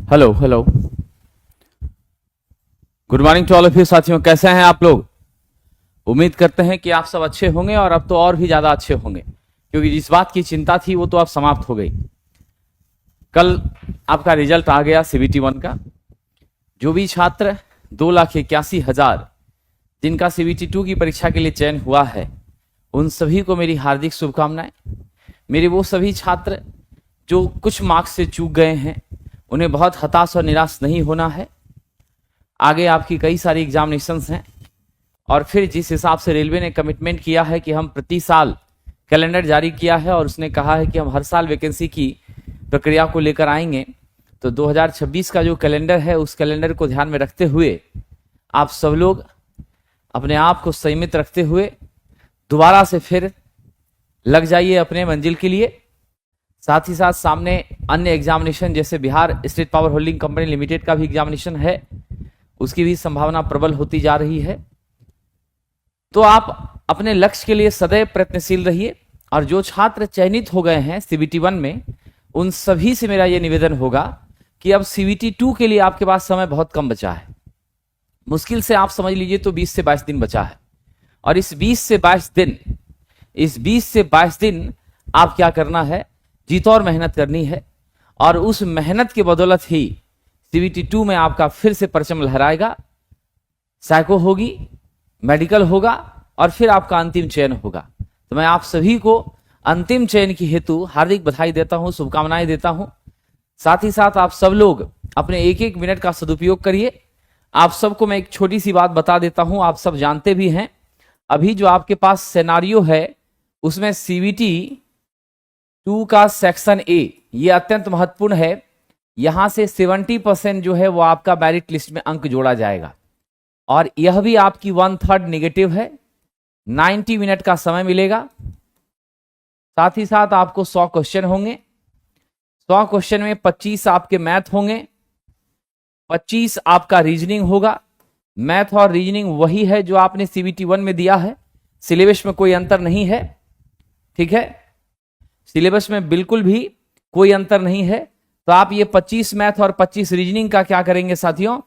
Hello hello, good morning to all of you साथियों। कैसे हैं आप लोग? उम्मीद करते हैं कि आप सब अच्छे होंगे और अब तो और भी ज्यादा अच्छे होंगे, क्योंकि जिस बात की चिंता थी वो तो अब समाप्त हो गई। कल आपका रिजल्ट आ गया सीबीटी 1 का। जो भी छात्र 2,81,000 जिनका सीबीटी 2 की परीक्षा के लिए चयन हुआ है, उन सभी को मेरी हार्दिक शुभकामनाएं। मेरे वो सभी छात्र जो कुछ मार्क्स से चूक गए हैं, उन्हें बहुत हताश और निराश नहीं होना है। आगे आपकी कई सारी एग्जामिनेशंस हैं और फिर जिस हिसाब से रेलवे ने कमिटमेंट किया है कि हम प्रति साल कैलेंडर जारी किया है और उसने कहा है कि हम हर साल वैकेंसी की प्रक्रिया को लेकर आएंगे, तो 2026 का जो कैलेंडर है उस कैलेंडर को ध्यान में रखते हुए आप सब लोग अपने आप को संयमित रखते हुए दोबारा से फिर लग जाइए अपने मंजिल के लिए। साथ ही साथ सामने अन्य एग्जामिनेशन जैसे Bihar state power holding company limited का भी एग्जामिनेशन है, उसकी भी संभावना प्रबल होती जा रही है। तो आप अपने लक्ष्य के लिए सदैव प्रयत्नशील रहिए। और जो छात्र चयनित हो गए हैं सीबीटी 1 में, उन सभी से मेरा यह निवेदन होगा कि अब सीबीटी 2 के लिए आपके पास समय बहुत कम बचा है। मुश्किल से आप समझ लीजिए तो 20 से 22 दिन बचा है। और इस 20 से 22 दिन आप क्या करना है, जीत और मेहनत करनी है। और उस मेहनत की बदौलत ही सीबीटी 2 में आपका फिर से परचम लहराएगा। साइको होगी, मेडिकल होगा और फिर आपका अंतिम चयन होगा। तो मैं आप सभी को अंतिम चयन की हेतु हार्दिक बधाई देता हूं, शुभकामनाएं देता हूं। साथ ही साथ आप सब लोग अपने एक एक मिनट का सदुपयोग करिए। आप सबको मैं एक छोटी सी बात बता देता हूं, आप सब जानते भी हैं। अभी जो आपके पास सिनेरियो है उसमें सीबीटी 2 का सेक्शन ए ये अत्यंत महत्वपूर्ण है। यहां से 70% जो है वो आपका मेरिट लिस्ट में अंक जोड़ा जाएगा और यह भी आपकी 1/3 नेगेटिव है। 90 मिनट का समय मिलेगा। साथ ही साथ आपको 100 क्वेश्चन होंगे। 100 क्वेश्चन में 25 आपके मैथ होंगे, 25 आपका रीजनिंग होगा। मैथ और रीजनिंग वही है जो आपने सीबीटी 1 में दिया है, सिलेबस में कोई अंतर नहीं है। ठीक है, सिलेबस में बिल्कुल भी कोई अंतर नहीं है। तो आप ये 25 मैथ और 25 रीजनिंग का क्या करेंगे साथियों,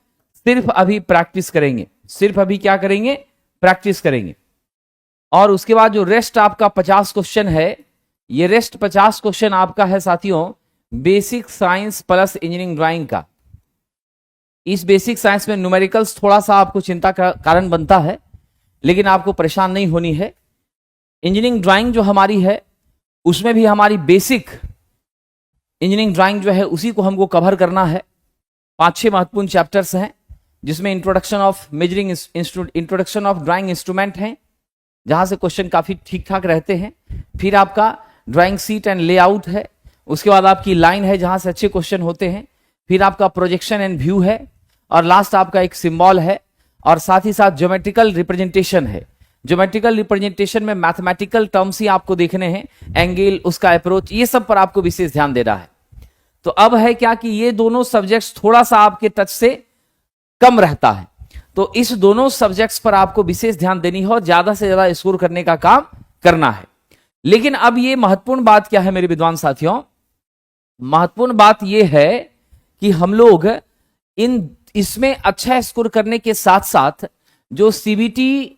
सिर्फ अभी प्रैक्टिस करेंगे। सिर्फ अभी क्या करेंगे, प्रैक्टिस करेंगे। और उसके बाद जो रेस्ट आपका 50 क्वेश्चन है, ये रेस्ट 50 क्वेश्चन आपका है साथियों basic science plus engineering drawing का। इस बेसिक साइंस में न्यूमेरिकल्स थोड़ा सा आपको चिंता का कारण बनता है, लेकिन आपको परेशान नहीं होनी है। इंजीनियरिंग ड्राइंग जो हमारी है उसमें भी हमारी बेसिक इंजीनियरिंग ड्राइंग जो है उसी को हमको कवर करना है। 5-6 महत्वपूर्ण चैप्टर्स हैं जिसमें introduction of measuring introduction of drawing instrument हैं, जहां से क्वेश्चन काफी ठीक ठाक रहते हैं। फिर आपका ड्राइंग सीट एंड लेआउट है। उसके बाद आपकी लाइन है जहां से अच्छे क्वेश्चन होते हैं। फिर आपका प्रोजेक्शन एंड व्यू है और लास्ट आपका एक सिंबल है। और साथ ही साथ ज्योमेट्रिकल रिप्रेजेंटेशन है। ज्योमेट्रिकल रिप्रेजेंटेशन में मैथमेटिकल टर्म्स ही आपको देखने हैं, एंगल, उसका अप्रोच, ये सब पर आपको विशेष ध्यान देना है। तो अब है क्या कि ये दोनों सब्जेक्ट्स थोड़ा सा आपके टच से कम रहता है, तो इस दोनों सब्जेक्ट्स पर आपको विशेष ध्यान देनी है और ज्यादा से ज्यादा स्कोर करने का काम करना है। लेकिन अब ये महत्वपूर्ण बात क्या है मेरे विद्वान साथियों, महत्वपूर्ण बात यह है कि हम लोग इसमें अच्छा स्कोर करने के साथ साथ जो सीबीटी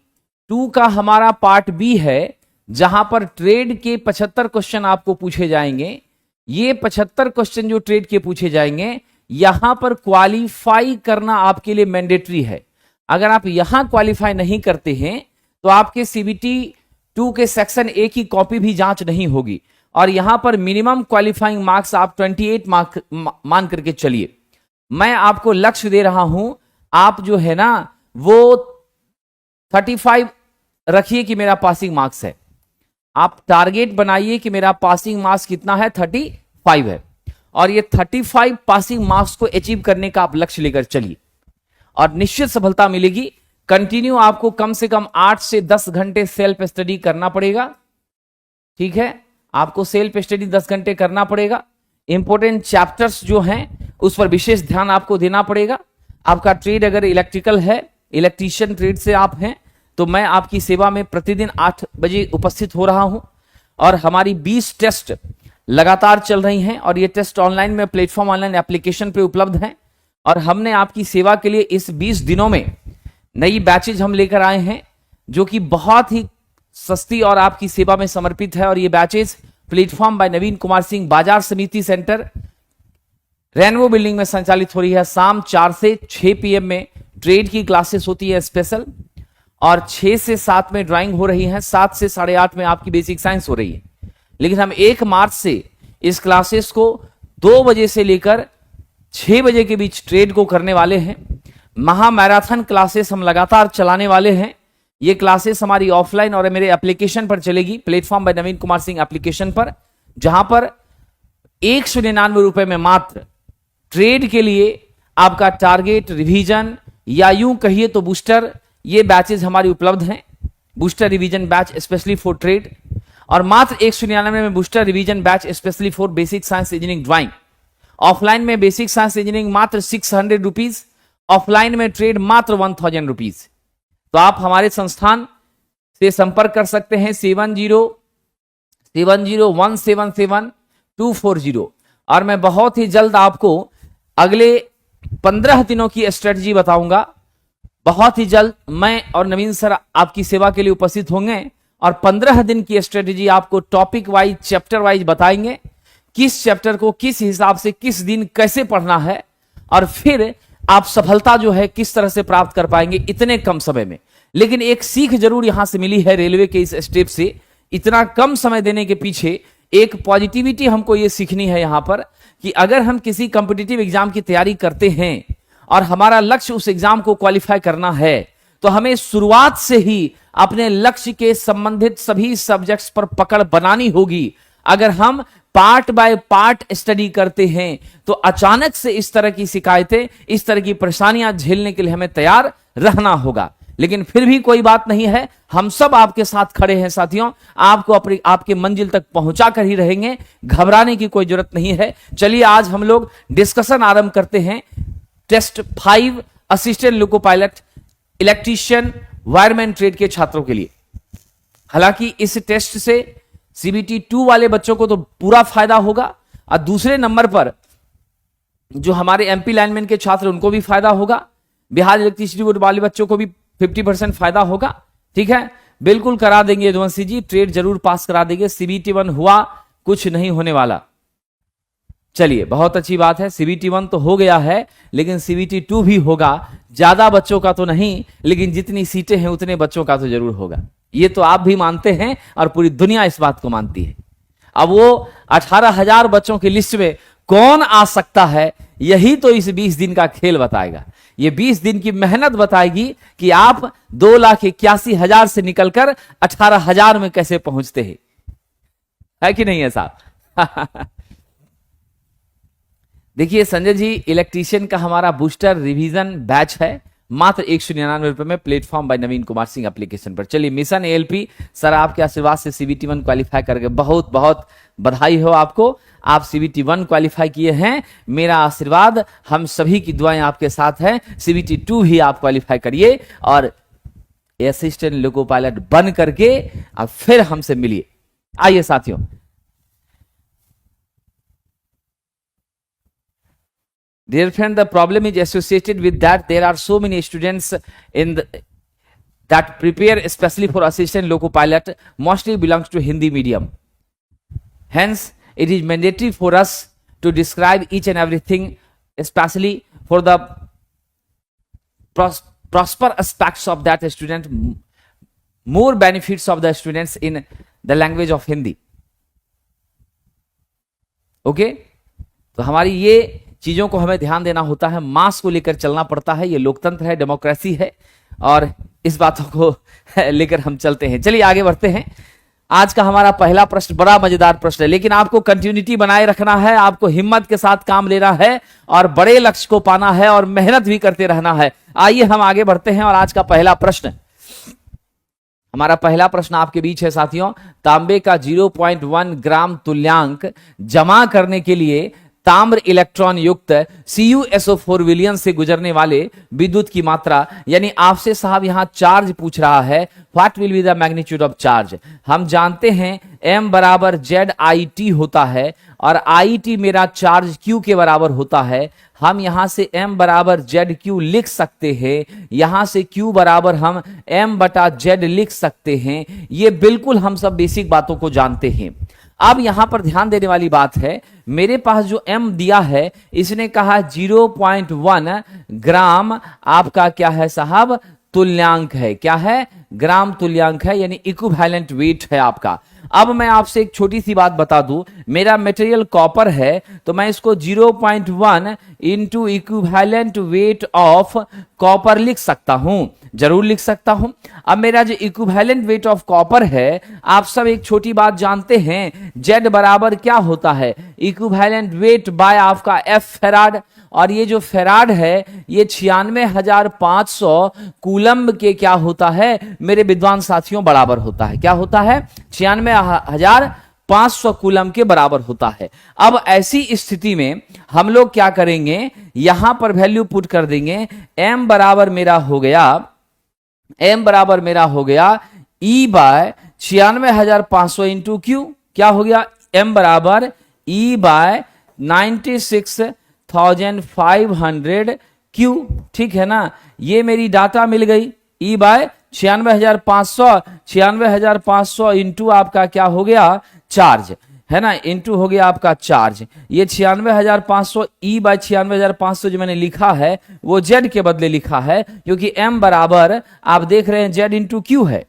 2 का हमारा पार्ट बी है, जहां पर ट्रेड के 75 क्वेश्चन आपको पूछे जाएंगे। ये 75 क्वेश्चन जो ट्रेड के पूछे जाएंगे, यहां पर क्वालिफाई करना आपके लिए मैंडेटरी है। अगर आप यहां क्वालिफाई नहीं करते हैं तो आपके सीबीटी 2 के सेक्शन ए की कॉपी भी जांच नहीं होगी। और यहां पर मिनिमम क्वालिफाइंग मार्क्स आप 28 मार्क मान करके चलिए। मैं आपको लक्ष्य दे रहा हूं, आप जो है ना वो 35 रखिए कि मेरा पासिंग मार्क्स है। आप टारगेट बनाइए कि मेरा पासिंग मार्क्स कितना है, 35 है। और ये 35 पासिंग मार्क्स को अचीव करने का आप लक्ष्य लेकर चलिए और निश्चित सफलता मिलेगी। कंटिन्यू आपको कम से कम 8 से 10 घंटे सेल्फ स्टडी करना पड़ेगा। ठीक है, आपको सेल्फ स्टडी 10 घंटे करना पड़ेगा। इंपॉर्टेंट चैप्टर्स जो हैं उस पर विशेष ध्यान आपको देना पड़ेगा। आपका ट्रेड अगर इलेक्ट्रिकल है, इलेक्ट्रीशियन ट्रेड से आप हैं, तो मैं आपकी सेवा में प्रतिदिन 8 बजे उपस्थित हो रहा हूं। और हमारी 20 टेस्ट लगातार चल रही हैं और ये टेस्ट ऑनलाइन में प्लेटफॉर्म ऑनलाइन एप्लीकेशन पे उपलब्ध हैं। और हमने आपकी सेवा के लिए इस 20 दिनों में नई बैचेज हम लेकर आए हैं जो कि बहुत ही सस्ती और आपकी सेवा में समर्पित है। और ये बैचेज प्लेटफॉर्म बाय नवीन कुमार सिंह, बाजार समिति सेंटर, रेनबो बिल्डिंग में संचालित हो रही है। शाम 4 से 6 PM में ट्रेड की क्लासेस होती है स्पेशल, और 6 से 7 में ड्राइंग हो रही है, 7 से 8:30 में आपकी बेसिक साइंस हो रही है। लेकिन हम 1 मार्च से इस क्लासेस को 2 बजे से लेकर 6 बजे के बीच ट्रेड को करने वाले हैं। महा मैराथन क्लासेस हम लगातार चलाने वाले हैं। ये क्लासेस हमारी ऑफलाइन और मेरे एप्लीकेशन पर चलेगी, प्लेटफॉर्म बाय नवीन कुमार सिंह एप्लीकेशन पर, जहां पर 199 रुपए में मात्र ट्रेड के लिए आपका टारगेट, रिवीजन या यूं कहिए तो बूस्टर, ये बैचेज हमारी उपलब्ध हैं। Booster revision batch specially for trade, और मात्र 199 में booster revision batch specially for basic science engineering drawing. Offline में बेसिक साइंस इंजीनियरिंग मात्र 600 रुपीज, ऑफलाइन में ट्रेड मात्र 1000 रुपीज। तो आप हमारे संस्थान से संपर्क कर सकते हैं 7070177240। और मैं बहुत ही जल्द आपको अगले 15 दिनों की स्ट्रेटजी बताऊंगा। बहुत ही जल्द मैं और नवीन सर आपकी सेवा के लिए उपस्थित होंगे और 15 दिन की स्ट्रेटजी आपको टॉपिक वाइज, चैप्टर वाइज बताएंगे, किस चैप्टर को किस हिसाब से किस दिन कैसे पढ़ना है, और फिर आप सफलता जो है किस तरह से प्राप्त कर पाएंगे इतने कम समय में। लेकिन एक सीख जरूर यहां से मिली है रेलवे के इस स्टेप से। इतना कम समय देने के पीछे एक पॉजिटिविटी हमको ये सीखनी है यहां पर कि अगर हम किसी कॉम्पिटिटिव एग्जाम की तैयारी करते हैं और हमारा लक्ष्य उस एग्जाम को क्वालिफाई करना है, तो हमें शुरुआत से ही अपने लक्ष्य के संबंधित सभी सब्जेक्ट्स पर पकड़ बनानी होगी। अगर हम पार्ट बाय पार्ट स्टडी करते हैं तो अचानक से इस तरह की शिकायतें, इस तरह की परेशानियां झेलने के लिए हमें तैयार रहना होगा। लेकिन फिर भी कोई बात नहीं है, हम सब आपके साथ खड़े हैं साथियों, आपको अपनी आपके मंजिल तक पहुंचा कर ही रहेंगे, घबराने की कोई जरूरत नहीं है। चलिए आज हम लोग डिस्कशन आरंभ करते हैं test 5 assistant loco pilot electrician wireman trade के छात्रों के लिए। हालांकि इस टेस्ट से CBT 2 वाले बच्चों को तो पूरा फायदा होगा, और दूसरे नंबर पर जो हमारे MP लाइनमैन के छात्र उनको भी फायदा होगा, बिहार इलेक्ट्रिसिटी बोर्ड वाले बच्चों को भी 50% फायदा होगा। ठीक है, बिल्कुल करा देंगे यदुवंशी जी, ट्रेड जरूर पास करा देंगे। CBT 1 हुआ, कुछ नहीं होने वाला। चलिए बहुत अच्छी बात है, CBT 1 तो हो गया है, लेकिन CBT 2 भी होगा। ज्यादा बच्चों का तो नहीं, लेकिन जितनी सीटें हैं उतने बच्चों का तो जरूर होगा। ये तो आप भी मानते हैं और पूरी दुनिया इस बात को मानती है। अब वो 18,000 बच्चों की लिस्ट में कौन आ सकता है, यही तो इस 20 दिन का खेल बताएगा। ये 20 दिन की मेहनत बताएगी कि आप 2,81,000 से निकलकर 18,000 में कैसे पहुंचते हैं, है कि नहीं है साहब? देखिए संजय जी, इलेक्ट्रीशियन का हमारा बूस्टर रिवीजन बैच है मात्र 199 रुपए में, प्लेटफॉर्म बाय नवीन कुमार सिंह एप्लीकेशन पर। चलिए मिशन ALP सर, आपके आशीर्वाद से CBT 1 क्वालिफाई करके बहुत बहुत बधाई हो आपको। आप CBT 1 क्वालिफाई किए हैं, मेरा आशीर्वाद, हम सभी की दुआएं आपके साथ हैं। CBT 2 भी आप क्वालिफाई करिए और असिस्टेंट लोको पायलट बन करके अब फिर हमसे मिलिए। आइए साथियों, dear friend, the problem is associated with that there are so many students that prepare especially for assistant loco pilot mostly belongs to Hindi medium. Hence, it is mandatory for us to describe each and everything, especially for the prosper aspects of that student, more benefits of the students in the language of Hindi. Okay? तो हमारी ये चीजों को हमें ध्यान देना होता है, मास को लेकर चलना पड़ता है। ये लोकतंत्र है, डेमोक्रेसी है, और इस बातों को लेकर हम चलते हैं। चलिए आगे बढ़ते हैं। आज का हमारा पहला प्रश्न बड़ा मजेदार प्रश्न है, लेकिन आपको कंटिन्यूटी बनाए रखना है, आपको हिम्मत के साथ काम लेना है और बड़े लक्ष्य को पाना है और मेहनत भी करते रहना है। आइए हम आगे बढ़ते हैं और आज का पहला प्रश्न, हमारा पहला प्रश्न आपके बीच है साथियों। तांबे का 0.1 ग्राम तुल्यांक जमा करने के लिए ताम्र इलेक्ट्रॉन युक्त CuSO4 विलयन से गुजरने वाले विद्युत की मात्रा, यानी आपसे साहब यहां चार्ज पूछ रहा है, what will be the magnitude of charge. हम जानते हैं m बराबर ZIT होता है और IT मेरा चार्ज Q के बराबर होता है। हम यहां से m बराबर ZQ लिख सकते हैं, यहां से Q बराबर हम m बटा Z लिख सकते हैं। ये बिल्कुल हम सब बेसिक बातों को जानते हैं। अब यहां पर ध्यान देने वाली बात है, मेरे पास जो m दिया है इसने कहा 0.1 ग्राम आपका क्या है साहब, तुल्यांक है। क्या है? ग्राम तुल्यांक है, यानी इक्विवेलेंट वेट है आपका। अब मैं आपसे एक छोटी सी बात बता दूं, मेरा मटेरियल कॉपर है तो मैं इसको 0.1 into equivalent weight of copper लिख सकता हूं, जरूर लिख सकता हूं। अब मेरा जो इक्विवेलेंट वेट ऑफ कॉपर है, आप सब एक छोटी बात जानते हैं, Z बराबर क्या होता है, इक्विवेलेंट वेट बाय आपका F फेराड। और ये जो फेराड है ये 96,500 कूलम्ब के क्या होता है मेरे विद्वान साथियों, बराबर होता है। क्या होता है? 96,500 कूलम्ब के बराबर होता है। अब ऐसी स्थिति में हम लोग क्या करेंगे, यहां पर वैल्यू पुट कर देंगे। m बराबर मेरा हो गया E बाय 96,500 इंटू Q। क्या हो गया? m बराबर E बाय 96,500 Q। ठीक है ना, ये मेरी डाटा मिल गई। E बाय 96,500 इंटू आपका क्या हो गया, चार्ज है ना, इंटू हो गया आपका चार्ज। ये 96,500 E बाय 96,500 जो मैंने लिखा है वो Z के बदले लिखा है, क्योंकि m बराबर आप देख रहे हैं Z इंटू Q है।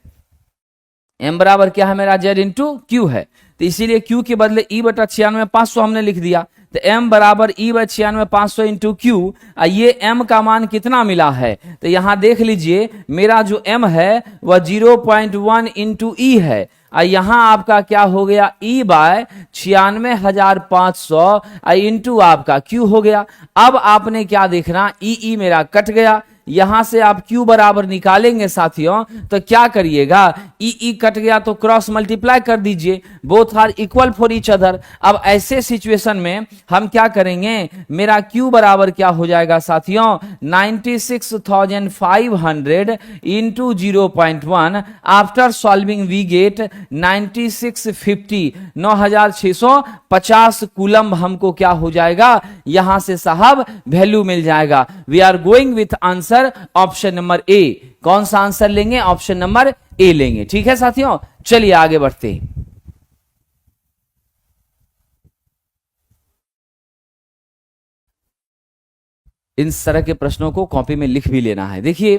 m बराबर क्या है मेरा, Z इंटू Q है, तो इसीलिए Q के बदले E बटा 96,500 हमने लिख दिया। तो m बराबर E बाय 96,500 इंटू Q। ये m का मान कितना मिला है, तो यहां देख लीजिए मेरा जो m है वह 0.1 इंटू E है। यहां आपका क्या हो गया, E बाय 96,500 इंटू आपका Q हो गया। अब आपने क्या देखना, E मेरा कट गया, यहां से आप Q बराबर निकालेंगे साथियों, तो क्या करिएगा, E कट गया तो क्रॉस मल्टीप्लाई कर दीजिए, both are equal for each other. अब ऐसे सिचुएशन में हम क्या करेंगे, मेरा Q बराबर क्या हो जाएगा साथियों, 96,500 into 0.1। After solving we get 9650, 9650 coulomb हमको क्या हो जाएगा, यहां से साहब वैल्यू मिल जाएगा। We are going with answer option number A. कौन सा आंसर लेंगे, ऑप्शन नंबर ए लेंगे। ठीक है साथियों, चलिए आगे बढ़ते हैं। इन तरह के प्रश्नों को कॉपी में लिख भी लेना है। देखिए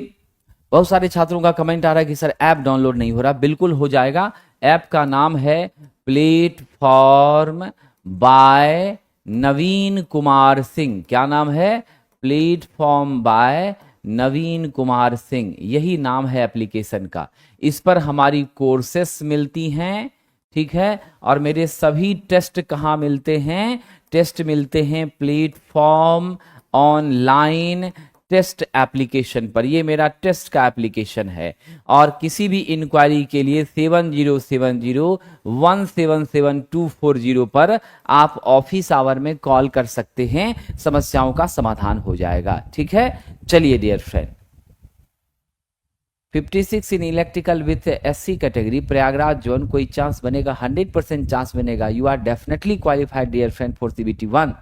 बहुत सारे छात्रों का कमेंट आ रहा है कि सर ऐप डाउनलोड नहीं हो रहा। बिल्कुल हो जाएगा। ऐप का नाम है प्लेटफॉर्म बाय नवीन कुमार सिंह। क्या नाम है, प्लेटफॉर्म बाय नवीन कुमार सिंह, यही नाम है एप्लीकेशन का। इस पर हमारी कोर्सेस मिलती हैं, ठीक है, और मेरे सभी टेस्ट कहाँ मिलते हैं, टेस्ट मिलते हैं प्लेटफॉर्म ऑनलाइन टेस्ट एप्लीकेशन पर। ये मेरा टेस्ट का एप्लीकेशन है, और किसी भी इंक्वायरी के लिए 7070177240 पर आप ऑफिस आवर में कॉल कर सकते हैं, समस्याओं का समाधान हो जाएगा। ठीक है, चलिए dear friend, 56 in electrical with SC category Prayagraj zone, कोई चांस बनेगा, 100% चांस बनेगा। You are definitely qualified dear friend for CBT 1।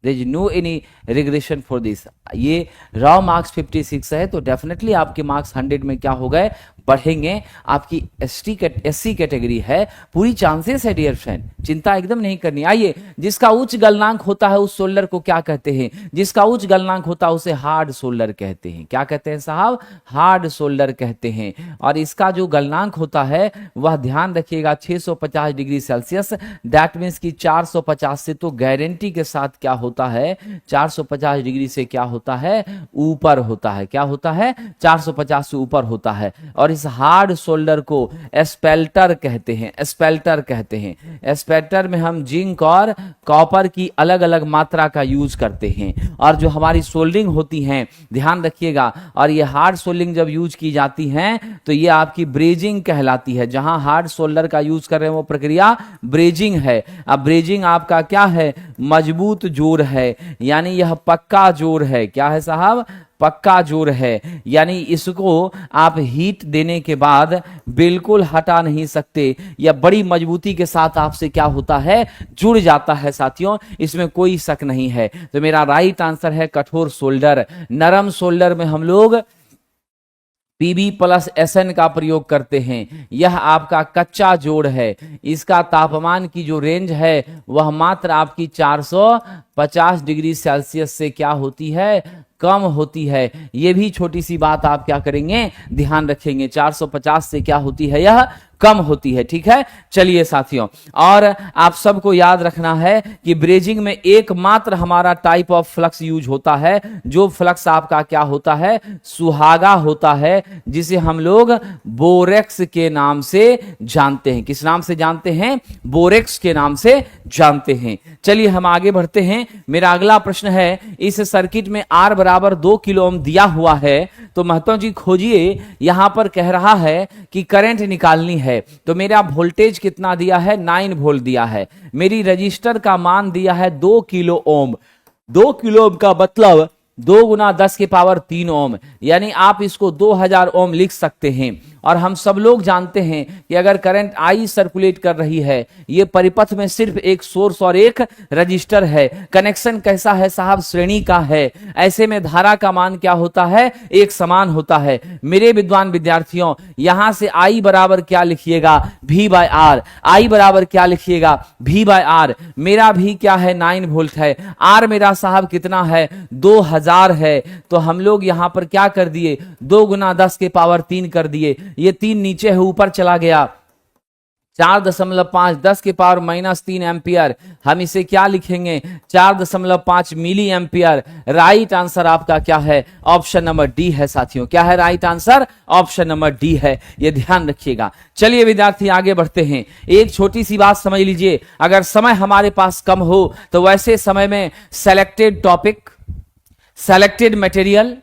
There is no any regression for this। ये रॉ मार्क्स 56 है तो डेफिनेटली आपके मार्क्स 100 में क्या हो गए, बढ़ेंगे। आपकी SC कैटेगरी है, पूरी चांसेस है डियर फ्रेंड, चिंता एकदम नहीं करनी। आइए, जिसका उच्च गलनांक होता है उस शोल्डर को क्या कहते हैं, जिसका उच्च गलनांक होता है उसे हार्ड शोल्डर कहते हैं। क्या कहते हैं साहब, हार्ड शोल्डर कहते हैं। और इसका जो गलनांक होता है वह ध्यान रखिएगा 650 डिग्री सेल्सियस। दैट मीन्स कि 450 से तो गारंटी के साथ क्या होता है, 450 डिग्री से क्या होता है, ऊपर होता है। क्या होता है, 450 से ऊपर होता है। और इस हार्ड सोल्डर को एस्पेल्टर कहते हैं, एस्पेल्टर कहते हैं। एस्पेल्टर में हम जिंक और कॉपर की अलग अलग मात्रा का यूज करते हैं। और जो हमारी सोल्डरिंग होती है, ध्यान रखिएगा, और ये हार्ड सोल्डरिंग जब यूज की जाती है तो ये आपकी ब्रेजिंग कहलाती है। जहां हार्ड सोल्डर का यूज कर रहे हैं वो प्रक्रिया ब्रेजिंग है। अब ब्रेजिंग आपका क्या है? मजबूत जोड़ है, यानी यह पक्का जोड़ है। क्या है साहब? पक्का जोड़ है, यानी इसको आप हीट देने के बाद बिल्कुल हटा नहीं सकते, या बड़ी मजबूती के साथ आपसे क्या होता है? जुड़ जाता है साथियों, इसमें कोई शक नहीं है। तो मेरा राइट आंसर है कठोर सोल्डर। नरम सोल्डर में हम लोग Pb+Sn का प्रयोग करते हैं। यह आपका कच्चा जोड़ है। इसका तापमान की जो रेंज है वह मात्र आपकी 450 डिग्री सेल्सियस से क्या होती है? कम होती है। यह भी छोटी सी बात आप क्या करेंगे? ध्यान रखेंगे। 450 से क्या होती है? यह कम होती है। ठीक है, चलिए साथियों, और आप सबको याद रखना है कि ब्रेजिंग में एकमात्र हमारा टाइप ऑफ फ्लक्स यूज होता है, जो फ्लक्स आपका क्या होता है? सुहागा होता है, जिसे हम लोग बोरेक्स के नाम से जानते हैं। किस नाम से जानते हैं? बोरेक्स के नाम से जानते हैं। चलिए हम आगे बढ़ते हैं। मेरा अगला प्रश्न है, इस सर्किट में R बराबर 2 किलो ओम दिया हुआ है, तो महतो जी खोजिए। यहां पर कह रहा है कि करंट निकालनी है। तो मेरा वोल्टेज कितना दिया है? 9 वोल्ट दिया है। मेरी रजिस्टर का मान दिया है 2 किलो ओम। 2 किलो ओम का मतलब 2 गुना 10 की पावर 3 ओम, यानी आप इसको 2000 ओम लिख सकते हैं। और हम सब लोग जानते हैं कि अगर करंट आई सर्कुलेट कर रही है, ये परिपथ में सिर्फ एक सोर्स और एक रजिस्टर है। कनेक्शन कैसा है साहब? श्रेणी का है। ऐसे में धारा का मान क्या होता है? एक समान होता है। मेरे विद्वान विद्यार्थियों, यहां से आई बराबर क्या लिखिएगा? V/R। आई बराबर क्या लिखिएगा? V/R। मेरा भी क्या है? 9 वोल्ट है। आर मेरा साहब कितना है? 2000 है। तो हम लोग यहां पर क्या कर दिए? 2 गुना 10 की पावर 3 कर दिए। ये 3 नीचे है, ऊपर चला गया। 4.5 10 की पावर -3 एम्पियर। हम इसे क्या लिखेंगे? 4.5 मिली एम्पियर। राइट आंसर आपका क्या है? ऑप्शन नंबर डी है साथियों। क्या है right answer? Option number D है, ये ध्यान रखिएगा। चलिए विद्यार्थी आगे बढ़ते हैं। एक छोटी सी बात समझ लीजिए, अगर समय हमारे पास कम हो तो वैसे समय में सेलेक्टेड टॉपिक, सेलेक्टेड मटेरियल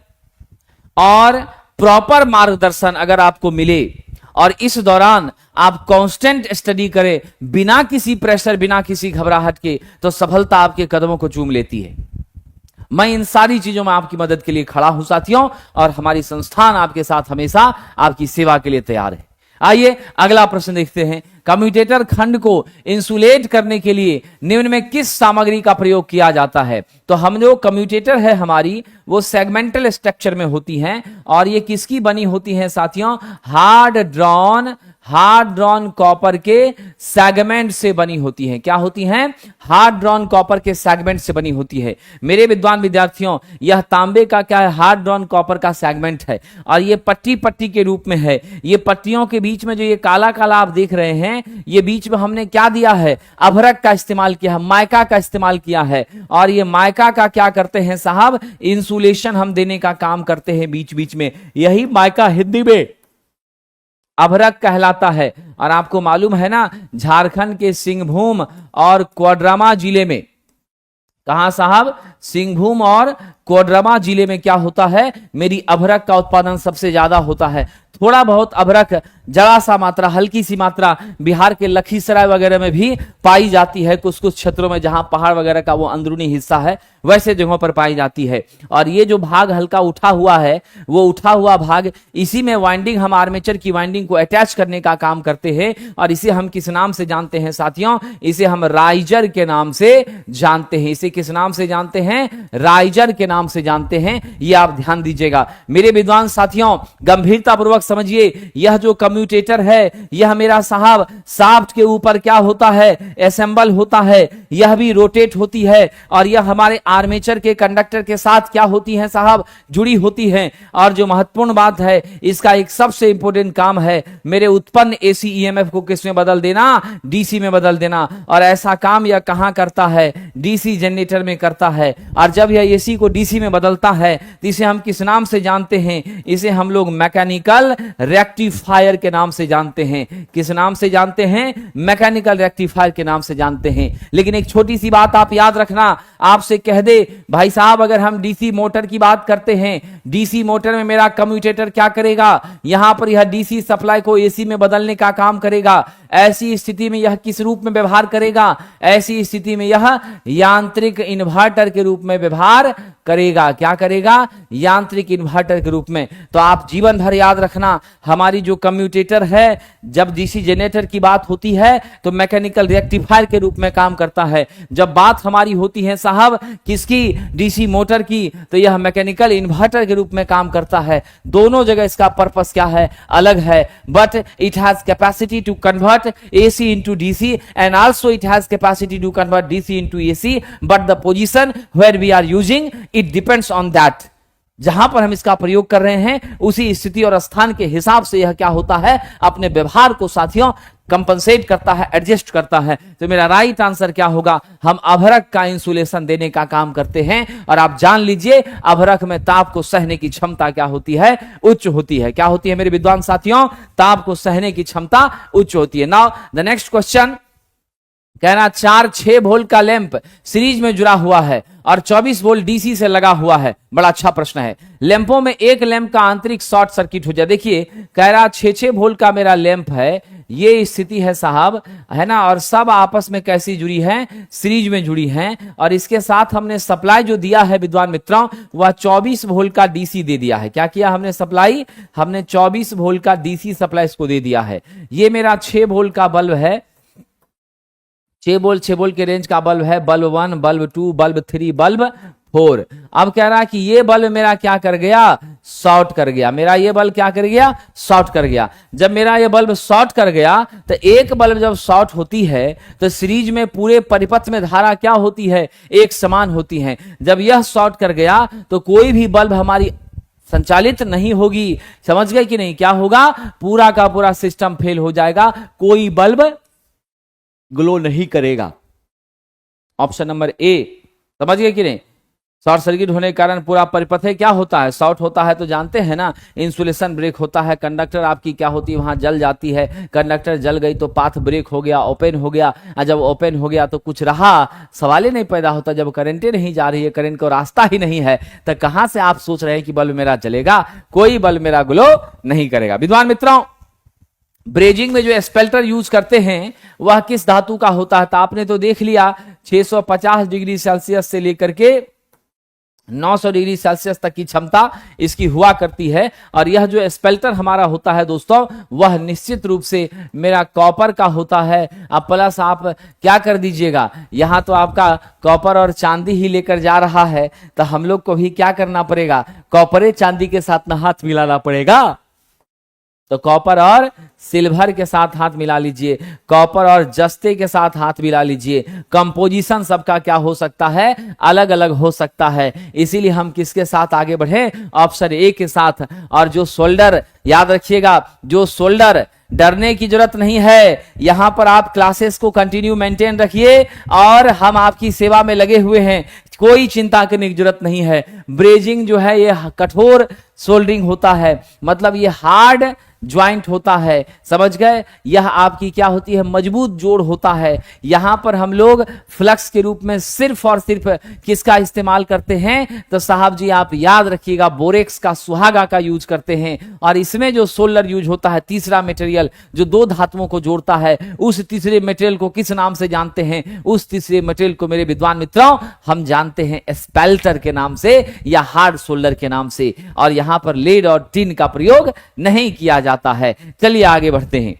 और प्रॉपर मार्गदर्शन अगर आपको मिले और इस दौरान आप कांस्टेंट स्टडी करें बिना किसी प्रेशर, बिना किसी घबराहट के, तो सफलता आपके कदमों को चूम लेती है। मैं इन सारी चीजों में आपकी मदद के लिए खड़ा हूं साथियों, और हमारी संस्थान आपके साथ हमेशा आपकी सेवा के लिए तैयार है। आइए अगला प्रश्न देखते हैं। कम्यूटेटर खंड को इंसुलेट करने के लिए निम्न में किस सामग्री का प्रयोग किया जाता है? तो हम जो कम्यूटेटर है हमारी, वो सेगमेंटल स्ट्रक्चर में होती हैं, और ये किसकी बनी होती हैं साथियों? हार्ड ड्रॉन कॉपर के सेगमेंट से बनी होती हैं। क्या होती हैं? हार्ड ड्रॉन कॉपर के सेगमेंट से बनी होती है। मेरे विद्वान विद्यार्थियों, यह तांबे का क्या है? हार्ड ड्रॉन कॉपर का सेगमेंट है, और ये पट्टी पट्टी के रूप में है। ये पट्टियों के बीच में जो ये काला काला आप देख रहे हैं, ये बीच में हमने क्या दिया है? अभ्रक का इस्तेमाल किया है, माइका का इस्तेमाल किया है। और ये माइका का क्या करते हैं साहब? इंसुलेशन हम देने का काम करते हैं बीच बीच में। यही माइका हिंदी में अभ्रक कहलाता है। और आपको मालूम है ना, झारखंड के सिंहभूम और कोडरमा जिले में, कहां साहब? सिंहभूम और कोडरमा जिले में क्या होता है? मेरी अभ्रक का उत्पादन सबसे ज्यादा होता है। थोड़ा बहुत अभ्रक, जरा सा मात्रा, हल्की सी मात्रा बिहार के लखीसराय वगैरह में भी पाई जाती है। कुछ कुछ क्षेत्रों में जहां पहाड़ वगैरह का वो अंदरूनी हिस्सा है, वैसे जगहों पर पाई जाती है। और ये जो भाग हल्का उठा हुआ है, वो उठा हुआ भाग, इसी में वाइंडिंग, हम आर्मेचर की वाइंडिंग को अटैच करने का काम करते हैं। और इसे हम किस नाम से जानते हैं साथियों? इसे हम राइजर के नाम से जानते हैं। इसे किस नाम से जानते हैं? राइजर के नाम से जानते हैं। ये आप ध्यान दीजिएगा मेरे विद्वान साथियों, गंभीरता पूर्वक समझिए। यह जो कम्यूटेटर है, यह मेरा साहब शाफ्ट के ऊपर क्या होता है? असेंबल होता है। यह भी रोटेट होती है, और यह हमारे आर्मेचर के कंडक्टर के साथ क्या होती है साहब? जुड़ी होती है। और जो महत्वपूर्ण बात है, इसका एक सबसे इंपॉर्टेंट काम है मेरे उत्पन्न एसी ईएमएफ को किस में बदल देना? डीसी में बदल देना। और ऐसा काम यह कहां करता है? डीसी जनरेटर में करता है। और जब यह एसी को डीसी में बदलता है, तो इसे हम किस नाम से जानते हैं? इसे हम लोग मैकेनिकल मैकेनिकल रेक्टिफायर के नाम से जानते हैं। किस नाम से जानते हैं? मैकेनिकल रेक्टिफायर के नाम से जानते हैं। लेकिन एक छोटी सी बात आप याद रखना, आपसे कह दे भाई साहब, अगर हम डीसी मोटर की बात करते हैं, डीसी मोटर में मेरा कम्यूटेटर क्या करेगा? यहां पर यह डीसी सप्लाई को एसी में बदलने का काम करेगा। ऐसी स्थिति में यह किस रूप में व्यवहार करेगा? ऐसी स्थिति में यह यांत्रिक इन्वर्टर के रूप में व्यवहार करेगा। क्या करेगा? यांत्रिक इन्वर्टर के रूप में। तो आप जीवन भर याद रखना, हमारी जो कम्यूटेटर है, जब डीसी जनरेटर की बात होती है तो मैकेनिकल रेक्टिफायर के रूप में काम करता है। जब बात हमारी होती है साहब किसकी? डीसी मोटर की, तो यह मैकेनिकल इन्वर्टर के रूप में काम करता है। दोनों जगह इसका पर्पस क्या है? अलग है। But it has capacity to convert AC into DC, and also it has capacity to convert DC into AC, but the position where we are using it depends on that. जहां पर हम इसका प्रयोग कर रहे हैं उसी स्थिति और स्थान के हिसाब से यह क्या होता है? अपने व्यवहार को साथियों कंपनसेट करता है, एडजस्ट करता है। तो मेरा राइट आंसर क्या होगा? हम अभ्रक का इंसुलेशन देने का काम करते हैं। और आप जान लीजिए अभ्रक में ताप को सहने की क्षमता क्या होती है? उच्च होती है। क्या होती है मेरे विद्वान साथियों? ताप को सहने की क्षमता उच्च होती है। नाउ द नेक्स्ट क्वेश्चन कहना, 4-6 वोल्ट का लैंप सीरीज में जुड़ा हुआ है और 24 वोल्ट डीसी से लगा हुआ है। बड़ा अच्छा प्रश्न है। लैंपों में एक लैंप का आंतरिक शॉर्ट सर्किट हो जाए। देखिए कह रहा 6-6 वोल्ट का मेरा लैंप है, ये स्थिति है साहब, है ना, और सब आपस में कैसी जुड़ी है? सीरीज में जुड़ी हैं। और इसके साथ हमने सप्लाई जो दिया है विद्वान मित्रों, वह 24 वोल्ट का डीसी दे दिया है। क्या किया हमने? सप्लाई, हमने 24 वोल्ट का डीसी सप्लाई इसको दे दिया है। ये मेरा 6 वोल्ट का बल्ब है, 6 वोल्ट के रेंज का बल्ब है। Bulb 1, bulb 2, bulb 3, bulb 4। अब कह रहा है कि ये बल्ब मेरा क्या कर गया? शॉर्ट कर गया। मेरा ये बल्ब क्या कर गया? शॉर्ट कर गया। जब मेरा ये बल्ब शॉर्ट कर गया तो एक बल्ब जब शॉर्ट होती है तो सीरीज में पूरे परिपथ में धारा क्या होती है? एक समान होती है। जब यह शॉर्ट कर गया तो कोई भी बल्ब हमारी संचालित नहीं होगी। समझ गए कि नहीं? क्या होगा? पूरा का पूरा सिस्टम फेल हो जाएगा, कोई बल्ब ग्लो नहीं करेगा। ऑप्शन नंबर ए। समझ गए कि नहीं? शॉर्ट सर्किट होने के कारण पूरा परिपथ क्या होता है? शॉर्ट होता है। तो जानते हैं ना, इंसुलेशन ब्रेक होता है। कंडक्टर आपकी क्या होती है? वहां जल जाती है। कंडक्टर जल गई तो पाथ ब्रेक हो गया, ओपन हो गया। और जब ओपन हो गया तो कुछ रहा, सवाल ही नहीं पैदा होता। जब करंटे नहीं जा रही है, करंट का रास्ता ही नहीं है, तो कहां से आप सोच रहे हैं कि बल्ब मेरा जलेगा? कोई बल्ब मेरा ग्लो नहीं करेगा। विद्वान मित्रों, ब्रेजिंग में जो स्पेल्टर यूज करते हैं वह किस धातु का होता है? तो आपने तो देख लिया 650 डिग्री सेल्सियस से लेकर के 900 डिग्री सेल्सियस तक की क्षमता इसकी हुआ करती है। और यह जो स्पेल्टर हमारा होता है दोस्तों, वह निश्चित रूप से मेरा कॉपर का होता है। अब प्लस आप क्या कर दीजिएगा, यहां तो आपका कॉपर और चांदी ही लेकर जा रहा है, तो हम लोग को भी क्या करना पड़ेगा? कॉपरे चांदी के साथ ना हाथ मिलाना पड़ेगा। तो कॉपर और सिल्वर के साथ हाथ मिला लीजिए, कॉपर और जस्ते के साथ हाथ मिला लीजिए। कंपोजिशन सबका क्या हो सकता है? अलग अलग हो सकता है। इसीलिए हम किसके साथ आगे बढ़े? ऑप्शन ए के साथ। और जो सोल्डर, याद रखिएगा, जो सोल्डर, डरने की जरूरत नहीं है। यहां पर आप क्लासेस को कंटिन्यू मेंटेन रखिए और हम आपकी सेवा में लगे हुए हैं, कोई चिंता करने की जरूरत नहीं है। ब्रेजिंग जो है ये कठोर सोल्डरिंग होता है, मतलब ये हार्ड ज्वाइंट होता है। समझ गए? यह आपकी क्या होती है? मजबूत जोड़ होता है। यहां पर हम लोग फ्लक्स के रूप में सिर्फ और सिर्फ किसका इस्तेमाल करते हैं? तो साहब जी आप याद रखिएगा, बोरेक्स का, सुहागा का यूज करते हैं। और इसमें जो सोल्डर यूज होता है, तीसरा मटेरियल जो दो धातुओं को जोड़ता है, उस तीसरे मटेरियल को किस नाम से जानते हैं? उस तीसरे मटेरियल को मेरे विद्वान मित्रों हम जानते हैं स्पेल्टर के नाम से या हार्ड सोल्डर के नाम से। और यहां पर लेड और टिन का प्रयोग नहीं किया जाता है। चलिए आगे बढ़ते हैं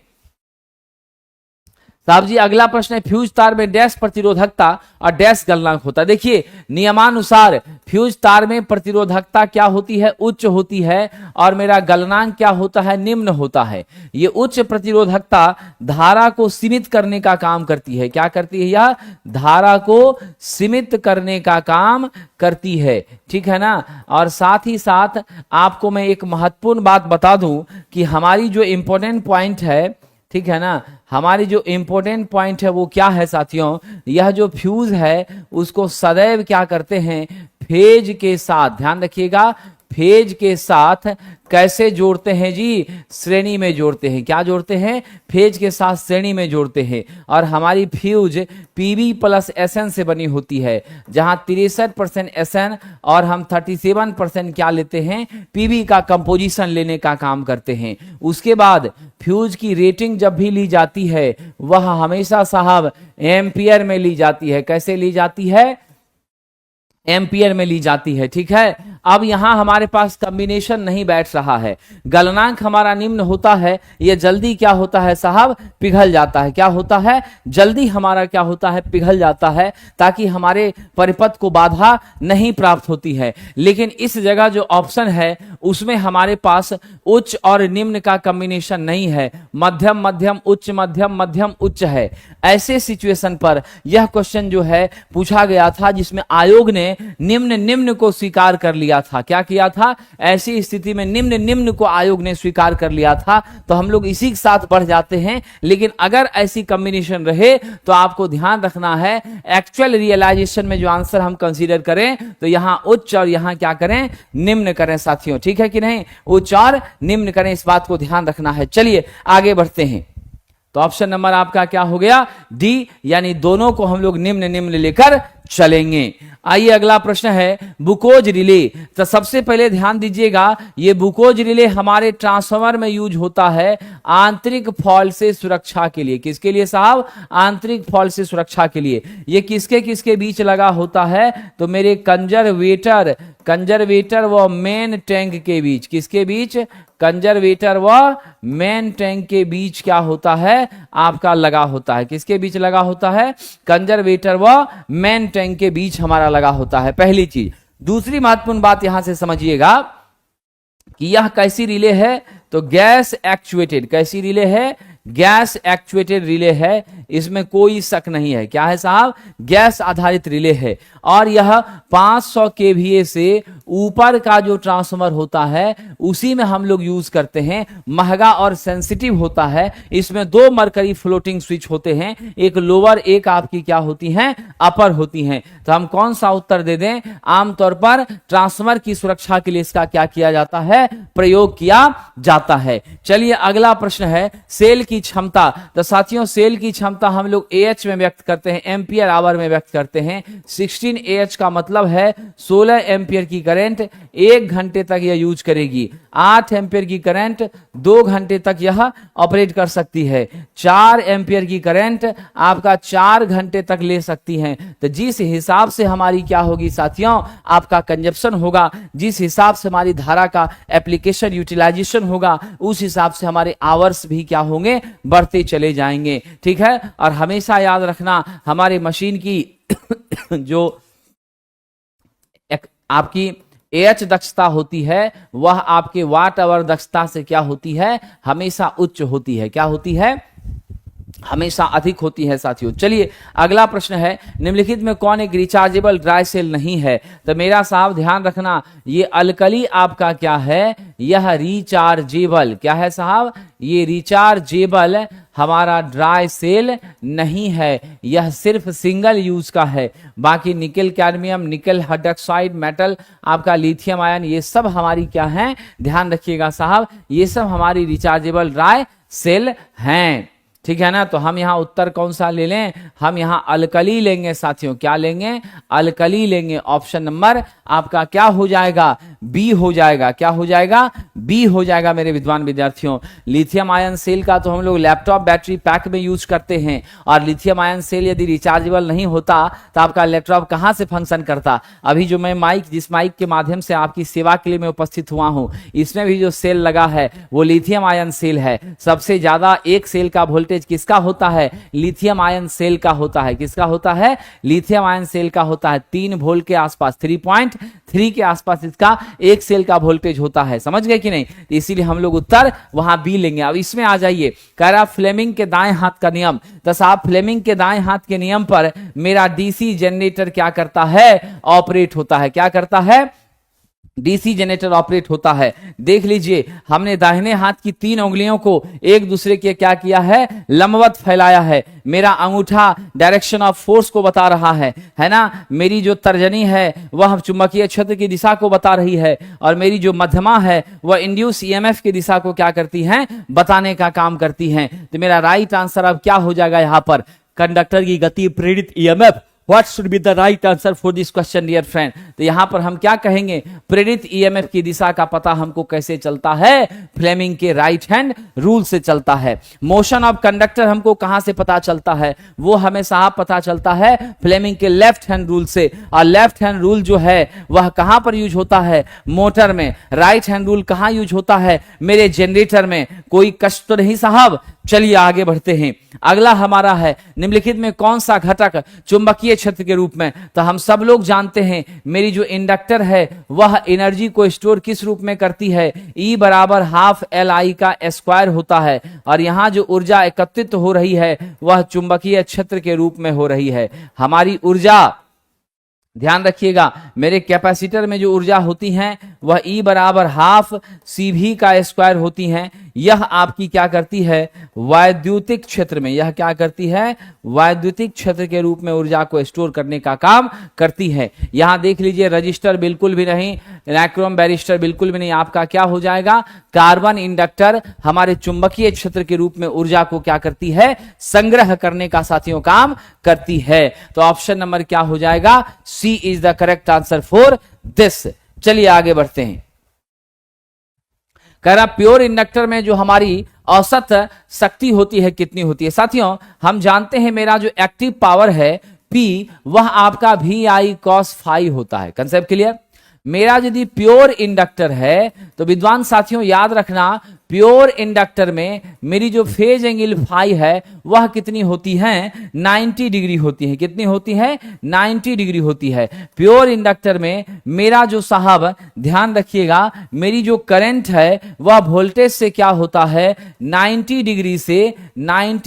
साहब जी। अगला प्रश्न है, फ्यूज तार में डैश प्रतिरोधकता और डैश गलनांक होता है। देखिए नियमानुसार फ्यूज तार में प्रतिरोधकता क्या होती है? उच्च होती है। और मेरा गलनांक क्या होता है? निम्न होता है। ये उच्च प्रतिरोधकता धारा को सीमित करने का काम करती है। क्या करती है? यह धारा को सीमित करने का काम करती है। ठीक है ना? और साथ ही साथ आपको मैं एक महत्वपूर्ण बात बता दूं कि हमारी जो इंपॉर्टेंट पॉइंट है, ठीक है ना, हमारी जो इंपॉर्टेंट पॉइंट है वो क्या है साथियों? यह जो फ्यूज है उसको सदैव क्या करते हैं? फेज के साथ, ध्यान रखिएगा, फेज के साथ कैसे जोड़ते हैं जी? श्रेणी में जोड़ते हैं। क्या जोड़ते हैं? फेज के साथ श्रेणी में जोड़ते हैं। और हमारी फ्यूज पीबी प्लस एसएन से बनी होती है, जहां 63% एसएन और हम 37% क्या लेते हैं? पीबी का कंपोजिशन लेने का काम करते हैं। उसके बाद फ्यूज की रेटिंग जब भी ली जाती है वह हमेशा साहब एम्पियर में ली जाती है। कैसे ली जाती है? एम्पियर में ली जाती है। ठीक है, अब यहां हमारे पास कॉम्बिनेशन नहीं बैठ रहा है, गलनांक हमारा निम्न होता है, ये जल्दी क्या होता है साहब? पिघल जाता है। क्या होता है? जल्दी हमारा क्या होता है? पिघल जाता है, ताकि हमारे परिपथ को बाधा नहीं प्राप्त होती है। लेकिन इस जगह जो ऑप्शन है उसमें हमारे पास उच्च और निम्न का कॉम्बिनेशन नहीं है, मध्यम मध्यम उच्च, मध्यम मध्यम उच्च है। ऐसे सिचुएशन पर यह क्वेश्चन जो है पूछा गया था, जिसमें आयोग ने निम्न निम्न को स्वीकार कर लिया था। क्या किया था? ऐसी स्थिति में निम्न निम्न को आयोग ने स्वीकार कर लिया था, तो हम लोग इसी के साथ बढ़ जाते हैं। लेकिन अगर ऐसी कॉम्बिनेशन रहे तो आपको ध्यान रखना है, एक्चुअल रियलाइजेशन में जो आंसर हम कंसीडर करें तो यहां उच्च और यहां क्या करें? निम्न करें साथियों। ठीक है कि नहीं? उच्च और निम्न करें, इस बात को ध्यान रखना है। चलिए आगे बढ़ते हैं। तो ऑप्शन नंबर आपका क्या हो गया? डी, यानी दोनों को हम लोग निम्न निम्न लेकर चलेंगे। आइए अगला प्रश्न है बुकोज रिले। तो सबसे पहले ध्यान दीजिएगा, ये बुकोज रिले हमारे ट्रांसफार्मर में यूज होता है आंतरिक फॉल्ट से सुरक्षा के लिए। किसके लिए साहब? आंतरिक फॉल्ट से सुरक्षा के लिए। ये किसके किसके बीच लगा होता है? तो मेरे कंजर्वेटर व मेन टैंक के बीच। किसके बीच? कंजर्वेटर व मेन टैंक के बीच क्या होता है? आपका लगा होता है। किसके बीच लगा होता है? कंजर्वेटर व मेन टैंक के बीच हमारा लगा होता है, पहली चीज। दूसरी महत्वपूर्ण बात यहां से समझिएगा कि यह कैसी रिले है? तो गैस एक्चुएटेड। कैसी रिले है? गैस एक्चुएटेड रिले है, इसमें कोई शक नहीं है। क्या है साहब? गैस आधारित रिले है। और यह 500 केवीए से ऊपर का जो ट्रांसफार्मर होता है उसी में हम लोग यूज करते हैं। महंगा और सेंसिटिव होता है। इसमें 2 मरकरी फ्लोटिंग स्विच होते हैं, एक लोअर, एक आपकी क्या होती हैं? अपर होती हैं। तो हम कौन सा उत्तर दे दें? आमतौर पर ट्रांसफार्मर की सुरक्षा के लिए इसका क्या किया जाता है? प्रयोग किया जाता है। चलिए अगला प्रश्न है सेल की क्षमता। तो साथियों सेल की क्षमता हम लोग AH में व्यक्त करते हैं, एम्पियर आवर में व्यक्त करते हैं। 16 AH का मतलब है 16 एम्पियर की करंट 1 घंटे तक यह यूज करेगी। 8 एम्पियर की करंट 2 घंटे तक यह ऑपरेट कर सकती है। 4 एम्पियर की करंट आपका 4 घंटे तक ले सकती है। तो जिस हिसाब से हमारी क्या होगी साथियों? आपका कंजप्शन होगा, जिस हिसाब से हमारी धारा का एप्लीकेशन यूटिलाइजेशन होगा, उस हिसाब से हमारे आवर्स भी क्या होंगे? बढ़ते चले जाएंगे। ठीक है, और हमेशा याद रखना हमारे मशीन की जो आपकी AH दक्षता होती है वह आपके वाट आवर दक्षता से क्या होती है? हमेशा उच्च होती है। क्या होती है? हमेशा अधिक होती है साथियों। चलिए अगला प्रश्न है निम्नलिखित में कौन एक रिचार्जेबल ड्राई सेल नहीं है? तो मेरा साहब ध्यान रखना, ये अल्कली आपका क्या है? यह रिचार्जेबल। क्या है साहब? ये रिचार्जेबल हमारा ड्राई सेल नहीं है, यह सिर्फ सिंगल यूज का है। बाकी निकल कैडमियम, निकल हाइड्रोक्साइड, मेटल आपका लिथियम आयन, ये सब हमारी क्या है? ध्यान रखिएगा साहब, ये सब हमारी रिचार्जेबल ड्राई सेल हैं। ठीक है ना? तो हम यहाँ उत्तर कौन सा ले लें? हम यहाँ अल्कली लेंगे साथियों। क्या लेंगे? अल्कली लेंगे। ऑप्शन नंबर आपका क्या हो जाएगा? बी हो जाएगा। क्या हो जाएगा? बी हो जाएगा मेरे विद्वान विद्यार्थियों। लिथियम आयन सेल का तो हम लोग लैपटॉप बैटरी पैक में यूज करते हैं, और लिथियम आयन सेल यदि रिचार्जेबल नहीं होता तो आपका लैपटॉप कहाँ से फंक्शन करता? अभी जो मैं जिस माइक के माध्यम से आपकी सेवा के लिए मैं उपस्थित हुआ हूँ, इसमें भी जो सेल लगा है वो लिथियम आयन सेल है। सबसे ज्यादा एक सेल का वोल्टेज किसका होता है? लिथियम आयन सेल का होता है। किसका होता है? लिथियम आयन सेल का होता है। 3 वोल्ट के आसपास, 3.3 के आसपास इसका एक सेल का वोल्टेज होता है। समझ गए कि नहीं? इसीलिए हम लोग उत्तर वहां बी लेंगे। अब इसमें आ जाइए, कह रहा फ्लेमिंग के दाएं हाथ का नियम। तो साहब फ्लेमिंग के दाएं हाथ के नियम पर मेरा डीसी जनरेटर क्या करता है? ऑपरेट होता है। क्या करता है? डीसी जनरेटर ऑपरेट होता है। देख लीजिए, हमने दाहिने हाथ की 3 उंगलियों को एक दूसरे के क्या किया है, लंबवत फैलाया है। मेरा अंगूठा डायरेक्शन ऑफ फोर्स को बता रहा है ना। मेरी जो तर्जनी है वह चुंबकीय क्षेत्र की दिशा को बता रही है, और मेरी जो मध्यमा है वह इंड्यूस ईएमएफ की दिशा को क्या करती है, बताने का काम करती है। तो मेरा राइट आंसर अब क्या हो जाएगा, यहां पर कंडक्टर की गति प्रेरित EMF. What should be the right answer for this question, dear friend? तो यहां पर हम क्या कहेंगे, प्रेरित ईएमएफ की दिशा का पता हमको कैसे चलता है, फ्लेमिंग के राइट हैंड रूल से चलता है। मोशन ऑफ कंडक्टर हमको कहां से पता चलता है, वो हमें साहब पता चलता है फ्लेमिंग के लेफ्ट हैंड रूल से। और लेफ्ट हैंड रूल जो है वह कहां पर यूज होता है, मोटर में। राइट हैंड रूल कहां यूज होता है, मेरे जनरेटर में। कोई कष्ट तो नहीं साहब। चलिए आगे बढ़ते हैं। अगला हमारा है, निम्नलिखित में कौन सा घटक चुंबकीय क्षेत्र के रूप में। तो हम सब लोग जानते हैं मेरी जो इंडक्टर है वह एनर्जी को स्टोर किस रूप में करती है, E बराबर हाफ LI का स्क्वायर होता है। और यहां जो ऊर्जा एकत्रित हो रही है वह चुंबकीय क्षेत्र के रूप में हो रही है। हमारी ऊर्जा, ध्यान रखिएगा, मेरे कैपेसिटर में जो ऊर्जा होती है वह E बराबर हाफ CV का स्क्वायर होती है। यह आपकी क्या करती है, वैद्युतिक क्षेत्र में, यह क्या करती है, वैद्युतिक क्षेत्र के रूप में ऊर्जा को स्टोर करने का काम करती है। यहां देख लीजिए, रजिस्टर बिल्कुल भी नहीं, नाइक्रोम बैरिस्टर बिल्कुल भी नहीं, आपका क्या हो जाएगा, कार्बन इंडक्टर हमारे चुंबकीय क्षेत्र के रूप में ऊर्जा को क्या करती है, संग्रह करने का साथियों काम करती है। तो ऑप्शन नंबर क्या हो जाएगा, C is the correct answer for this. चलिए आगे बढ़ते हैं। कह रहा प्योर इंडक्टर में जो हमारी औसत शक्ति होती है कितनी होती है। साथियों हम जानते हैं मेरा जो एक्टिव पावर है P वह आपका VI cos phi होता है। Concept clear. मेरा यदि प्योर इंडक्टर है तो विद्वान साथियों याद रखना, प्योर इंडक्टर में मेरी जो फेज एंगल फाई है वह कितनी होती है, 90 डिग्री होती है। कितनी होती है, 90 डिग्री होती है। प्योर इंडक्टर में मेरा जो साहब, ध्यान रखिएगा, मेरी जो करंट है वह वोल्टेज से क्या होता है, 90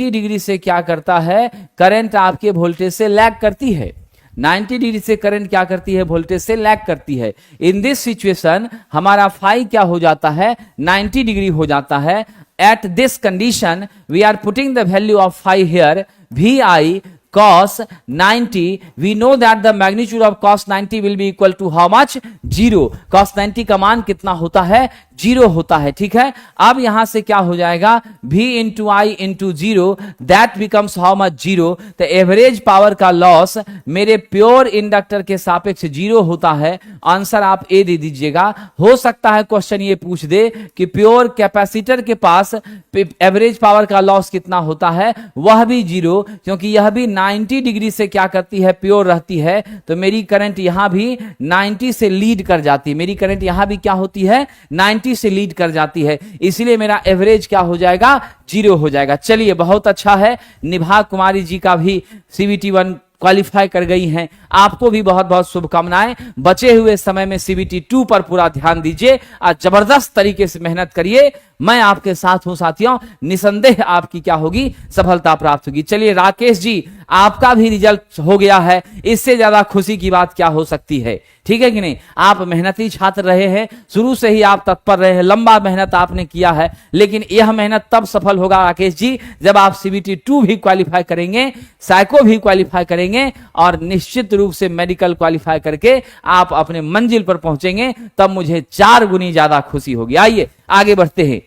डिग्री से क्या करता है, करंट आपके वोल्टेज से लैग करती है। 90 डिग्री से करंट क्या करती है, वोल्टेज से लैग करती है। इन दिस सिचुएशन हमारा फाई क्या हो जाता है, 90 डिग्री हो जाता है। At this condition we are putting the value of phi here, VI cos 90, we know that the magnitude of cos 90 will be equal to how much, 0। cos 90 का मान कितना होता है, 0 होता है। ठीक है, अब यहां से क्या हो जाएगा, V into I into 0, that becomes how much, 0। तो एवरेज पावर का लॉस मेरे प्योर इंडक्टर के सापेक्ष 0 होता है। आंसर आप ए दे दीजिएगा। हो सकता है क्वेश्चन ये पूछ दे कि प्योर कैपेसिटर के पास एवरेज पावर का लॉस कितना होता है, वह भी 0, क्योंकि यह भी 90 डिग्री से क्या करती है, प्योर रहती है। तो मेरी करंट यहां भी 90 से लीड कर जाती है। मेरी करंट यहां भी क्या होती है, 90 से लीड कर जाती है। इसलिए मेरा एवरेज क्या हो जाएगा, 0 हो जाएगा। चलिए बहुत अच्छा है, निभा कुमारी जी का भी CBT 1 क्वालिफाई कर गई हैं। आपको भी बहुत बहुत शुभकामनाएं। बचे हुए समय में CBT 2 पर पूरा ध्यान दीजिए और जबरदस्त तरीके से मेहनत करिए। मैं आपके साथ हूं साथियों, निसंदेह आपकी क्या होगी, सफलता प्राप्त होगी। चलिए राकेश जी, आपका भी रिजल्ट हो गया है, इससे ज्यादा खुशी की बात क्या हो सकती है, ठीक है कि नहीं। आप मेहनती छात्र रहे हैं, शुरू से ही आप तत्पर रहे हैं, लंबा मेहनत आपने किया है, लेकिन यह मेहनत तब सफल होगा राकेश जी जब आप CBT 2 भी क्वालिफाई करेंगे, साइको भी क्वालिफाई करेंगे और निश्चित रूप से मेडिकल क्वालिफाई करके आप अपने मंजिल पर पहुंचेंगे, तब मुझे 4 गुनी ज्यादा खुशी होगी। आइए आगे बढ़ते हैं,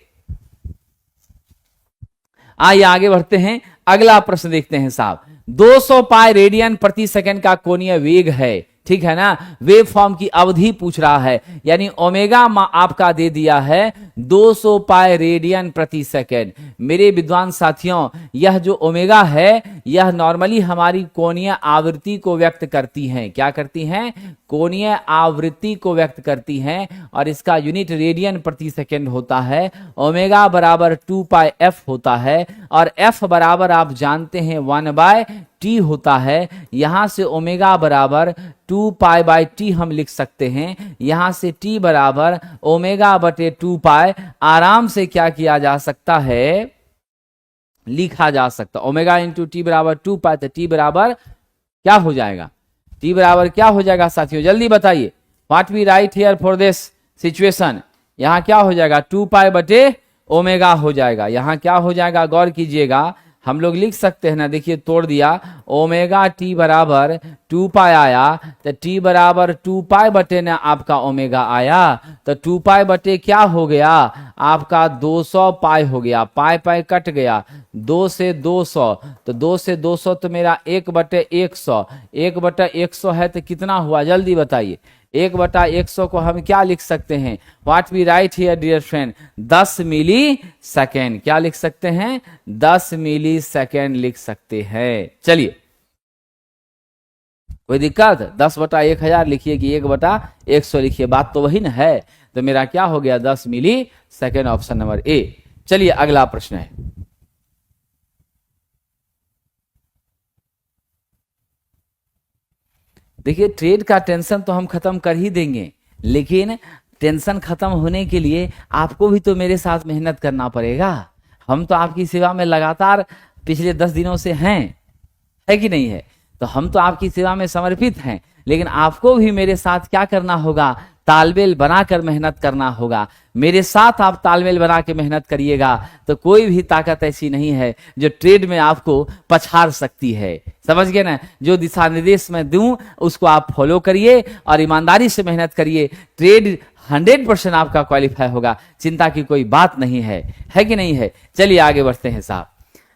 आइए आगे बढ़ते हैं। अगला प्रश्न देखते हैं साहब। 200 पाई रेडियन प्रति सेकंड का कोणीय वेग है, ठीक है ना। वेव फॉर्म की अवधि पूछ रहा है, यानी ओमेगा आपका दे दिया है 200 पाई रेडियन प्रति सेकंड। मेरे विद्वान साथियों, यह जो ओमेगा है यह नॉर्मली हमारी कोणीय आवृत्ति को व्यक्त करती हैं। क्या करती हैं, कोणीय आवृत्ति को व्यक्त करती हैं, और इसका यूनिट रेडियन प्रति सेकंड होता है। ओमेगा बराबर 2 पाई f होता है, और f बराबर आप जानते हैं 1/t होता है। यहां से ओमेगा बराबर 2 पाई बाई टी हम लिख सकते हैं। यहां से t बराबर ओमेगा बटे 2 पाई आराम से क्या किया जा सकता है, लिखा जा सकता। ओमेगा इंटू टी बराबर 2 पाई, तो t बराबर क्या हो जाएगा, t बराबर क्या हो जाएगा साथियों, जल्दी बताइए। What we write here for this situation, यहां क्या हो जाएगा 2 पाई बटे ओमेगा हो जाएगा। यहां क्या हो जाएगा गौर कीजिएगा, हम लोग लिख सकते हैं ना, देखिए तोड़ दिया, ओमेगा टी बराबर 2 पाई आया, तो टी बराबर 2 पाई बटे ना आपका ओमेगा आया, तो 2 पाई बटे क्या हो गया आपका 200 पाई हो गया, पाई पाई कट गया, 2 से 200, तो 2 से 200 तो मेरा 1 बटे 100, 1 बटे 100 है तो कितना हुआ जल्दी बताइए, 1 बटा 100 को हम क्या लिख सकते हैं, what we write here dear friend, 10 millisecond, क्या लिख सकते हैं 10 मिली सेकेंड लिख सकते हैं। चलिए कोई दिक्कत, 10 बटा 1000 लिखिए कि 1 बटा 100 लिखिए, बात तो वही ना है, तो मेरा क्या हो गया 10 मिली सेकेंड, ऑप्शन नंबर ए। चलिए अगला प्रश्न है, देखिए ट्रेड का टेंशन तो हम खत्म कर ही देंगे, लेकिन टेंशन खत्म होने के लिए आपको भी तो मेरे साथ मेहनत करना पड़ेगा। हम तो आपकी सेवा में लगातार पिछले 10 दिनों से हैं, है कि नहीं है, तो हम तो आपकी सेवा में समर्पित हैं, लेकिन आपको भी मेरे साथ क्या करना होगा, तालमेल बनाकर मेहनत करना होगा। मेरे साथ आप तालमेल बना के मेहनत करिएगा तो कोई भी ताकत ऐसी नहीं है जो ट्रेड में आपको पछाड़ सकती है। समझ गए ना, जो दिशा निर्देश मैं दूं उसको आप फॉलो करिए और ईमानदारी से मेहनत करिए, ट्रेड 100% आपका क्वालिफाई होगा, चिंता की कोई बात नहीं है कि नहीं है। चलिए आगे बढ़ते हैं साहब,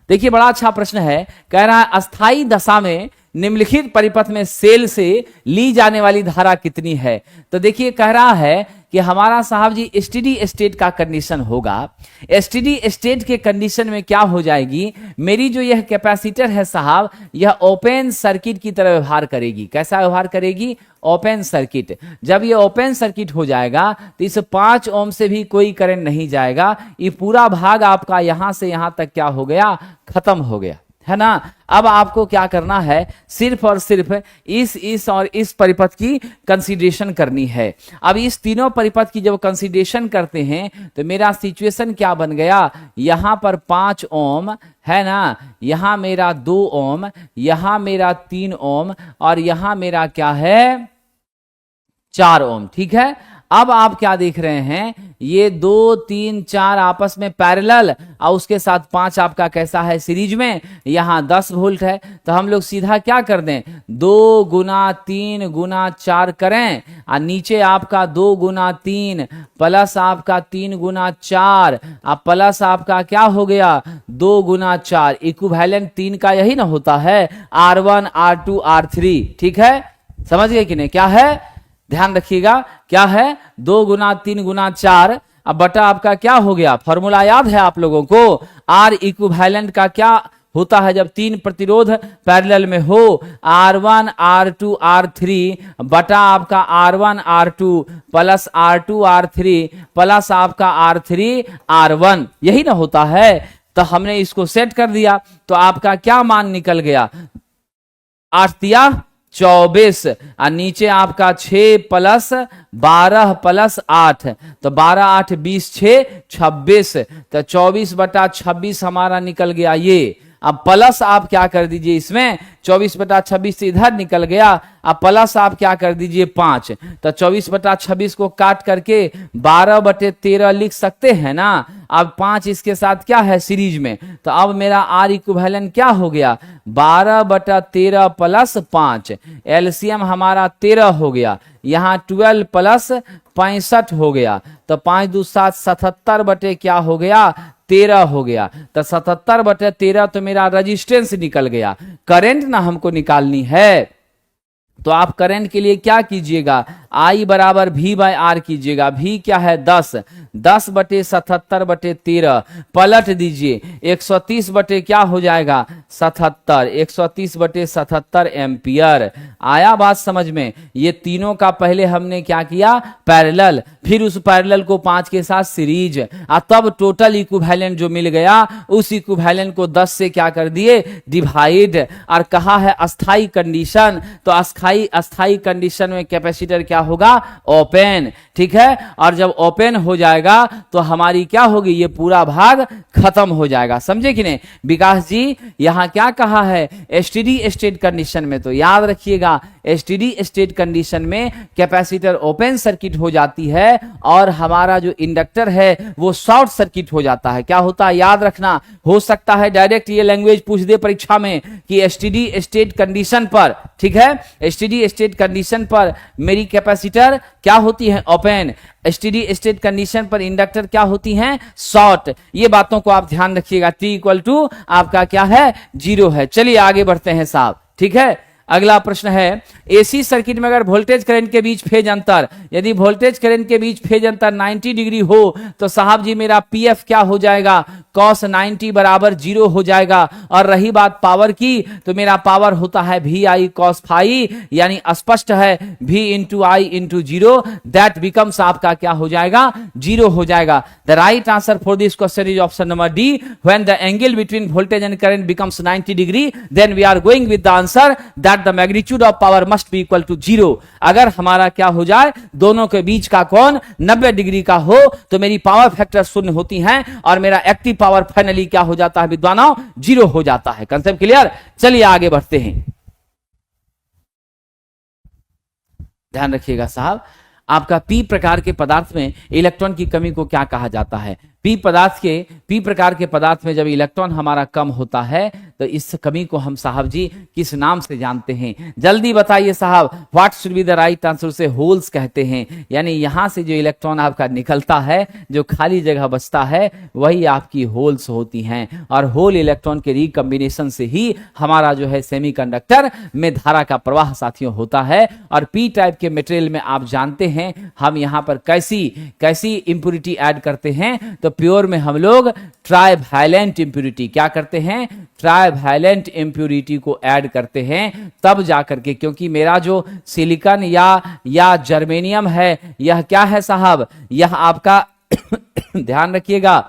देखिए बड़ा अच्छा प्रश्न है, कह रहा है अस्थाई दशा में निम्नलिखित परिपथ में सेल से ली जाने वाली धारा कितनी है। तो देखिए कह रहा है कि हमारा साहब जी स्टेडी स्टेट का कंडीशन होगा, स्टेडी स्टेट के कंडीशन में क्या हो जाएगी, मेरी जो यह कैपेसिटर है साहब यह ओपन सर्किट की तरह व्यवहार करेगी। कैसा व्यवहार करेगी, ओपन सर्किट। जब ये ओपन सर्किट हो जाएगा तो इस 5 ओम से भी कोई करंट नहीं जाएगा, ये पूरा भाग आपका यहां से यहां तक क्या हो गया, खत्म हो गया, है ना। अब आपको क्या करना है, सिर्फ और सिर्फ इस और इस परिपथ की कंसीडरेशन करनी है। अब इस तीनों परिपथ की जब कंसीडरेशन करते हैं तो मेरा सिचुएशन क्या बन गया, यहां पर 5 ओम है ना, यहां मेरा 2 ओम, यहां मेरा 3 ओम और यहां मेरा क्या है 4 ओम, ठीक है। अब आप क्या देख रहे हैं, ये 2 3 4 आपस में पैरेलल और उसके साथ 5 आपका कैसा है सीरीज में, यहां 10 वोल्ट है, तो हम लोग सीधा क्या कर दें 2 गुना 3 गुना 4 करें और नीचे आपका 2 गुना 3 प्लस आपका 3 गुना 4 और प्लस आपका क्या हो गया 2 गुना 4, इक्विवेलेंट 3 का यही ना होता है, R1 R2 R3, ठीक है, समझ गए कि नहीं, क्या है ध्यान रखिएगा, क्या है 2 गुना 3 गुना 4, अब बटा आपका क्या हो गया, फॉर्मूला याद है आप लोगों को, आर इक्विवेलेंट का क्या होता है जब 3 प्रतिरोध पैरेलल में हो, R1 R2 R3 बटा आपका R1 R2 plus R2 R3 plus आपका R3 R1, यही ना होता है। तो हमने इसको सेट कर दिया तो आपका क्या मान निकल गया, 8 तिया 24 और नीचे आपका 6 प्लस 12 प्लस 8, तो 12 8 20 6 26, तो 24 बटा 26 हमारा निकल गया ये। अब प्लस आप क्या कर दीजिए इसमें, 24 बटा 26 से इधर निकल गया, अब प्लस आप क्या कर दीजिए 5, तो 24 बटा 26 को काट करके 12 बटे 13 लिख सकते हैं ना। अब 5 इसके साथ क्या है सीरीज में, तो अब मेरा आर इक्विवेलेंट क्या हो गया 12 बटा 13 प्लस 5, एलसीएम हमारा 13 हो गया, यहाँ 12 प्लस 65 हो गया, तो 5 2 7 77 बटे क्या हो गया 13 हो गया, तो 77 बटे 13 तो मेरा रेजिस्टेंस निकल गया। करंट ना हमको निकालनी है, तो आप करंट के लिए क्या कीजिएगा, I बराबर V बाय R कीजिएगा। V क्या है 10, 10 बटे 77 बटे 13 पलट दीजिए, 130 बटे क्या हो जाएगा 77, 130 बटे 77 एम्पियर। आया बात समझ में, ये तीनों का पहले हमने क्या किया पैरेलल, फिर उस पैरेलल को 5 के साथ सीरीज, तब टोटल इक्विवेलेंट जो मिल गया उस इक्विवेलेंट को 10 से क्या कर दिए डिवाइड, और कहा है अस्थाई कंडीशन, तो अस्थाई कंडीशन में कैपेसिटर क्या होगा, ओपन। ठीक है, और जब ओपन हो जाएगा तो हमारी क्या होगी, ये पूरा भाग खत्म हो जाएगा। समझे कि नहीं विकास जी? यहां क्या कहा है, एसटीडी स्टेट कंडीशन में, तो याद रखिएगा एसटीडी स्टेट कंडीशन में कैपेसिटर ओपन सर्किट हो जाती है और हमारा जो इंडक्टर है वो शॉर्ट सर्किट हो जाता है। क्या होता है याद रखना, हो सकता है डायरेक्ट ये लैंग्वेज पूछ दे परीक्षा में कि एसटीडी स्टेट कंडीशन पर, ठीक है, एसटीडी स्टेट कंडीशन पर मेरी कैपेसिटर क्या होती है, ओपन। एसटीडी स्टेट कंडीशन पर इंडक्टर क्या होती हैं, शॉर्ट। ये बातों को आप ध्यान रखिएगा। टी इक्वल टू आपका क्या है, 0 है। चलिए आगे बढ़ते हैं साहब। ठीक है, अगला प्रश्न है, एसी सर्किट में अगर वोल्टेज करंट के बीच फेज अंतर, यदि वोल्टेज करंट के बीच फेज अंतर 90 डिग्री हो तो साहब जी मेरा पीएफ क्या हो जाएगा, cos 90 बराबर 0 हो जाएगा। और रही बात पावर की, तो मेरा पावर होता है वी आई cos फाई, यानी स्पष्ट है v into I into 0, that becomes आपका क्या हो जाएगा, 0 हो जाएगा। The right answer for this question is option number D, when the angle between voltage and current becomes 90 degree then we are going with the answer that the magnitude of power must be equal to 0। अगर हमारा क्या हो जाए, दोनों के बीच का कोण 90 degree का हो तो मेरी पावर फैक्टर 0 होती है और मेरा एक्टिव पावर फाइनली क्या हो जाता है विद्वानों, 0 हो जाता है। Concept clear? चलिए आगे बढ़ते हैं। ध्यान रखिएगा साहब, आपका पी प्रकार के पदार्थ में इलेक्ट्रॉन की कमी को क्या कहा जाता है? पी प्रकार के पदार्थ में जब इलेक्ट्रॉन हमारा कम होता है तो इस कमी को हम साहब जी किस नाम से जानते हैं? जल्दी बताइए साहब, what should be the right answer? से होल्स कहते हैं, यानी यहां से जो इलेक्ट्रॉन आपका निकलता है, जो खाली जगह बचता है, वही आपकी होल्स होती हैं। और होल इलेक्ट्रॉन के रिकॉम्बिनेशन से ही हमारा जो है सेमीकंडक्टर में धारा का प्रवाह साथियों होता है। और पी टाइप के मटेरियल में आप जानते हैं हम यहां पर कैसी इंप्योरिटी ऐड करते हैं, तो प्योर में हम लोग ट्राइवैलेंट इंप्योरिटी क्या करते हैं, ट्राइवैलेंट इंप्योरिटी को ऐड करते हैं तब जाकर के, क्योंकि मेरा जो सिलिकॉन या जर्मेनियम है, यह क्या है साहब, यह आपका ध्यान रखिएगा,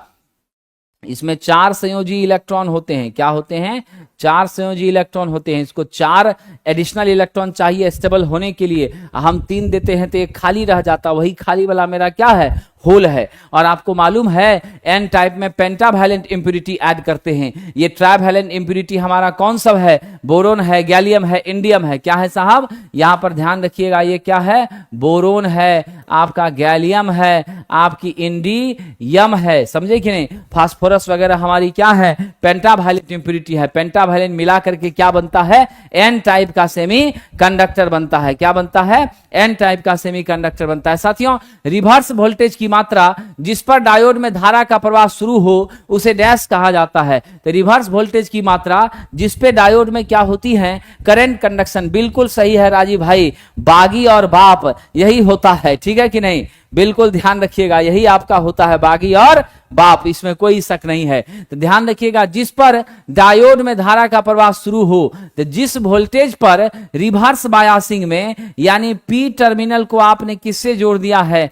इसमें 4 संयोजी इलेक्ट्रॉन होते हैं। क्या होते हैं? 4 संयोजी इलेक्ट्रॉन होते हैं। इसको 4 एडिशनल इलेक्ट्रॉन चाहिए स्टेबल होने के लिए। हम 3 देते हैं तो एक खाली रह जाता, वही खाली वाला मेरा क्या है, होल है। और आपको मालूम है एन टाइप में पेंटावैलेंट इंप्योरिटी ऐड करते हैं। ये ट्राइवैलेंट इंप्योरिटी हमारा कौन सा है, बोरोन है, गैलियम है, इंडियम है। क्या है साहब, यहां पर ध्यान रखिएगा, ये क्या है, बोरोन है, आपका गैलियम है, आपकी इंडियम है। समझे कि नहीं? फास्फोरस वगैरह हमारी क्या है, पेंटावैलेंट इंप्योरिटी है। पेंटावैलेंट मिला करके क्या बनता है, एन टाइप का सेमी कंडक्टर बनता है। क्या बनता है, एन टाइप का सेमी कंडक्टर बनता है। साथियों, रिवर्स वोल्टेज की मात्रा जिस पर डायोड में धारा का प्रवाह शुरू हो उसे डैश कहा जाता है। तो रिवर्स वोल्टेज की मात्रा जिस पे डायोड में क्या होती है, करंट कंडक्शन। बिल्कुल सही है राजीव भाई, बागी और बाप यही होता है, ठीक है कि नहीं? बिल्कुल ध्यान रखिएगा, यही आपका होता है, बागी और बाप, इसमें कोई शक नहीं है। तो ध्यान रखिएगा, जिस पर डायोड में धारा का प्रवाह शुरू हो, तो जिस वोल्टेज पर रिवर्स बायसिंग में, यानी पी टर्मिनल को आपने किससे जोड़ दिया है,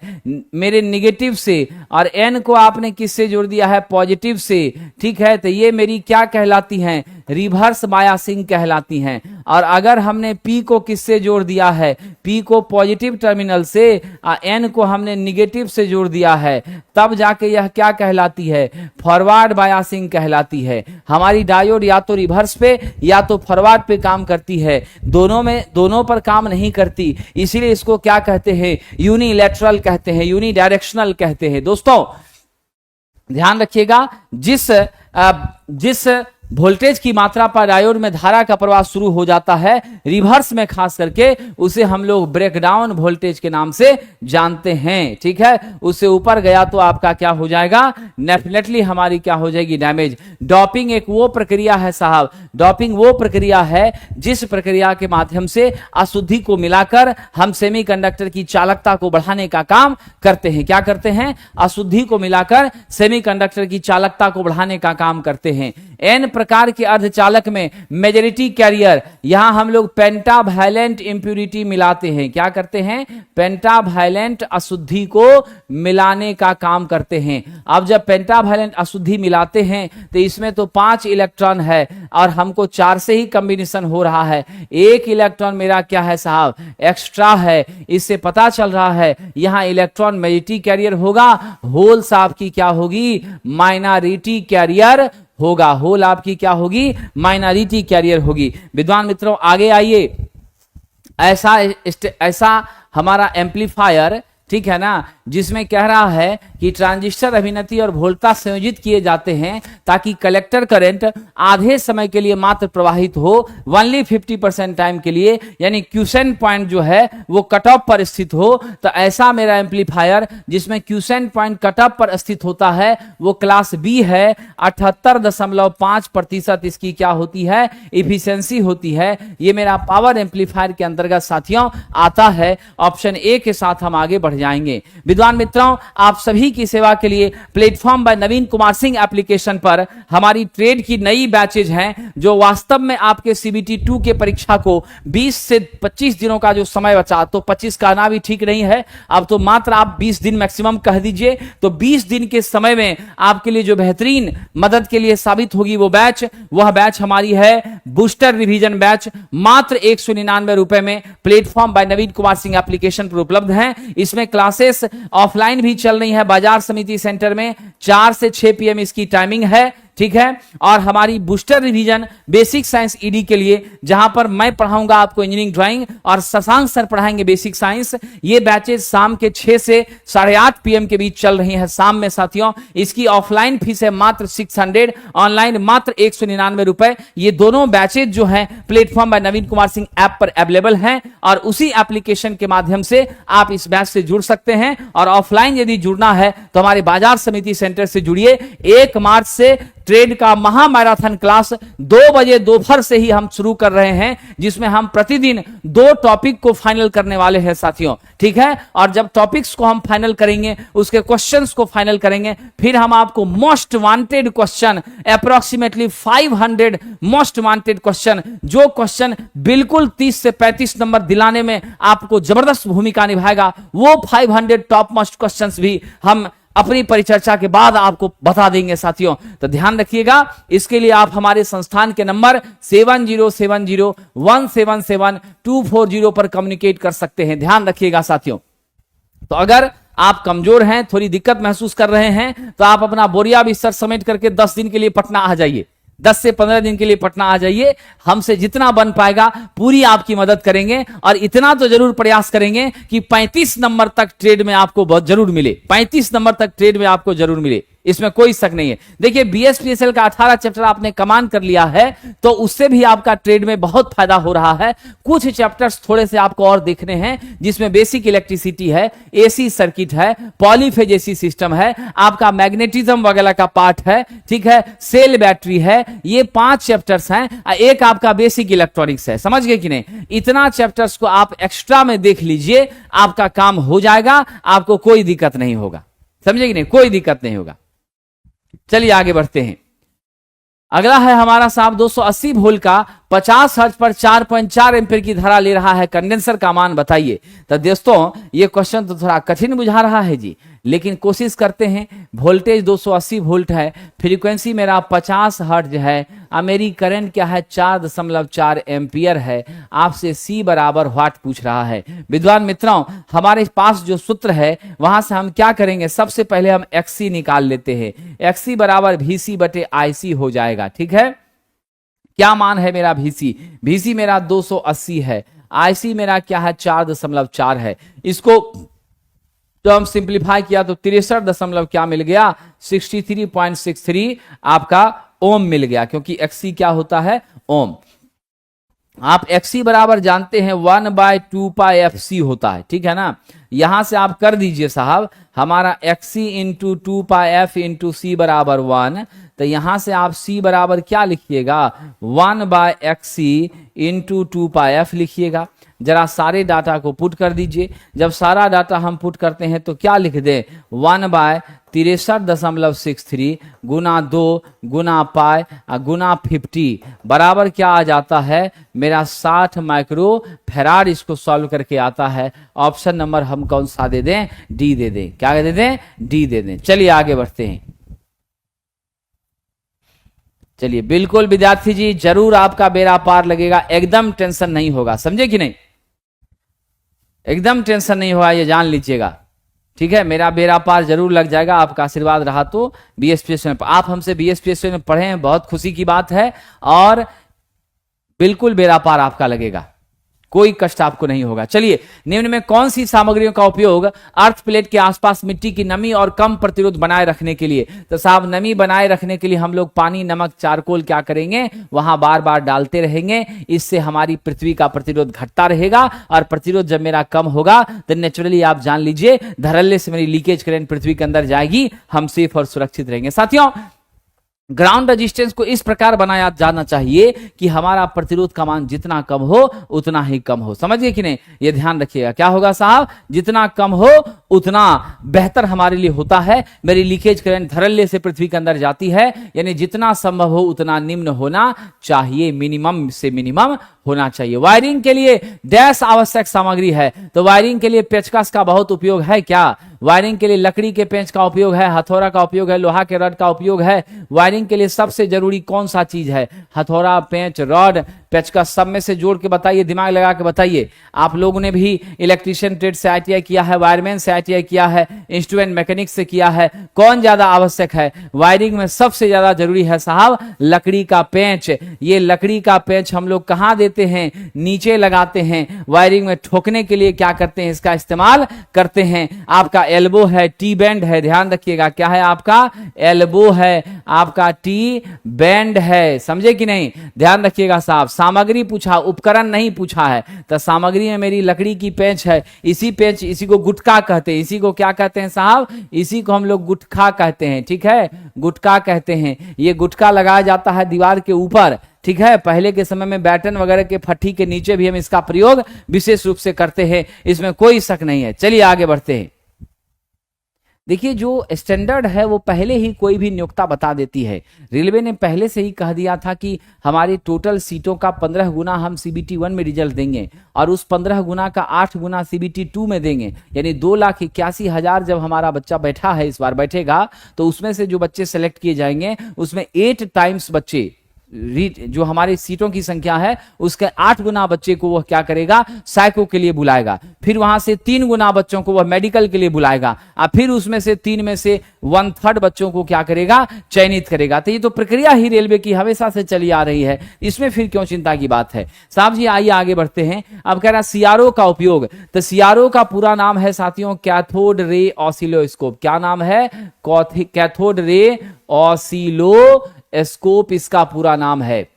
मेरे निगेटिव से, और एन को आपने किससे जोड़ दिया है, पॉजिटिव से। ठीक है, तो ये मेरी क्या कहलाती हैं, रिवर्स बायसिंग कहलाती हैं। और अगर हमने पी को किससे जोड़ दिया है, पी को पॉजिटिव टर्मिनल से, एन को हमने निगेटिव से जोड़ दिया है, तब जाके यह क्या कहलाती है, फॉरवर्ड बायसिंग कहलाती है। हमारी डायोड या तो रिवर्स पे या तो फॉरवर्ड पे काम करती है, दोनों पर काम नहीं करती। इसीलिए इसको क्या कहते हैं, यूनिलैटरल कहते हैं, यूनिडायरेक्शनल कहते हैं। दोस्तों ध्यान रखिएगा, जिस वोल्टेज की मात्रा पर डायोड में धारा का प्रवाह शुरू हो जाता है, रिवर्स में खास करके, उसे हम लोग ब्रेकडाउन वोल्टेज के नाम से जानते हैं। ठीक है, उससे ऊपर गया तो आपका क्या हो जाएगा, डेफिनेटली हमारी क्या हो जाएगी, डैमेज। डॉपिंग एक वो प्रक्रिया है साहब, डॉपिंग वो प्रक्रिया है जिस प्रक्रिया के माध्यम से अशुद्धि को मिलाकर हम सेमीकंडक्टर की चालकता को बढ़ाने का काम करते हैं। क्या करते हैं, अशुद्धि को मिलाकर सेमीकंडक्टर की चालकता को बढ़ाने का काम करते हैं। एन प्रकार के अर्धचालक में मेजॉरिटी कैरियर, यहां हम लोग पेंटावैलेंट इंप्यूरिटी मिलाते हैं। क्या करते हैं? पेंटावैलेंट अशुद्धि को मिलाने का काम करते हैं। अब जब पेंटावैलेंट अशुद्धि मिलाते हैं तो इसमें तो 5 इलेक्ट्रॉन है और हमको 4 से ही कॉम्बिनेशन हो रहा है। 1 इलेक्ट्रॉन मेरा क्या है साहब? एक्स्ट्रा है। इससे पता चल रहा है यहां इलेक्ट्रॉन मेजॉरिटी कैरियर होगा, होल साहब की क्या होगी? माइनॉरिटी कैरियर होगा। होल आपकी क्या होगी? माइनॉरिटी कैरियर होगी। विद्वान मित्रों आगे आइए। ऐसा हमारा एम्पलीफायर, ठीक है ना, जिसमें कह रहा है कि ट्रांजिस्टर अभिनति और वोल्टा संयोजित किए जाते हैं ताकि कलेक्टर करंट आधे समय के लिए मात्र प्रवाहित हो, ओनली 50% टाइम के लिए, यानी क्यूसेंट पॉइंट जो है वो कट ऑफ पर स्थित हो। तो ऐसा मेरा एम्पलीफायर जिसमें क्यूसेंट पॉइंट कट ऑफ पर स्थित होता है वो क्लास बी है। 78.5% इसकी क्या होती है? इफिशियंसी होती है। ये मेरा पावर एम्पलीफायर के अंतर्गत साथियों आता है। ऑप्शन ए के साथ हम आगे बढ़ जाएंगे। विद्वान मित्रों आप सभी की सेवा के लिए प्लेटफॉर्म बाय नवीन कुमार सिंह एप्लीकेशन पर हमारी ट्रेड की नई बैचेज हैं, जो वास्तव में आपके सीबीटी 2 के परीक्षा को 20 से 25 दिनों का जो समय बचा, तो 25 कहना भी ठीक नहीं है, अब तो मात्र आप 20 दिन मैक्सिमम कह दीजिए। तो 20 दिन के समय में आपके लिए जो बेहतरीन मदद के लिए साबित होगी वो बैच, वह बैच हमारी है बूस्टर रिवीजन बैच। मात्र 199 रुपए में प्लेटफॉर्म बाय नवीन कुमार सिंह एप्लीकेशन पर उपलब्ध है। इसमें क्लासेस ऑफलाइन भी चल रही है बाजार समिति सेंटर में, 4 से 6 PM इसकी टाइमिंग है, ठीक है। और हमारी booster revision basic science ED के लिए, जहां पर मैं पढ़ाऊंगा आपको इंजीनियरिंग ड्राइंग और शशांक सर पढ़ाएंगे बेसिक साइंस, ये बैचेस शाम के 6 से 8:30 PM के बीच चल रही है शाम में साथियों। इसकी ऑफलाइन फीस है मात्र 600, ऑनलाइन मात्र 199 रुपए। ये दोनों बैचेज जो हैं प्लेटफॉर्म बाय नवीन कुमार सिंह ऐप पर अवेलेबल हैं और उसी एप्लीकेशन के माध्यम से आप इस बैच से जुड़ सकते हैं। और ऑफलाइन यदि जुड़ना है तो हमारे बाजार समिति सेंटर से जुड़िए। 1 मार्च से ट्रेड का महा मैराथन क्लास 2 बजे दोपहर से ही हम शुरू कर रहे हैं, जिसमें हम प्रतिदिन 2 टॉपिक को फाइनल करने वाले हैं साथियों, ठीक है। और जब टॉपिक्स को हम फाइनल करेंगे, उसके क्वेश्चंस को फाइनल करेंगे, फिर हम आपको most wanted question, approximately 500 most wanted question, जो क्वेश्चन बिल्कुल 30 से 35 नंबर दिलाने में आपको जबरदस्त भूमिका निभाएगा, वो 500 टॉप मोस्ट क्वेश्चंस भी हम अपनी परिचर्चा के बाद आपको बता देंगे साथियों। तो ध्यान रखिएगा, इसके लिए आप हमारे संस्थान के नंबर 7070177240 पर कम्युनिकेट कर सकते हैं। ध्यान रखिएगा साथियों। तो अगर आप कमजोर हैं, थोड़ी दिक्कत महसूस कर रहे हैं, तो आप अपना बोरिया बिस्तर समेट करके 10 दिन के लिए पटना आ जाइए। 10 से 15 दिन के लिए पटना आ जाइए। हमसे जितना बन पाएगा पूरी आपकी मदद करेंगे और इतना तो जरूर प्रयास करेंगे कि 35 नंबर तक ट्रेड में आपको बहुत जरूर मिले। 35 नंबर तक ट्रेड में आपको जरूर मिले, इसमें कोई शक नहीं है। देखिए बीएसपीएसएल का 18 चैप्टर आपने कमान कर लिया है, तो उससे भी आपका ट्रेड में बहुत फायदा हो रहा है। कुछ चैप्टर्स थोड़े से आपको और देखने हैं, जिसमें बेसिक इलेक्ट्रिसिटी है, एसी सर्किट है, पॉलीफेज एसी सिस्टम है, आपका मैग्नेटिज्म वगैरह का पार्ट है, ठीक है, सेल बैटरी है। ये 5 चैप्टर्स हैं, एक आपका बेसिक इलेक्ट्रॉनिक्स है। समझ गए कि नहीं? इतना चैप्टर्स को आप एक्स्ट्रा में देख लीजिए, आपका काम हो जाएगा, आपको कोई दिक्कत नहीं होगा। समझे कि नहीं? कोई दिक्कत नहीं होगा। चलिए आगे बढ़ते हैं। अगला है हमारा साहब 280 वोल्ट का 50 हर्ट्ज पर 4.4 एम्पीयर की धारा ले रहा है, कंडेंसर का मान बताइए। तो दोस्तों ये क्वेश्चन तो थोड़ा कठिन बुझा रहा है जी, लेकिन कोशिश करते हैं। वोल्टेज 280 वोल्ट है, फ्रीक्वेंसी मेरा 50 हर्ट्ज है, और मेरी करंट क्या है 4.4 एम्पियर है। आपसे C बराबर वाट पूछ रहा है। विद्वान मित्रों हमारे पास जो सूत्र है वहां से हम क्या करेंगे, सबसे पहले हम XC निकाल लेते हैं। XC बराबर VC बटे IC हो जाएगा, ठीक है। क्या मान है मेरा VC? VC मेरा 280 है, IC मेरा क्या है 4.4 है। इसको तो हम सिंप्लीफाई किया तो 63 क्या मिल गया, 63.63 आपका ओम मिल गया, क्योंकि XC क्या होता है, ओम। आप XC बराबर जानते हैं 1/2 पाई FC होता है, ठीक है ना। यहां से आप कर दीजिए साहब, हमारा XC into 2πf into C बराबर 1, तो यहां से आप C बराबर क्या लिखिएगा, 1/XC इंटू 2πf लिखिएगा। जरा सारे डाटा को पुट कर दीजिए। जब सारा डाटा हम पुट करते हैं तो क्या लिख दें, 1/63.63 गुना 2 गुना पाई गुना 50 बराबर क्या आ जाता है मेरा 60 माइक्रो फैराड। इसको सॉल्व करके आता है ऑप्शन नंबर हम कौन सा दे दें, डी दे दें। क्या दे दें, डी दे दें। चलिए आगे बढ़ते हैं। चलिए बिल्कुल विद्यार्थी जी, जरूर आपका बेड़ा पार लगेगा, एकदम टेंशन नहीं होगा, समझे कि नहीं, एकदम टेंशन नहीं होगा, ये जान लीजिएगा। ठीक है, मेरा बेड़ा पार जरूर लग जाएगा, आपका आशीर्वाद रहा तो। बीएसपीएस में आप हमसे बीएसपीएस में पढ़े हैं, बहुत खुशी की बात है, और बिल्कुल बेड़ा पार आपका लगेगा, कोई कष्ट आपको नहीं होगा। चलिए, निम्न में कौन सी सामग्रियों का उपयोग अर्थ प्लेट के आसपास मिट्टी की नमी और कम प्रतिरोध बनाए रखने के लिए, तो साहब नमी बनाए रखने के लिए हम लोग पानी, नमक, चारकोल क्या करेंगे, वहां बार बार डालते रहेंगे। इससे हमारी पृथ्वी का प्रतिरोध घटता रहेगा, और प्रतिरोध जब मेरा कम होगा तो नेचुरली आप जान लीजिए धड़ल्ले से मेरी लीकेज करंट पृथ्वी के अंदर जाएगी, हम सेफ और सुरक्षित रहेंगे। साथियों, ग्राउंड रेजिस्टेंस को इस प्रकार बनाया जाना चाहिए कि हमारा प्रतिरोध का मान जितना कम हो उतना ही कम हो। समझिए कि नहीं, ये ध्यान रखिएगा। क्या होगा साहब, जितना कम हो उतना बेहतर हमारे लिए होता है। मेरी लीकेज करंट धड़ल्ले से पृथ्वी के अंदर जाती है, यानी जितना संभव हो उतना निम्न होना चाहिए, मिनिमम से मिनिमम होना चाहिए। वायरिंग के लिए डैश आवश्यक सामग्री है, तो वायरिंग के लिए पेचकस का बहुत उपयोग है। क्या वायरिंग के लिए लकड़ी के पेंच का उपयोग है, हथौड़ा का उपयोग है, लोहा के रड का उपयोग है। वायरिंग के लिए सबसे जरूरी कौन सा चीज है, हथौड़ा, पेंच, रड, पेचकस, सब में से जोड़ के बताइए, दिमाग लगा के बताइए। आप लोगों ने भी इलेक्ट्रीशियन ट्रेड से ITI किया है, वायरमैन से ITI किया है, इंस्ट्रूमेंट मैकेनिक्स से किया है, कौन ज्यादा आवश्यक है? वायरिंग में सबसे ज्यादा जरूरी है साहब लकड़ी का पेंच। ये लकड़ी का पेंच हम लोग कहां देते हैं, नीचे लगाते हैं। वायरिंग में ठोकने के लिए क्या करते हैं, इसका इस्तेमाल करते हैं। आपका एल्बो है, टी बैंड है, ध्यान रखिएगा। क्या है आपका, एल्बो है, आपका टी बैंड है, समझे कि नहीं, ध्यान रखिएगा साहब। सामग्री पूछा, उपकरण नहीं पूछा है, तो सामग्री में मेरी लकड़ी की पेंच है। इसी पेंच, इसी को गुटका कहते हैं। इसी को क्या कहते हैं साहब, इसी को हम लोग गुटखा कहते हैं। ठीक है, गुटका कहते हैं। ये गुटका लगाया जाता है दीवार के ऊपर। ठीक है, पहले के समय में बैटन वगैरह के फट्टी के नीचे भी हम इसका प्रयोग विशेष रूप से करते हैं, इसमें कोई शक नहीं है। चलिए आगे बढ़ते हैं। देखिए, जो स्टैंडर्ड है वो पहले ही कोई भी नियोक्ता बता देती है। रेलवे ने पहले से ही कह दिया था कि हमारी टोटल सीटों का 15 गुना हम CBT 1 में रिजल्ट देंगे, और उस 15 गुना का 8 गुना CBT 2 में देंगे, यानी 2,81,000 जब हमारा बच्चा बैठा है, इस बार बैठेगा, तो उसमें से जो बच्चे सेलेक्ट किए जाएंगे उसमें 8 टाइम्स बच्चे, जो हमारी सीटों की संख्या है उसके 8 गुना बच्चे को वह क्या करेगा, साइको के लिए बुलाएगा। फिर वहां से 3 गुना बच्चों को वह मेडिकल के लिए बुलाएगा, और फिर उसमें से 3 में से 1/3 बच्चों को क्या करेगा, चयनित करेगा। तो ये तो प्रक्रिया ही रेलवे की हमेशा से चली आ रही है, इसमें फिर क्यों चिंता की बात है साहब जी। आइए आगे बढ़ते हैं। अब कह रहा CRO का उपयोग, तो CRO का पूरा नाम है साथियों कैथोड रे ऑसिलोस्कोप। क्या नाम है, कैथोड रे ऑसिलोस्कोप इसका पूरा नाम है।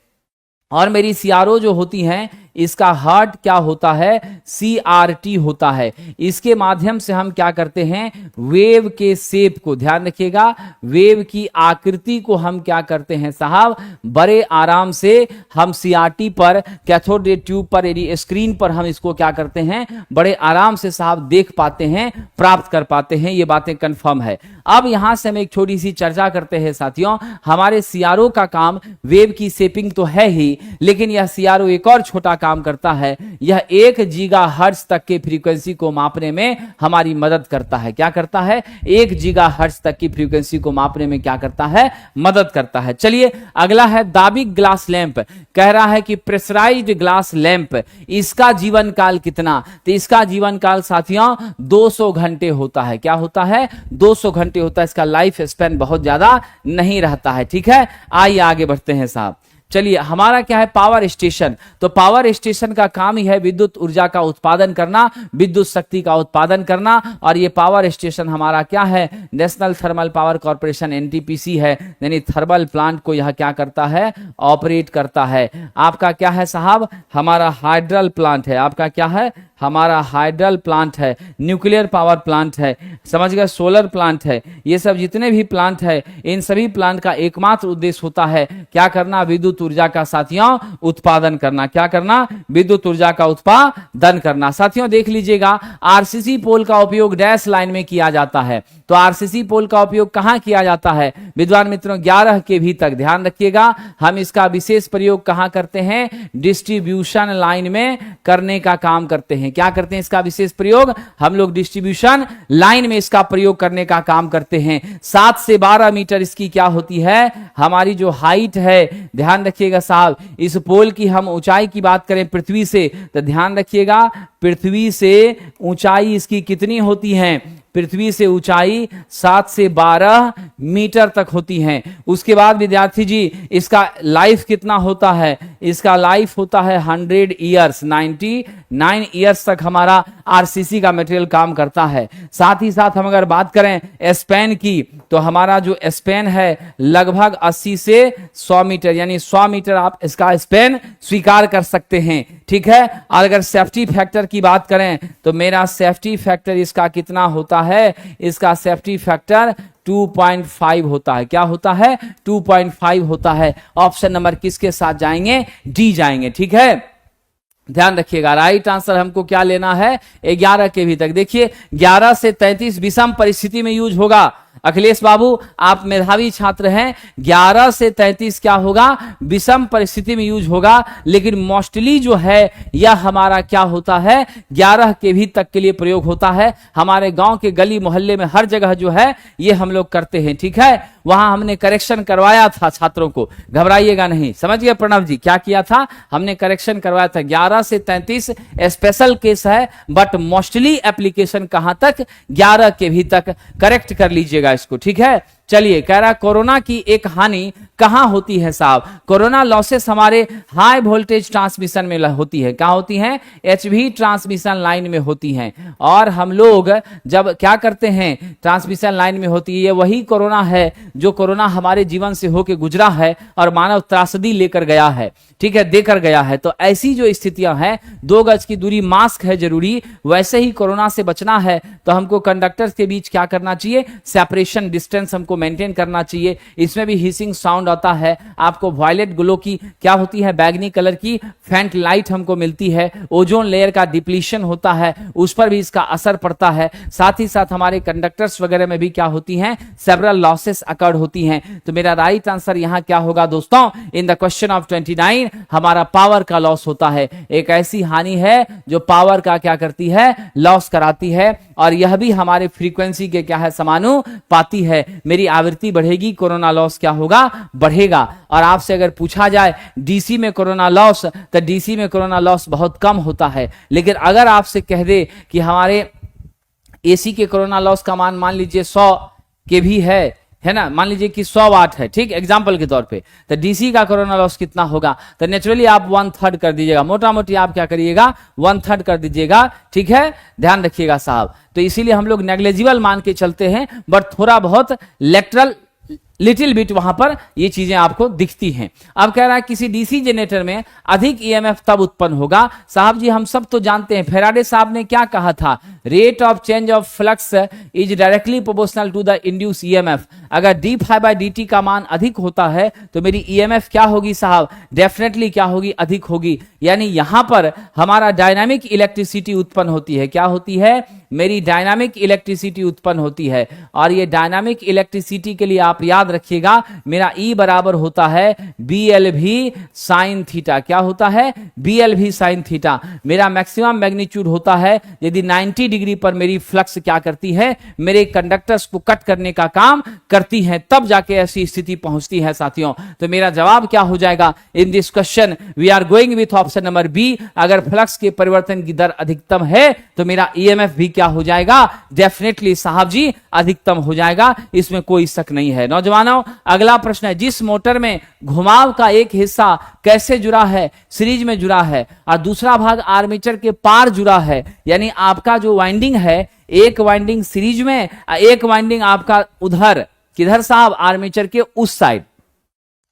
और मेरी CRO जो होती हैं, इसका हार्ट क्या होता है, CRT होता है। इसके माध्यम से हम क्या करते हैं, वेव के शेप को, ध्यान रखिएगा, वेव की आकृति को हम क्या करते हैं साहब, बड़े आराम से हम CRT पर, कैथोड रे ट्यूब पर, यदि स्क्रीन पर हम इसको क्या करते हैं, बड़े आराम से साहब देख पाते हैं, प्राप्त कर पाते हैं। ये बातें कंफर्म है। अब यहां से हम एक छोटी सी चर्चा करते हैं साथियों। हमारे CRO का काम वेव की शेपिंग तो है ही, लेकिन यह CRO एक और छोटा काम करता है। यह 1 गीगाहर्ट्ज तक के फ्रीक्वेंसी को मापने में हमारी मदद करता है। क्या करता है, 1 गीगाहर्ट्ज तक की फ्रीक्वेंसी को मापने में क्या करता है, मदद करता है। चलिए अगला है दाबिक ग्लास लैंप। कह रहा है कि प्रेशराइज्ड ग्लास लैंप, इसका जीवन काल कितना, तो इसका जीवन काल साथियों 200 घंटे होता है। क्या होता है, 200 घंटे होता है। इसका लाइफ स्पैन बहुत ज्यादा नहीं रहता है। ठीक है, आइए आगे बढ़ते हैं साहब। चलिए, हमारा क्या है, पावर स्टेशन। तो पावर स्टेशन का काम ही है विद्युत ऊर्जा का उत्पादन करना, विद्युत शक्ति का उत्पादन करना। और ये पावर स्टेशन हमारा क्या है, national thermal power corporation NTPC है, यानी थर्मल प्लांट को यह क्या करता है, ऑपरेट करता है। आपका क्या है साहब, हमारा हाइड्रल प्लांट है। आपका क्या है, हमारा हाइड्रल प्लांट है, न्यूक्लियर पावर प्लांट है, समझ गए, सोलर प्लांट है, ये सब जितने भी प्लांट है, इन सभी प्लांट का एकमात्र उद्देश्य होता है क्या करना, विद्युत ऊर्जा का साथियों उत्पादन करना। क्या करना, विद्युत ऊर्जा का उत्पादन करना। साथियों देख लीजिएगा, आरसीसी पोल का उपयोग डैश लाइन में किया जाता है। तो आरसीसी पोल का उपयोग कहां किया जाता है विद्वान मित्रों, 11 kV तक। ध्यान रखिएगा, हम इसका विशेष प्रयोग कहां करते हैं, डिस्ट्रीब्यूशन लाइन में करने का काम करते हैं। क्या करते हैं इसका विशेष प्रयोग, हम लोग डिस्ट्रीब्यूशन लाइन में इसका प्रयोग करने का काम करते हैं। 7 से 12 मीटर इसकी क्या होती है, हमारी जो हाइट है। ध्यान रखिएगा साहब, इस पोल की हम ऊंचाई की बात करें पृथ्वी से, तो ध्यान रखिएगा पृथ्वी से ऊंचाई इसकी कितनी होती है, पृथ्वी से ऊंचाई 7 से 12 मीटर तक होती है। उसके बाद विद्यार्थी जी इसका लाइफ कितना होता है, इसका लाइफ होता है 100 ईयर्स, 99 ईयर्स तक हमारा आरसीसी का मटेरियल काम करता है। साथ ही साथ हम अगर बात करें स्पैन की, तो हमारा जो स्पैन है लगभग 80 से 100 मीटर, यानी 100 मीटर आप इसका स्पैन स्वीकार कर सकते हैं। ठीक है, और अगर सेफ्टी फैक्टर की बात करें तो मेरा सेफ्टी फैक्टर इसका कितना होता है, इसका सेफ्टी फैक्टर 2.5 होता है। क्या होता है, 2.5 होता है। ऑप्शन नंबर किसके साथ जाएंगे, डी जाएंगे। ठीक है, ध्यान रखिएगा, राइट आंसर हमको क्या लेना है, 11 kV तक। देखिए 11 से 33 विषम परिस्थिति में यूज होगा। अखिलेश बाबू आप मेधावी छात्र हैं, 11 से 33 क्या होगा, विषम परिस्थिति में यूज होगा। लेकिन मोस्टली जो है यह हमारा क्या होता है, 11 kV तक के लिए प्रयोग होता है। हमारे गांव के गली मोहल्ले में हर जगह जो है ये हम लोग करते हैं। ठीक है, वहां हमने करेक्शन करवाया था छात्रों को, घबराइएगा नहीं। समझ गए प्रणव जी, क्या किया था, हमने करेक्शन करवाया था। 11 से 33 स्पेशल केस है, बट मोस्टली एप्लीकेशन कहां तक, 11 kV तक। करेक्ट कर लीजिएगा इसको। ठीक है, चलिए कह रहा कोरोना की एक हानि कहां होती है साहब, कोरोना लॉसेस हमारे हाई वोल्टेज ट्रांसमिशन में होती है। क्या होती हैं, एचवी ट्रांसमिशन लाइन में होती हैं। और हम लोग जब क्या करते हैं, ट्रांसमिशन लाइन में होती है, ये वही कोरोना है जो कोरोना हमारे जीवन से होकर गुजरा है और मानव त्रासदी लेकर गया है। ठीक है, देकर गया है। तो ऐसी जो स्थितियां हैं, 2 गज की दूरी, मास्क है जरूरी, वैसे ही कोरोना से बचना है तो हमको कंडक्टर्स के बीच क्या करना चाहिए, सेपरेशन डिस्टेंस हमको मेंटेन करना चाहिए। इसमें भी हिसिंग साउंड आता है। आपको वायलेट ग्लो की क्या होती है, बैगनी कलर की फेंट लाइट हमको मिलती है। ओजोन लेयर का डिप्लीशन होता है, उस पर भी इसका असर पड़ता है। साथ ही साथ हमारे कंडक्टर्स वगैरह में भी क्या होती हैं, सेवरल लॉसेस अकर्ड होती हैं। तो मेरा राइट आंसर यहां क्या होगा दोस्तों, इन द क्वेश्चन ऑफ 29 हमारा पावर का लॉस होता है। एक ऐसी हानि है जो पावर का क्या करती है, लॉस कराती है। और यह भी हमारे फ्रीक्वेंसी के क्या है, समानुपाती है। मेरी आवृत्ति बढ़ेगी, कोरोना लॉस क्या होगा, बढ़ेगा। और आपसे अगर पूछा जाए डीसी में कोरोना लॉस, तो डीसी में कोरोना लॉस बहुत कम होता है। लेकिन अगर आपसे कह दे कि हमारे एसी के कोरोना लॉस का मान मान लीजिए 100 kV है ना, मान लीजिए कि 100 वाट है, ठीक, एग्जांपल के तौर पे, तो डीसी का कोरोना लॉस कितना होगा, तो नेचुरली आप 1/3 कर दीजिएगा। मोटा मोटी आप क्या करिएगा, 1/3 कर दीजिएगा। ठीक है, ध्यान रखिएगा साहब। तो इसीलिए हम लोग नेग्लेजिबल मान के चलते हैं, बट थोड़ा बहुत लेटरल लिटिल बिट वहां पर ये चीजें आपको दिखती हैं। अब कह रहा है किसी डीसी जनरेटर में अधिक ईएमएफ तब उत्पन्न होगा। साहब जी हम सब तो जानते हैं, फेराडे साहब ने क्या कहा था, rate of change of flux is directly proportional to the induce EMF. अगर d∅dt का मान अधिक होता है तो मेरी ईएमएफ क्या होगी साहब, डेफिनेटली क्या होगी, अधिक होगी। यानी यहां पर हमारा डायनामिक इलेक्ट्रिसिटी उत्पन्न होती है। क्या होती है, मेरी डायनामिक इलेक्ट्रिसिटी उत्पन्न होती है। और ये डायनामिक इलेक्ट्रिसिटी के लिए आप याद रखिएगा, मेरा E बराबर होता है BLV साइन थीटा। क्या होता है, BLV साइन थीटा। मेरा मैक्सिमम मैग्नीट्यूड होता है यदि 90 डिग्री पर मेरी फ्लक्स क्या करती है, मेरे कंडक्टर्स को कट करने का काम करती है, तब जाके ऐसी स्थिति पहुंचती है साथियों। तो मेरा जवाब क्या हो जाएगा in this question, we are going with option number B. अगर फ्लक्स के परिवर्तन की दर अधिकतम है तो मेरा ईएमएफ भी क्या हो जाएगा, डेफिनेटली साहब जी अधिकतम हो जाएगा, इसमें कोई शक नहीं है। नौजवानों अगला प्रश्न है, जिस मोटर में घुमाव का एक हिस्सा कैसे जुड़ा है, सीरीज में जुड़ा है, और दूसरा भाग आर्मेचर के पार जुड़ा है, यानी आपका जो वाइंडिंग है, एक वाइंडिंग सीरीज में, एक वाइंडिंग आपका उधर, किधर साहब, आर्मेचर के उस साइड।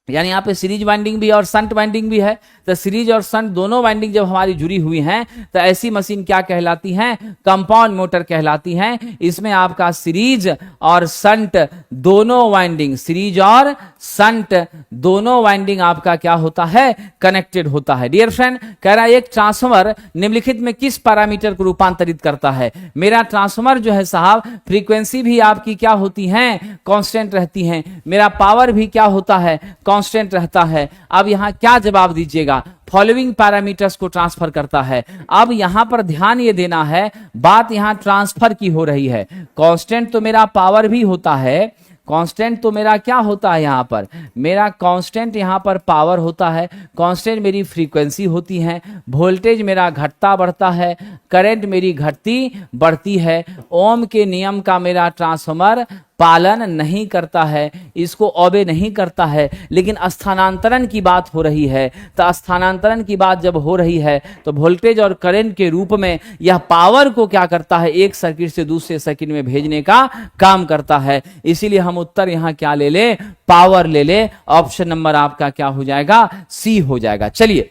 यानी यहाँ पे सीरीज वाइंडिंग भी और संट वाइंडिंग भी है। तो सीरीज और संट दोनों वाइंडिंग जब हमारी जुड़ी हुई हैं तो ऐसी मशीन क्या कहलाती हैं? कंपाउंड मोटर कहलाती हैं। इसमें आपका सीरीज और संट दोनों वाइंडिंग, सीरीज और संट दोनों वाइंडिंग आपका क्या होता है? कनेक्टेड होता है। डियर फ्रेंड, कह रहा है एक ट्रांसफार्मर निम्नलिखित में किस पैरामीटर को रूपांतरित करता है? मेरा ट्रांसफार्मर जो है साहब, फ्रीक्वेंसी भी आपकी क्या होती है? कांस्टेंट रहती है। मेरा पावर भी क्या होता है? कांस्टेंट रहता है। अब यहां क्या जवाब दीजिएगा? फॉलोइंग पैरामीटर्स को ट्रांसफर करता है। अब यहां पर ध्यान ये देना है, बात यहां ट्रांसफर की हो रही है। कांस्टेंट तो मेरा पावर भी होता है, कांस्टेंट तो मेरा क्या होता है? यहां पर मेरा कांस्टेंट यहां पर पावर होता है, कांस्टेंट मेरी फ्रीक्वेंसी होती है, वोल्टेज मेरा घटता बढ़ता है, करंट मेरी घटती बढ़ती है। ओम के नियम का मेरा ट्रांसफार्मर पालन नहीं करता है, इसको ओबे नहीं करता है। लेकिन स्थानांतरण की बात हो रही है, तो स्थानांतरण की बात जब हो रही है तो वोल्टेज और करंट के रूप में यह पावर को क्या करता है? एक सर्किट से दूसरे सर्किट में भेजने का काम करता है। इसीलिए हम उत्तर यहां क्या ले ले? पावर ले ले। ऑप्शन नंबर आपका क्या हो जाएगा? सी हो जाएगा। चलिए,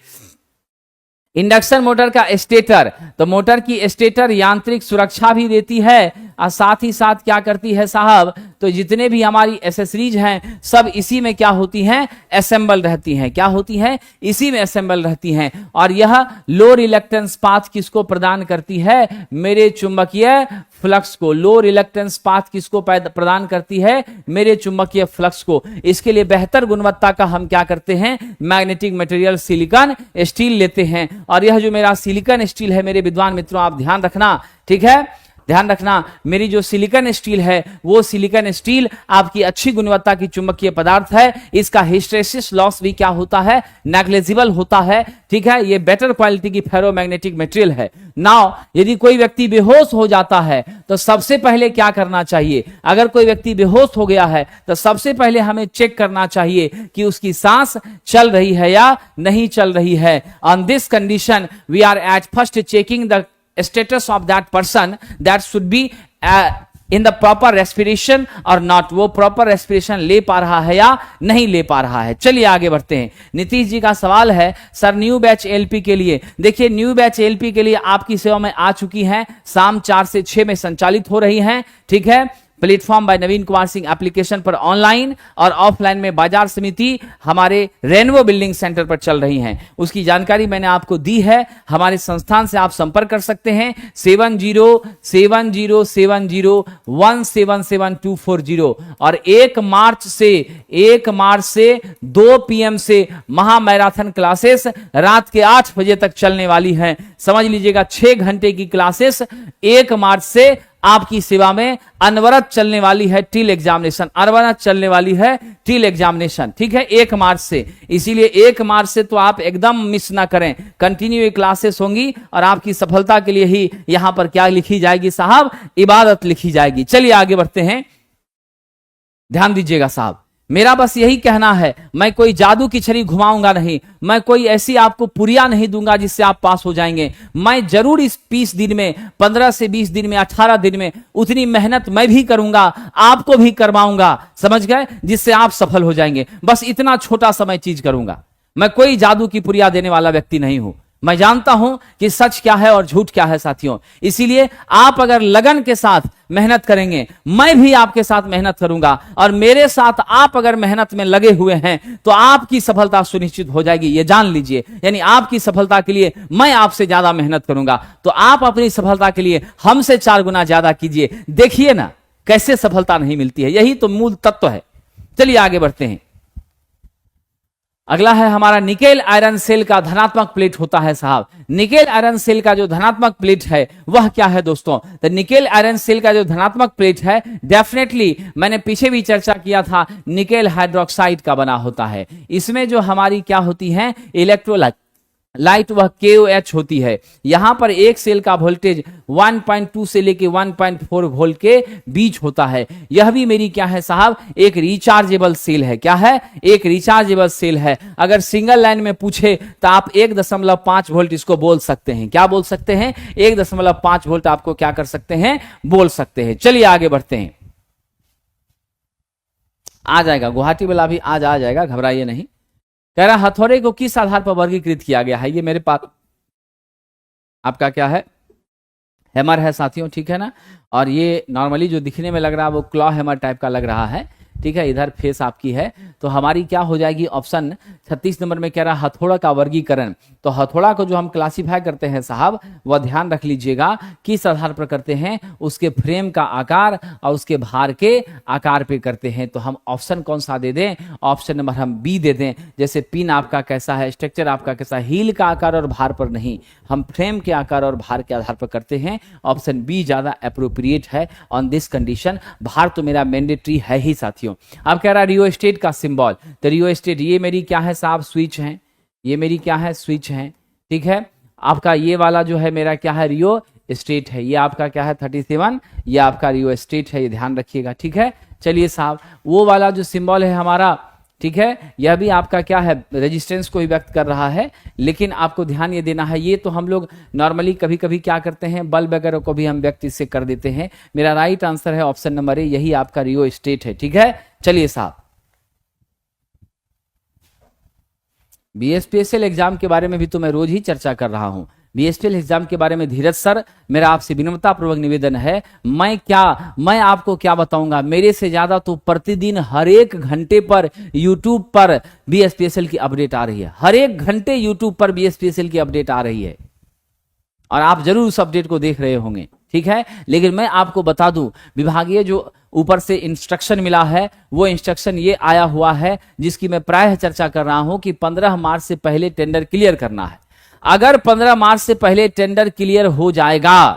इंडक्शन मोटर का स्टेटर, तो मोटर की स्टेटर यांत्रिक सुरक्षा भी देती है और साथ ही साथ क्या करती है साहब? तो जितने भी हमारी एसेसरीज हैं सब इसी में क्या होती हैं? असेंबल रहती हैं। क्या होती हैं? इसी में असेंबल रहती हैं। और यह लो रिलक्टेंस पाथ किसको प्रदान करती है? मेरे चुंबकीय फ्लक्स को। लो रिलक्टेंस पाथ किसको प्रदान करती है? मेरे चुंबकीय फ्लक्स को। इसके लिए बेहतर गुणवत्ता का हम क्या करते हैं? मैग्नेटिक मटेरियल सिलिकॉन स्टील लेते हैं। और यह जो मेरा सिलिकॉन स्टील है मेरे विद्वान मित्रों, आप ध्यान रखना, ठीक है? ध्यान रखना, मेरी जो सिलिकॉन स्टील है वो सिलिकॉन स्टील आपकी अच्छी गुणवत्ता की चुंबकीय पदार्थ है। इसका हिस्टैरिसीस लॉस भी क्या होता है? नेग्लिजिबल होता है। ठीक है, ये बेटर क्वालिटी की फेरोमैग्नेटिक मटेरियल है। नाउ यदि कोई व्यक्ति बेहोश हो जाता है तो सबसे पहले क्या करना चाहिए? अगर कोई व्यक्ति बेहोश हो गया है तो सबसे पहले हमें चेक करना चाहिए कि उसकी सांस चल रही है या नहीं चल रही है। On this condition we are at first checking the status of that person, that should be in the proper respiration or not, वो proper respiration ले पा रहा है या नहीं ले पा रहा है। चलिए आगे बढ़ते हैं। नीतीश जी का सवाल है, सर न्यू बैच एलपी के लिए, देखिए न्यू बैच एलपी के लिए आपकी सेवा में आ चुकी हैं, शाम 4 से 6 में संचालित हो रही हैं। ठीक है, प्लेटफॉर्म बाय नवीन कुमार सिंह एप्लीकेशन पर ऑनलाइन और ऑफलाइन में बाजार समिति हमारे रेनबो बिल्डिंग सेंटर पर चल रही हैं। उसकी जानकारी मैंने आपको दी है। हमारे संस्थान से आप संपर्क कर सकते हैं 707070177240। और 1 मार्च से 2 PM से महामैराथन क्लासेस रात के 8 बजे तक चलने वाली हैं। समझ लीजिएगा, 6 घंटे की क्लासेस 1 मार्च से आपकी सेवा में अनवरत चलने वाली है टिल एग्जामिनेशन, अनवरत चलने वाली है टिल एग्जामिनेशन। ठीक है, 1 मार्च से। इसीलिए 1 मार्च से तो आप एकदम मिस ना करें, कंटिन्यू क्लासेस होंगी और आपकी सफलता के लिए ही यहां पर क्या लिखी जाएगी साहब? इबादत लिखी जाएगी। चलिए आगे बढ़ते हैं, ध्यान दीजिएगा साहब। मेरा बस यही कहना है, मैं कोई जादू की छड़ी घुमाऊंगा नहीं, मैं कोई ऐसी आपको पुरिया नहीं दूंगा जिससे आप पास हो जाएंगे। मैं जरूर इस 20 दिन में, 15 से 20 दिन में, 18 दिन में उतनी मेहनत मैं भी करूंगा, आपको भी करवाऊंगा, समझ गए, जिससे आप सफल हो जाएंगे। बस इतना छोटा सा मैं चीज करूंगा। मैं कोई जादू की पुरिया देने वाला व्यक्ति नहीं हूं। मैं जानता हूं कि सच क्या है और झूठ क्या है साथियों। इसीलिए आप अगर लगन के साथ मेहनत करेंगे, मैं भी आपके साथ मेहनत करूंगा, और मेरे साथ आप अगर मेहनत में लगे हुए हैं तो आपकी सफलता सुनिश्चित हो जाएगी, ये जान लीजिए। यानी आपकी सफलता के लिए मैं आपसे ज्यादा मेहनत करूंगा, तो आप अपनी सफलता के लिए हमसे 4 गुना ज्यादा कीजिए। देखिए ना कैसे सफलता नहीं मिलती है, यही तो मूल तत्व है। चलिए आगे बढ़ते हैं। अगला है हमारा निकेल आयरन सेल का धनात्मक प्लेट होता है साहब। निकेल आयरन सेल का जो धनात्मक प्लेट है वह क्या है दोस्तों? तो निकेल आयरन सेल का जो धनात्मक प्लेट है, डेफिनेटली मैंने पीछे भी चर्चा किया था, निकेल हाइड्रोक्साइड का बना होता है। इसमें जो हमारी क्या होती है? इलेक्ट्रोलाइट वह KOH होती है। यहां पर एक सेल का वोल्टेज 1.2 से लेके 1.4 वोल्ट के बीच होता है। यह भी मेरी क्या है साहब? एक रिचार्जेबल सेल है। क्या है? एक रिचार्जेबल सेल है। अगर सिंगल लाइन में पूछे तो आप 1.5 वोल्ट इसको बोल सकते हैं। क्या बोल सकते हैं? 1.5 वोल्ट आपको क्या कर सकते हैं? बोल सकते हैं। चलिए आगे बढ़ते हैं। आ जाएगा, गुवाहाटी वाला भी आज आ जाएगा, घबराइए नहीं। कह रहा हथौड़े को किस आधार पर वर्गीकृत किया गया है? ये मेरे पास आपका क्या है, हैमर है साथियों, ठीक है ना। और ये नॉर्मली जो दिखने में लग रहा है वो क्लॉ हैमर टाइप का लग रहा है, ठीक है। इधर फेस आपकी है, तो हमारी क्या हो जाएगी, ऑप्शन 36 नंबर में कह रहा है हथौड़ा का वर्गीकरण। तो हथौड़ा को जो हम क्लासिफाई करते हैं साहब, वह ध्यान रख लीजिएगा किस आधार पर करते हैं, उसके फ्रेम का आकार और उसके भार के आकार पे करते हैं। तो हम ऑप्शन कौन सा दे दें, ऑप्शन नंबर हम बी दे दें। जैसे पिन आपका कैसा है, स्ट्रक्चर आपका कैसा है, हील का आकार और भार पर नहीं, हम फ्रेम के आकार और भार के आधार पर करते हैं। ऑप्शन बी ज्यादा अप्रोप्रिएट है ऑन दिस कंडीशन। भार तो मेरा मैंडेटरी है ही साथियों। अब कह रहा रियो स्टेट का सिंबल, तो रियो स्टेट ये मेरी क्या है साहब, स्विच है, ये मेरी क्या है, स्विच है, ठीक है। आपका ये वाला जो है मेरा क्या है, रियो स्टेट है, ये आपका क्या है 37, ये आपका रियो स्टेट है, ये ध्यान रखिएगा, ठीक है। चलिए साहब, वो वाला जो सिंबल है हमारा, ठीक है, यह भी आपका क्या है, रेजिस्टेंस को ही व्यक्त कर रहा है। लेकिन आपको ध्यान ये देना है, ये तो हम लोग नॉर्मली कभी कभी क्या करते हैं, बल्ब वगैरह को भी हम व्यक्त इससे कर देते हैं। मेरा राइट आंसर है ऑप्शन नंबर ए, यही आपका रियो स्टेट है, ठीक है। चलिए साहब, बीएसपीएसएल एग्जाम के बारे में भी तो मैं रोज ही चर्चा कर रहा हूं। बीएसपीएल एग्जाम के बारे में धीरज सर, मेरा आपसे विनम्रता पूर्वक निवेदन है, मैं आपको क्या बताऊंगा, मेरे से ज्यादा तो प्रतिदिन हर एक घंटे पर यूट्यूब पर बीएसपीएसएल की अपडेट आ रही है, हर एक घंटे यूट्यूब पर बीएसपीएसएल की अपडेट आ रही है, और आप जरूर उस अपडेट को देख रहे होंगे, ठीक है। लेकिन मैं आपको बता दूं, विभागीय जो ऊपर से इंस्ट्रक्शन मिला है, वो इंस्ट्रक्शन ये आया हुआ है, जिसकी मैं प्रायः चर्चा कर रहा हूं कि 15 मार्च से पहले टेंडर क्लियर करना है। अगर 15 मार्च से पहले टेंडर क्लियर हो जाएगा,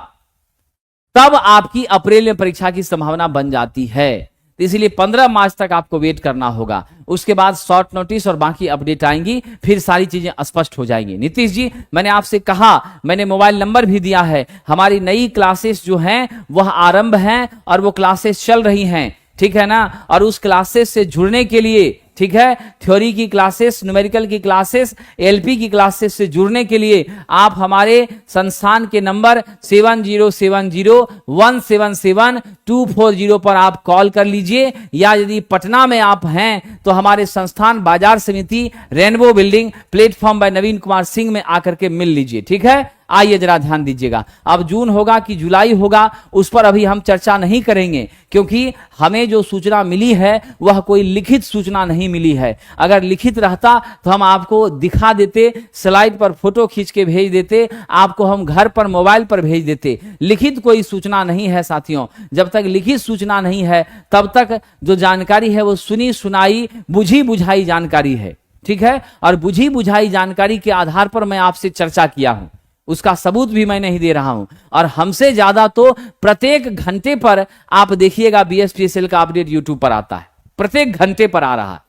तब आपकी अप्रैल में परीक्षा की संभावना बन जाती है। तो इसलिए 15 मार्च तक आपको वेट करना होगा। उसके बाद शॉर्ट नोटिस और बाकी अपडेट आएंगी, फिर सारी चीजें स्पष्ट हो जाएंगी। नीतीश जी, मैंने आपसे कहा, मैंने मोबाइल नंबर भी दिया है, हमारी नई क्लासेस जो हैं वह आरंभ हैं और वो क्लासेस चल रही हैं, ठीक है ना। और उस क्लासेस से जुड़ने के लिए, ठीक है, थ्योरी की क्लासेस, न्यूमेरिकल की क्लासेस, एलपी की क्लासेस से जुड़ने के लिए आप हमारे संस्थान के नंबर 7070177240 पर आप कॉल कर लीजिए, या यदि पटना में आप हैं तो हमारे संस्थान बाजार समिति, रेनबो बिल्डिंग, प्लेटफॉर्म बाय नवीन कुमार सिंह में आकर के मिल लीजिए, ठीक है। आइए जरा ध्यान दीजिएगा, अब जून होगा कि जुलाई होगा उस पर अभी हम चर्चा नहीं करेंगे, क्योंकि हमें जो सूचना मिली है वह कोई लिखित सूचना नहीं मिली है। अगर लिखित रहता तो हम आपको दिखा देते, स्लाइड पर फोटो खींच के भेज देते, आपको हम घर पर मोबाइल पर भेज देते। लिखित कोई सूचना नहीं है साथियों। जब तक लिखित सूचना नहीं है तब तक जो जानकारी है वो सुनी सुनाई, बुझी बुझाई जानकारी है, ठीक है। और बुझी बुझाई जानकारी के आधार पर मैं आपसे चर्चा किया हूं, उसका सबूत भी मैं नहीं दे रहा हूं। और हमसे ज्यादा तो प्रत्येक घंटे पर आप देखिएगा बीएसपीएसएल का अपडेट यूट्यूब पर आता है, प्रत्येक घंटे पर आ रहा है।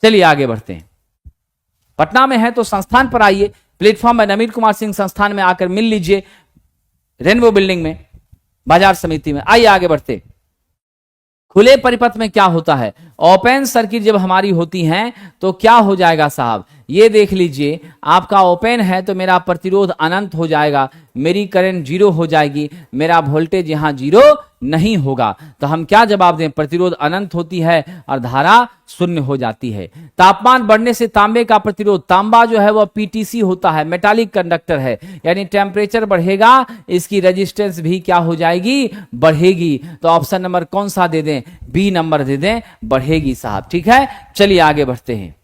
चलिए आगे बढ़ते हैं। पटना में है तो संस्थान पर आइए, प्लेटफॉर्म में नवीन कुमार सिंह संस्थान में आकर मिल लीजिए, रेनबो बिल्डिंग में, बाजार समिति में। आइए आगे बढ़ते। खुले परिपथ में क्या होता है, ओपन सर्किट जब हमारी होती हैं तो क्या हो जाएगा साहब, ये देख लीजिए, आपका ओपन है तो मेरा प्रतिरोध अनंत हो जाएगा, मेरी करंट 0 हो जाएगी, मेरा वोल्टेज यहां 0 नहीं होगा। तो हम क्या जवाब दें, प्रतिरोध अनंत होती है और धारा 0 हो जाती है। तापमान बढ़ने से तांबे का प्रतिरोध, तांबा जो है वह पीटीसी होता है, मेटालिक कंडक्टर है, यानी टेम्परेचर बढ़ेगा इसकी रेजिस्टेंस भी क्या हो जाएगी, बढ़ेगी। तो ऑप्शन नंबर कौन सा दे दें, बी नंबर दे दें, बढ़ेगी साहब, ठीक है। चलिए आगे बढ़ते हैं।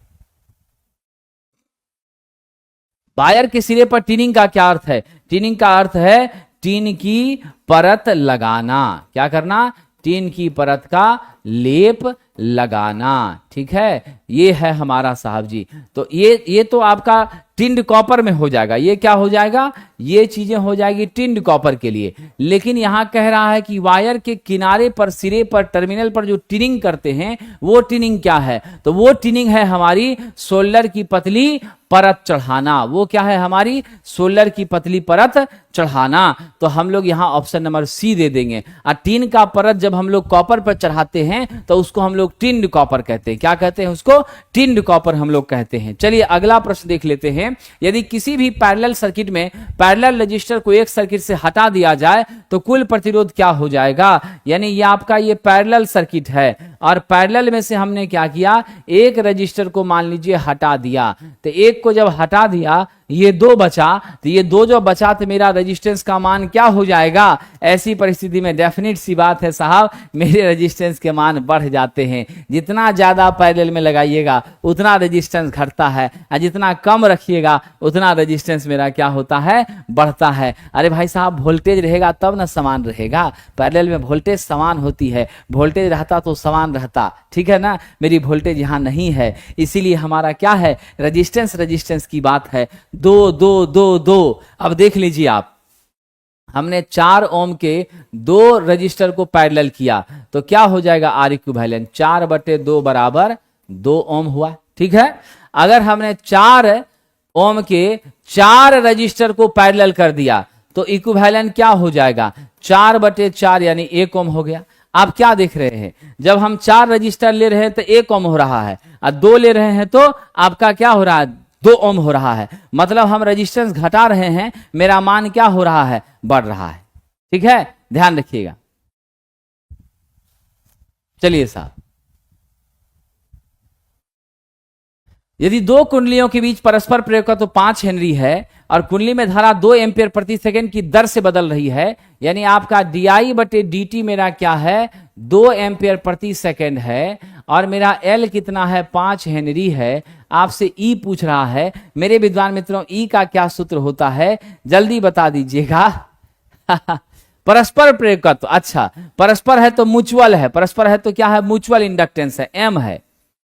वायर के सिरे पर टिनिंग का क्या अर्थ है, टिनिंग का अर्थ है टीन की परत लगाना। क्या करना, टीन की परत का लेप लगाना, ठीक है। ये है हमारा साहब जी। तो ये तो आपका टिंड कॉपर में हो जाएगा, ये क्या हो जाएगा, ये चीजें हो जाएगी टिंड कॉपर के लिए। लेकिन यहां कह रहा है कि वायर के किनारे पर, सिरे पर, टर्मिनल पर जो टिनिंग करते हैं वो टिनिंग क्या है, तो वो टिनिंग है हमारी सोल्डर की पतली परत चढ़ाना। वो क्या है, हमारी सोल्डर की पतली परत चढ़ाना। तो हम लोग यहां ऑप्शन नंबर सी दे देंगे। और टिन का परत जब हम लोग कॉपर पर चढ़ाते हैं तो उसको हम लोग टिंड कॉपर कहते हैं। क्या कहते हैं उसको, को टिन्ड कॉपर हम लोग कहते हैं। चलिए अगला प्रश्न देख लेते हैं। यदि किसी भी पैरेलल सर्किट में पैरेलल रजिस्टर को एक सर्किट से हटा दिया जाए तो कुल प्रतिरोध क्या हो जाएगा। यानी ये आपका ये पैरेलल सर्किट है और पैरेलल में से हमने क्या किया, एक रजिस्टर को मान लीजिए हटा दिया, तो एक को जब हटा दिया ये दो बचा, तो ये दो जो बचा तो मेरा रेजिस्टेंस का मान क्या हो जाएगा। ऐसी परिस्थिति में डेफिनेट सी बात है साहब, मेरे रेजिस्टेंस के मान बढ़ जाते हैं। जितना ज्यादा पैरेलल में लगाइएगा उतना रेजिस्टेंस घटता है और जितना कम रखिएगा उतना रेजिस्टेंस मेरा क्या होता है, बढ़ता है। अरे भाई साहब वोल्टेज रहेगा तब ना समान रहेगा, पैरेलल में वोल्टेज समान होती है, वोल्टेज रहता तो समान रहता, ठीक है ना। मेरी वोल्टेज यहाँ नहीं है, इसीलिए हमारा क्या है, रेजिस्टेंस की बात है। दो दो दो दो, अब देख लीजिए आप, हमने 4 ओम के 2 रजिस्टर को पैरेलल किया तो क्या हो जाएगा, आर इक्विवेलेंट 4/2 बराबर 2 ओम हुआ, ठीक है। अगर हमने 4 ओम के 4 रजिस्टर को पैरेलल कर दिया तो इक्विवेलेंट क्या हो जाएगा, 4/4 यानी 1 ओम हो गया। आप क्या देख रहे हैं, जब हम 4 रजिस्टर ले रहे हैं तो 1 ओम हो रहा है और 2 ले रहे हैं तो आपका क्या हो रहा है, 2 ओम हो रहा है। मतलब हम रेजिस्टेंस घटा रहे हैं, मेरा मान क्या हो रहा है, बढ़ रहा है, ठीक है, ध्यान रखिएगा। चलिए साहब, यदि 2 कुंडलियों के बीच परस्पर प्रेरकत्व तो 5 हेनरी है और कुंडली में धारा 2 एम्पियर प्रति सेकंड की दर से बदल रही है, यानी आपका di/dt मेरा क्या है, 2 एम्पियर प्रति सेकंड है और मेरा L कितना है, 5 हेनरी है। आपसे E पूछ रहा है। मेरे विद्वान मित्रों E का क्या सूत्र होता है, जल्दी बता दीजिएगा। परस्पर प्रेरकत्व, अच्छा परस्पर है तो म्यूचुअल है, परस्पर है तो क्या है, म्यूचुअल इंडक्टेंस है, M है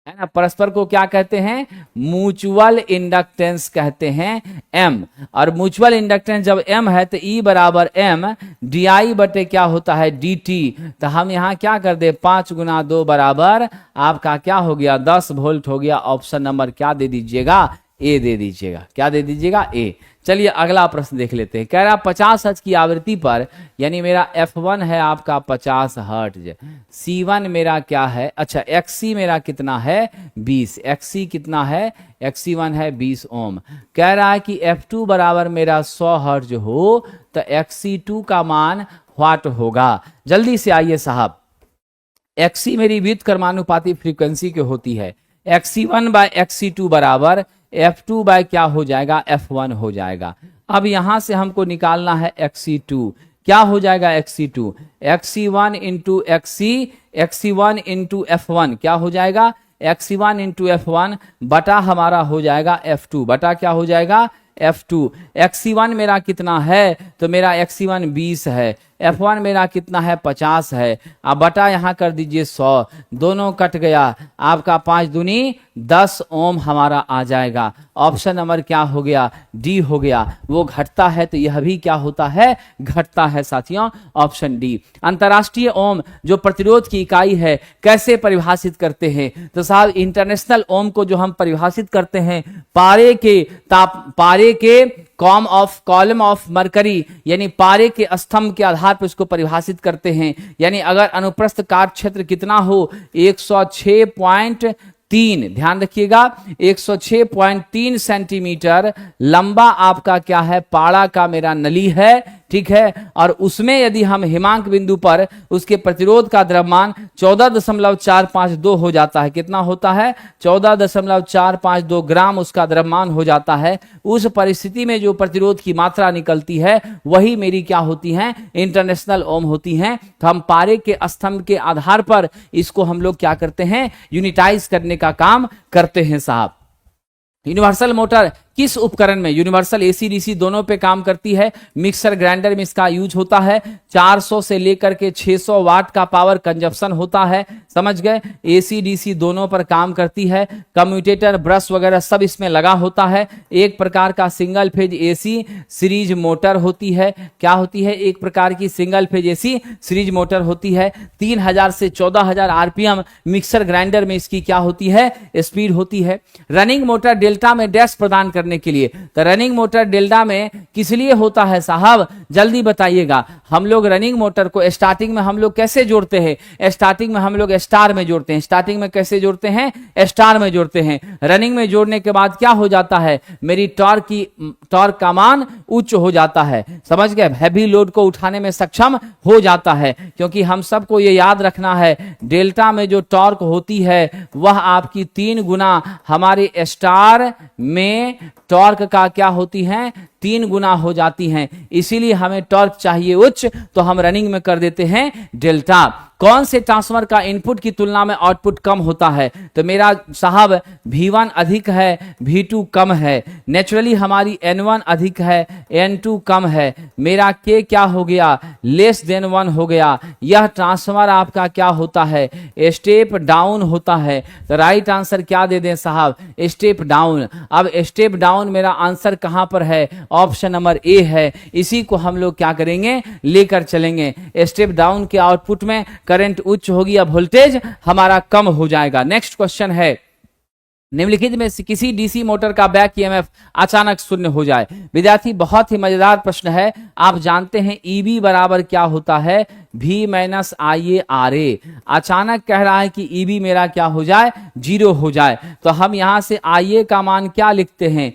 ना। परस्पर को क्या कहते हैं, म्यूचुअल इंडक्टेंस कहते हैं, M। और म्यूचुअल इंडक्टेंस जब M है तो E बराबर M di/, क्या होता है, dt। तो हम यहां क्या कर दे, 5 × 2 बराबर आपका क्या हो गया, 10 वोल्ट हो गया। ऑप्शन नंबर क्या दे दीजिएगा, ए दे दीजिएगा। क्या दे दीजिएगा, ए। चलिए अगला प्रश्न देख लेते हैं। कह रहा 50 हर्ट्ज की आवृत्ति पर, यानी मेरा F1 है आपका 50 हर्ट्ज, C1 मेरा क्या है, अच्छा XC मेरा कितना है, 20, XC कितना है, XC1 है 20 ओम। कह रहा है कि F2 बराबर मेरा 100 हर्ट्ज हो तो XC2 का मान व्हाट होगा। जल्दी से आइए साहब, XC मेरी व्युत्क्रमानुपाती फ्रीक्वेंसी की होती है, XC1/XC2 बराबर F2 बाय क्या हो जाएगा, F1 हो जाएगा। अब यहां से हमको निकालना है XC2, क्या हो जाएगा XC2, XC1 into XC1 into F1 क्या हो जाएगा, XC1 इंटू F1 बटा हमारा हो जाएगा F2, बटा क्या हो जाएगा, F2। XC1 मेरा कितना है, तो मेरा XC1 20 है, F1 मेरा कितना है, 50 है। अब बटा यहां कर दीजिए 100, दोनों कट गया, आपका 5 दूनी 10 ओम हमारा आ जाएगा। ऑप्शन नंबर क्या हो गया, डी हो गया। वो घटता है तो यह भी क्या होता है, घटता है साथियों, ऑप्शन डी। अंतरराष्ट्रीय ओम जो प्रतिरोध की इकाई है कैसे परिभाषित करते हैं, तो साहब इंटरनेशनल ओम को जो हम परिभाषित करते हैं पारे के कॉलम ऑफ मरकरी, यानी पारे के स्तंभ के आधार पर उसको परिभाषित करते हैं। यानी अगर अनुप्रस्थ काट क्षेत्र कितना हो, 106.3, ध्यान रखिएगा 106.3 सेंटीमीटर लंबा आपका क्या है, पाड़ा का मेरा नली है, ठीक है। और उसमें यदि हम हिमांक बिंदु पर उसके प्रतिरोध का द्रव्यमान 14.452 हो जाता है, कितना होता है, 14.452 ग्राम उसका द्रव्यमान हो जाता है। उस परिस्थिति में जो प्रतिरोध की मात्रा निकलती है वही मेरी क्या होती है, इंटरनेशनल ओम होती हैं। तो हम पारे के स्तंभ के आधार पर इसको हम लोग क्या करते हैं, यूनिटाइज करने का काम करते हैं साहब। यूनिवर्सल मोटर किस उपकरण में, यूनिवर्सल एसी डीसी दोनों पे काम करती है। मिक्सर ग्राइंडर में इसका यूज होता है। 400 से लेकर के 600 वाट का पावर कंजप्शन होता है, समझ गए। एसी डीसी दोनों पर काम करती है। कम्यूटेटर ब्रश वगैरह सब इसमें लगा होता है। एक प्रकार का single phase AC series motor होती है। क्या होती है, एक प्रकार की single phase AC series motor होती है। 3000 से 14000 आरपीएम मिक्सर ग्राइंडर में इसकी क्या होती है, स्पीड होती है। रनिंग मोटर डेल्टा में डैश प्रदान करने करने के लिए। तो रनिंग मोटर डेल्टा में किस लिए होता है साहब, जल्दी बताइएगा। हम लोग रनिंग मोटर को स्टार्टिंग में हम लोग कैसे जोड़ते हैं, स्टार्टिंग में हम लोग स्टार में जोड़ते हैं। स्टार्टिंग में कैसे जोड़ते हैं, स्टार में जोड़ते हैं। रनिंग में जोड़ने के बाद क्या हो जाता है, मेरी टॉर्क का मान उच्च हो जाता है, समझ गए, हैवी लोड को उठाने में सक्षम हो जाता है। क्योंकि हम सबको ये याद रखना है, डेल्टा में जो टॉर्क होती है वह आपकी 3 गुना हमारे स्टार में टॉर्क का क्या होती है, 3 गुना हो जाती हैं। इसीलिए हमें टॉर्क चाहिए उच्च, तो हम रनिंग में कर देते हैं डेल्टा। कौन से ट्रांसफार्मर का इनपुट की तुलना में आउटपुट कम होता है, तो मेरा साहब V1 अधिक है, V2 कम है। नेचुरली हमारी N1 अधिक है, N2 कम है। मेरा K क्या हो गया, लेस देन 1 हो गया। यह ट्रांसफार्मर आपका क्या होता है, स्टेप डाउन होता है। तो राइट आंसर क्या दे दें साहब, स्टेप डाउन। अब स्टेप डाउन मेरा आंसर कहां पर है, ऑप्शन नंबर ए है। इसी को हम लोग क्या करेंगे, लेकर चलेंगे। स्टेप डाउन के आउटपुट में करंट उच्च होगी या वोल्टेज हमारा कम हो जाएगा। नेक्स्ट क्वेश्चन है, निम्नलिखित में से किसी डीसी मोटर का बैक ईएमएफ अचानक शून्य हो जाए। विद्यार्थी बहुत ही मजेदार प्रश्न है। आप जानते हैं ईबी बराबर क्या होता है, V माइनस IA RA। अचानक कह रहा है कि ईबी मेरा क्या हो जाए, 0 हो जाए। तो हम यहां से IA का मान क्या लिखते हैं,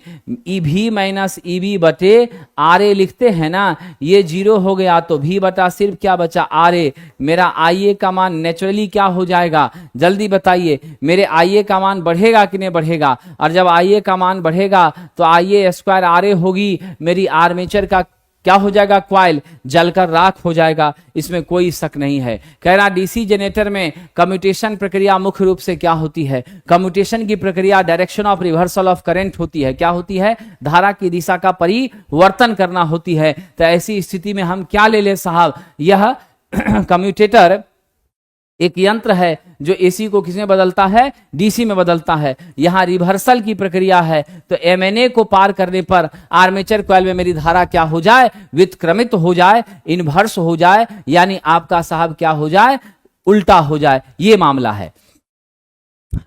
V माइनस ईबी बटे RA लिखते हैं ना। ये 0 हो गया तो V बटा सिर्फ क्या बचा, RA। मेरा IA का मान नेचुरली क्या हो जाएगा, जल्दी बताइए। मेरे IA का मान बढ़ेगा कि नहीं बढ़ेगा, और जब IA का मान बढ़ेगा तो IA स्क्वायर RA होगी। मेरी आर्मेचर का क्या हो जाएगा, क्वाइल जलकर राख हो जाएगा, इसमें कोई शक नहीं है। कह रहा डीसी जनरेटर में कम्यूटेशन प्रक्रिया मुख्य रूप से क्या होती है, कम्यूटेशन की प्रक्रिया direction of reversal of current होती है। क्या होती है, धारा की दिशा का परिवर्तन करना होती है। तो ऐसी स्थिति में हम क्या ले ले साहब, यह कम्यूटेटर एक यंत्र है जो एसी को किसमें बदलता है, डीसी में बदलता है। यहां रिवर्सल की प्रक्रिया है, तो एमएनए को पार करने पर आर्मेचर कॉइल में मेरी धारा क्या हो जाए, व्युत्क्रमित हो जाए, इन्वर्स हो जाए, यानी आपका साहब क्या हो जाए, उल्टा हो जाए। ये मामला है।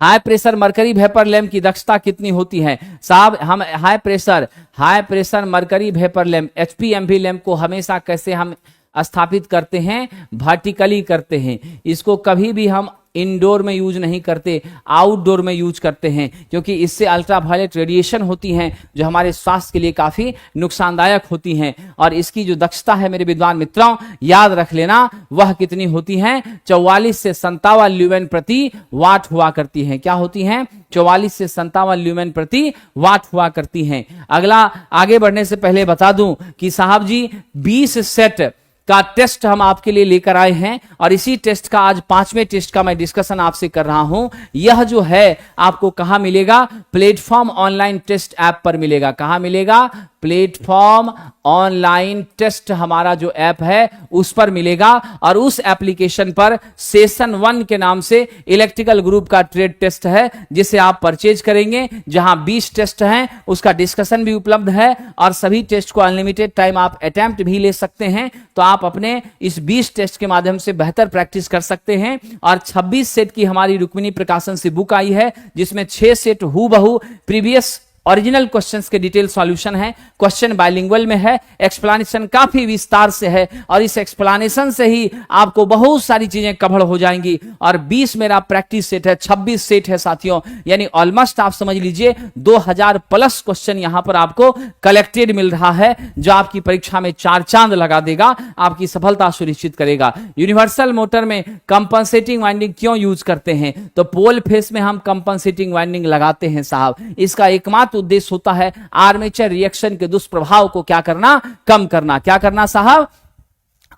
High pressure mercury vapour lamp की दक्षता कितनी होती है साहब, हम high pressure mercury vapour lamp HPMV lamp को हमेशा कैसे हम स्थापित करते हैं, वर्टिकली करते हैं। इसको कभी भी हम इंडोर में यूज नहीं करते, आउटडोर में यूज करते हैं, क्योंकि इससे अल्ट्रावायलेट रेडिएशन होती हैं जो हमारे स्वास्थ्य के लिए काफी नुकसानदायक होती हैं। और इसकी जो दक्षता है मेरे विद्वान मित्रों, याद रख लेना, वह कितनी होती है, 44 से 57 ल्यूमेन प्रति वाट हुआ करती हैं। क्या होती हैं, 44 से 57 ल्यूमेन प्रति वाट हुआ करती हैं। अगला, आगे बढ़ने से पहले बता दूं कि साहब जी 20 सेट का टेस्ट हम आपके लिए लेकर आए हैं, और इसी टेस्ट का आज 5वें टेस्ट का मैं डिस्कशन आपसे कर रहा हूं। यह जो है आपको कहां मिलेगा, प्लेटफॉर्म ऑनलाइन टेस्ट ऐप पर मिलेगा। कहां मिलेगा, प्लेटफॉर्म ऑनलाइन टेस्ट हमारा जो ऐप है उस पर मिलेगा। और उस एप्लीकेशन पर सेशन 1 के नाम से इलेक्ट्रिकल ग्रुप का ट्रेड टेस्ट है, जिसे आप परचेज करेंगे, जहां 20 टेस्ट हैं, उसका डिस्कशन भी उपलब्ध है, और सभी टेस्ट को अनलिमिटेड टाइम आप अटेम्प्ट भी ले सकते हैं। तो आप अपने इस 20 टेस्ट के माध्यम से बेहतर प्रैक्टिस कर सकते हैं। और 26 सेट की हमारी रुक्मिणी प्रकाशन से बुक आई है, जिसमें 6 सेट हूबहू प्रीवियस ओरिजिनल क्वेश्चंस के डिटेल सॉल्यूशन है। क्वेश्चन बाइलिंगुअल में है, एक्सप्लेनेशन काफी विस्तार से है, और इस एक्सप्लेनेशन से ही आपको बहुत सारी चीजें कवर हो जाएंगी। और 20 मेरा प्रैक्टिस सेट है, 26 सेट है साथियों, यानी ऑलमोस्ट आप समझ लीजिए 2000 प्लस क्वेश्चन यहां पर आपको कलेक्टेड मिल रहा है, जो आपकी परीक्षा में 4 चांद लगा देगा, आपकी सफलता सुनिश्चित करेगा। यूनिवर्सल मोटर में कंपनसेटिंग वाइंडिंग क्यों यूज करते हैं, तो पोल फेस में हम कंपनसेटिंग वाइंडिंग लगाते हैं साहब। इसका एकमात्र उद्देश्य होता है आर्मेचर रिएक्शन के दुष्प्रभाव को क्या करना, कम करना। क्या करना साहब,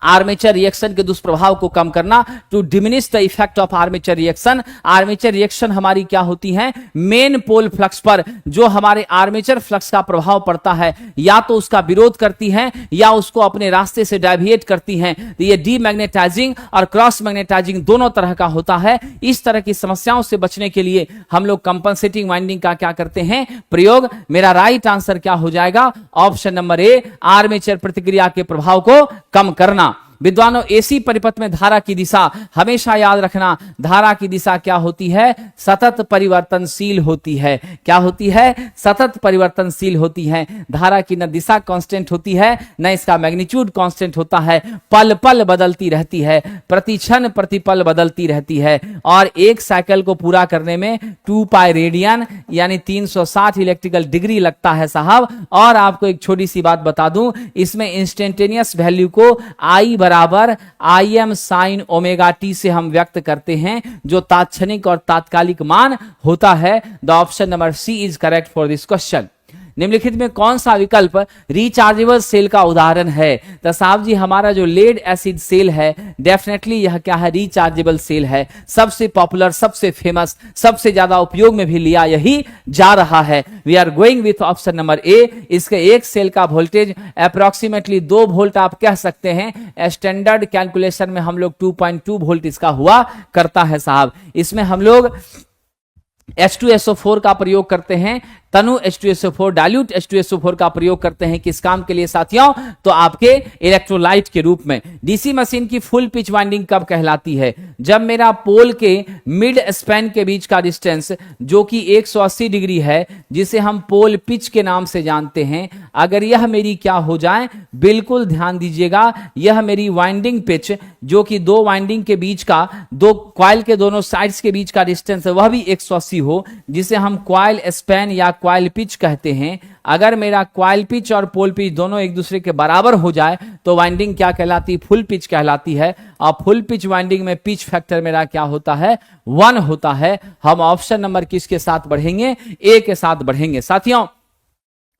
आर्मेचर रिएक्शन के दुष्प्रभाव को कम करना, to diminish the effect of armature reaction. Armature reaction हमारी क्या होती है, मेन पोल फ्लक्स पर जो हमारे आर्मेचर फ्लक्स का प्रभाव पड़ता है, या तो उसका विरोध करती हैं या उसको अपने रास्ते से डेविएट करती हैं। तो ये डीमैग्नेटाइजिंग और क्रॉस मैग्नेटाइजिंग दोनों तरह का होता है। इस तरह की समस्याओं से बचने के लिए हम लोग कंपनसेटिंग वाइंडिंग का क्या करते हैं, प्रयोग। मेरा राइट आंसर क्या हो जाएगा, ऑप्शन नंबर ए, आर्मेचर प्रतिक्रिया के प्रभाव को कम करना। विद्वानों, एसी परिपथ में धारा की दिशा हमेशा याद रखना, धारा की दिशा क्या होती है? सतत परिवर्तनशील होती है। क्या होती है? सतत परिवर्तनशील होती है। धारा की न दिशा कांस्टेंट होती है, न इसका मैग्नीट्यूड कांस्टेंट होता है, पल पल बदलती रहती है, प्रति क्षण प्रतिपल बदलती रहती है। और एक साइकिल को पूरा करने में 2 पाई रेडियन यानी 360 इलेक्ट्रिकल डिग्री लगता है साहब। और आपको एक छोटी सी बात बता दूं, इसमें इंस्टेंटेनियस वैल्यू को I बराबर Im साइन ओमेगा टी से हम व्यक्त करते हैं, जो तात्क्षणिक और तात्कालिक मान होता है। The option number C is correct for this question. निम्नलिखित में कौन सा विकल्प रिचार्जेबल सेल का उदाहरण है? तो साहब जी, हमारा जो लेड एसिड सेल है, डेफिनेटली यह क्या है? रिचार्जेबल सेल है। सबसे पॉपुलर, सबसे फेमस, सबसे ज्यादा उपयोग में भी लिया यही जा रहा है। We are going with option number A. इसके एक सेल का वोल्टेज अप्रोक्सीमेटली 2 वोल्ट आप कह सकते हैं। स्टैंडर्ड कैलकुलेशन में हम लोग 2.2 वोल्ट इसका हुआ करता है साहब। इसमें हम लोग H2SO4 का प्रयोग करते हैं, तनु H2SO4, डाइल्यूट H2SO4 का प्रयोग करते हैं। किस काम के लिए साथियों? तो आपके इलेक्ट्रोलाइट के रूप में। डीसी मशीन की फुल पिच वाइंडिंग कब कहलाती है? जब मेरा पोल के मिड स्पैन के बीच का डिस्टेंस जो कि 180 डिग्री है, जिसे हम पोल पिच के नाम से जानते हैं, अगर यह मेरी क्या हो जाए, बिल्कुल ध्यान दीजिएगा, यह मेरी वाइंडिंग पिच जो कि 2 वाइंडिंग के बीच का, 2 क्वाइल के दोनों साइड्स के बीच का डिस्टेंस है, वह भी 180 हो, जिसे हम क्वाइल स्पैन या क्वाइल पिच कहते हैं। अगर मेरा क्वाइल पिच और पोल पिच दोनों एक दूसरे के बराबर हो जाए तो वाइंडिंग क्या कहलाती? फुल पिच कहलाती है। और फुल पिच वाइंडिंग में पिच फैक्टर मेरा क्या होता है? 1 होता है। हम ऑप्शन नंबर किसके साथ बढ़ेंगे? ए के साथ बढ़ेंगे। साथियों,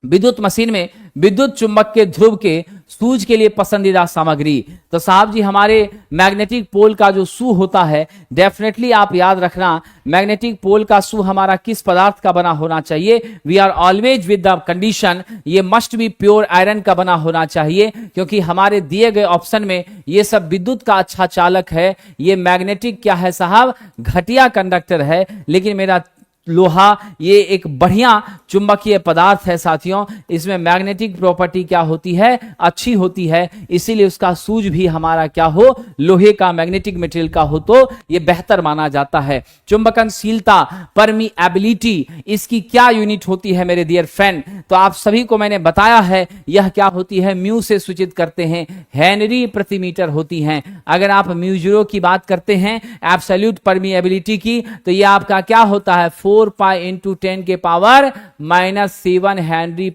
विद्युत मशीन में विद्युत चुंबक के ध्रुव के सूज के लिए पसंदीदा सामग्री, तो साहब जी हमारे मैग्नेटिक पोल का जो सू होता है, डेफिनेटली आप याद रखना, मैग्नेटिक पोल का सू हमारा किस पदार्थ का बना होना चाहिए? We are always with the condition, ये मस्ट बी प्योर आयरन का बना होना चाहिए, क्योंकि हमारे दिए गए ऑप्शन में ये सब विद्युत का अच्छा चालक है। ये मैग्नेटिक क्या है साहब? घटिया कंडक्टर है। लेकिन मेरा लोहा ये एक बढ़िया चुंबकीय पदार्थ है साथियों। इसमें मैग्नेटिक प्रॉपर्टी क्या होती है? अच्छी होती है। इसीलिए उसका सूज भी हमारा क्या हो? लोहे का, मैग्नेटिक मटेरियल का हो तो ये बेहतर माना जाता है। चुंबकनशीलता, परमीएबिलिटी, इसकी क्या यूनिट होती है मेरे डियर फ्रेंड? तो आप सभी को मैंने बताया है, यह क्या होती है? म्यू से सूचित करते हैं, हेनरी प्रति मीटर होती हैं। अगर आप म्यू 0 की बात करते हैं एब्सोल्यूट परमीएबिलिटी की, तो यह आपका क्या होता है? 4 पाई इंटू 10 के पावर माइनस 7 हेनरी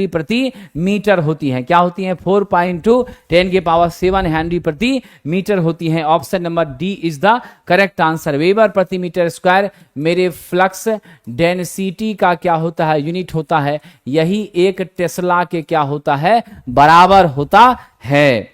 प्रति मीटर होती है। क्या होती है? 4 पाई इंटू 10 के पावर 7 हेनरी प्रति मीटर होती है। Option number D is the correct answer. Weber प्रति मीटर स्क्वायर मेरे फ्लक्स डेंसिटी का क्या होता है? यूनिट होता है। यही 1 टेस्ला के क्या होता है? बराबर होता है।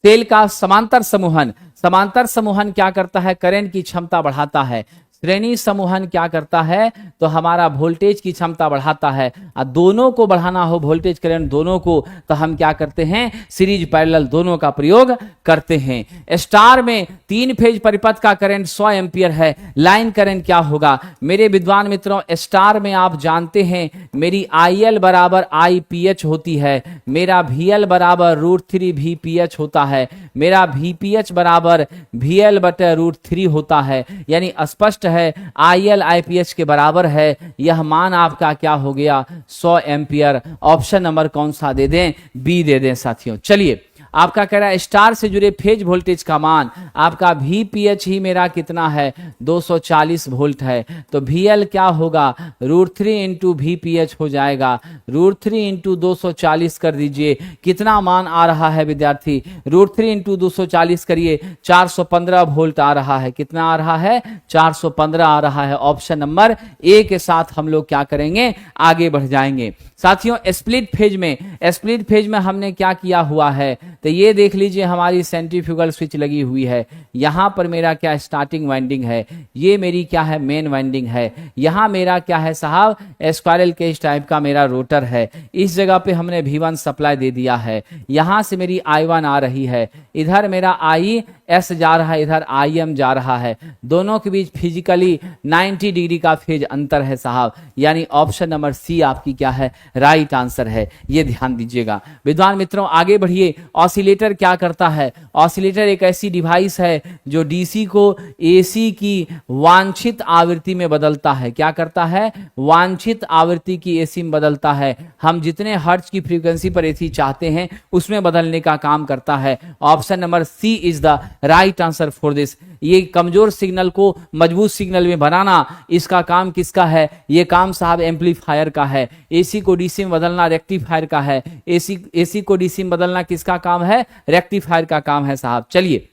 सेल का समांतर समूहन, समांतर समूहन क्या करता है? करंट की क्षमता बढ़ाता है। श्रेणी समूहन क्या करता है? तो हमारा वोल्टेज की क्षमता बढ़ाता है। और दोनों को बढ़ाना हो, वोल्टेज करंट दोनों को, तो हम क्या करते हैं? सीरीज पैरेलल दोनों का प्रयोग करते हैं। स्टार में 3 फेज परिपथ का करंट 100 एम्पियर है। लाइन करंट क्या होगा? मेरे विद्वान मित्रों, स्टार में आप जानते हैं मेरी IL बराबर IPH होती है, मेरा VL बराबर √3 VPH होता है, मेरा VPH बराबर VL बटे √3 होता है। यानी स्पष्ट है IL IPH के बराबर है। यह मान आपका क्या हो गया? 100 एम्पियर। ऑप्शन नंबर कौन सा दे दें? बी दे दें साथियों। चलिए, आपका कह रहा है स्टार से जुड़े फेज वोल्टेज का मान, आपका VPH ही मेरा कितना है? 240 वोल्ट है। तो VL क्या होगा? √3 इंटू VPH हो जाएगा। √3 इंटू 240 कर दीजिए, कितना मान आ रहा है विद्यार्थी? √3 इंटू 240 करिए, 415 वोल्ट आ रहा है। कितना आ रहा है? 415 आ रहा है। ऑप्शन नंबर ए के साथ हम लोग क्या करेंगे? आगे बढ़ जाएंगे। साथियों, स्प्लिट फेज में हमने क्या किया हुआ है? तो ये देख लीजिए हमारी सेंट्रीफ्यूगल स्विच लगी हुई है, यहां पर मेरा क्या स्टार्टिंग वाइंडिंग है, ये मेरी क्या है मेन वाइंडिंग है, यहां मेरा क्या है साहब स्क्वायरल केज टाइप का मेरा रोटर है, इस जगह पे हमने V1 सप्लाई दे दिया है, यहां से मेरी I1 आ रही है, इधर मेरा IS जा रहा है, इधर IM जा रहा है, दोनों के बीच फिजिकली 90 डिग्री का फेज अंतर है साहब, यानी ऑप्शन नंबर सी आपकी क्या है राइट आंसर है, ये ध्यान दीजिएगा। विद्वान मित्रों आगे बढ़िए। ऑसिलेटर क्या करता है? ऑसिलेटर एक ऐसी डिवाइस है जो डीसी को एसी की वांछित आवृत्ति में बदलता है। क्या करता है? वांछित आवृत्ति की एसी में बदलता है। हम जितने हर्ट्ज की फ्रीक्वेंसी पर एसी चाहते हैं उसमें बदलने का काम करता है। Option number C is the right answer for this. ये कमजोर सिग्नल को मजबूत सिग्नल में बनाना, इसका काम किसका है? ये काम साहब एम्पलीफायर का है। एसी को डीसी में बदलना रेक्टिफायर का है। एसी को डीसी में बदलना किसका काम है? रेक्टिफायर का काम है साहब। चलिए,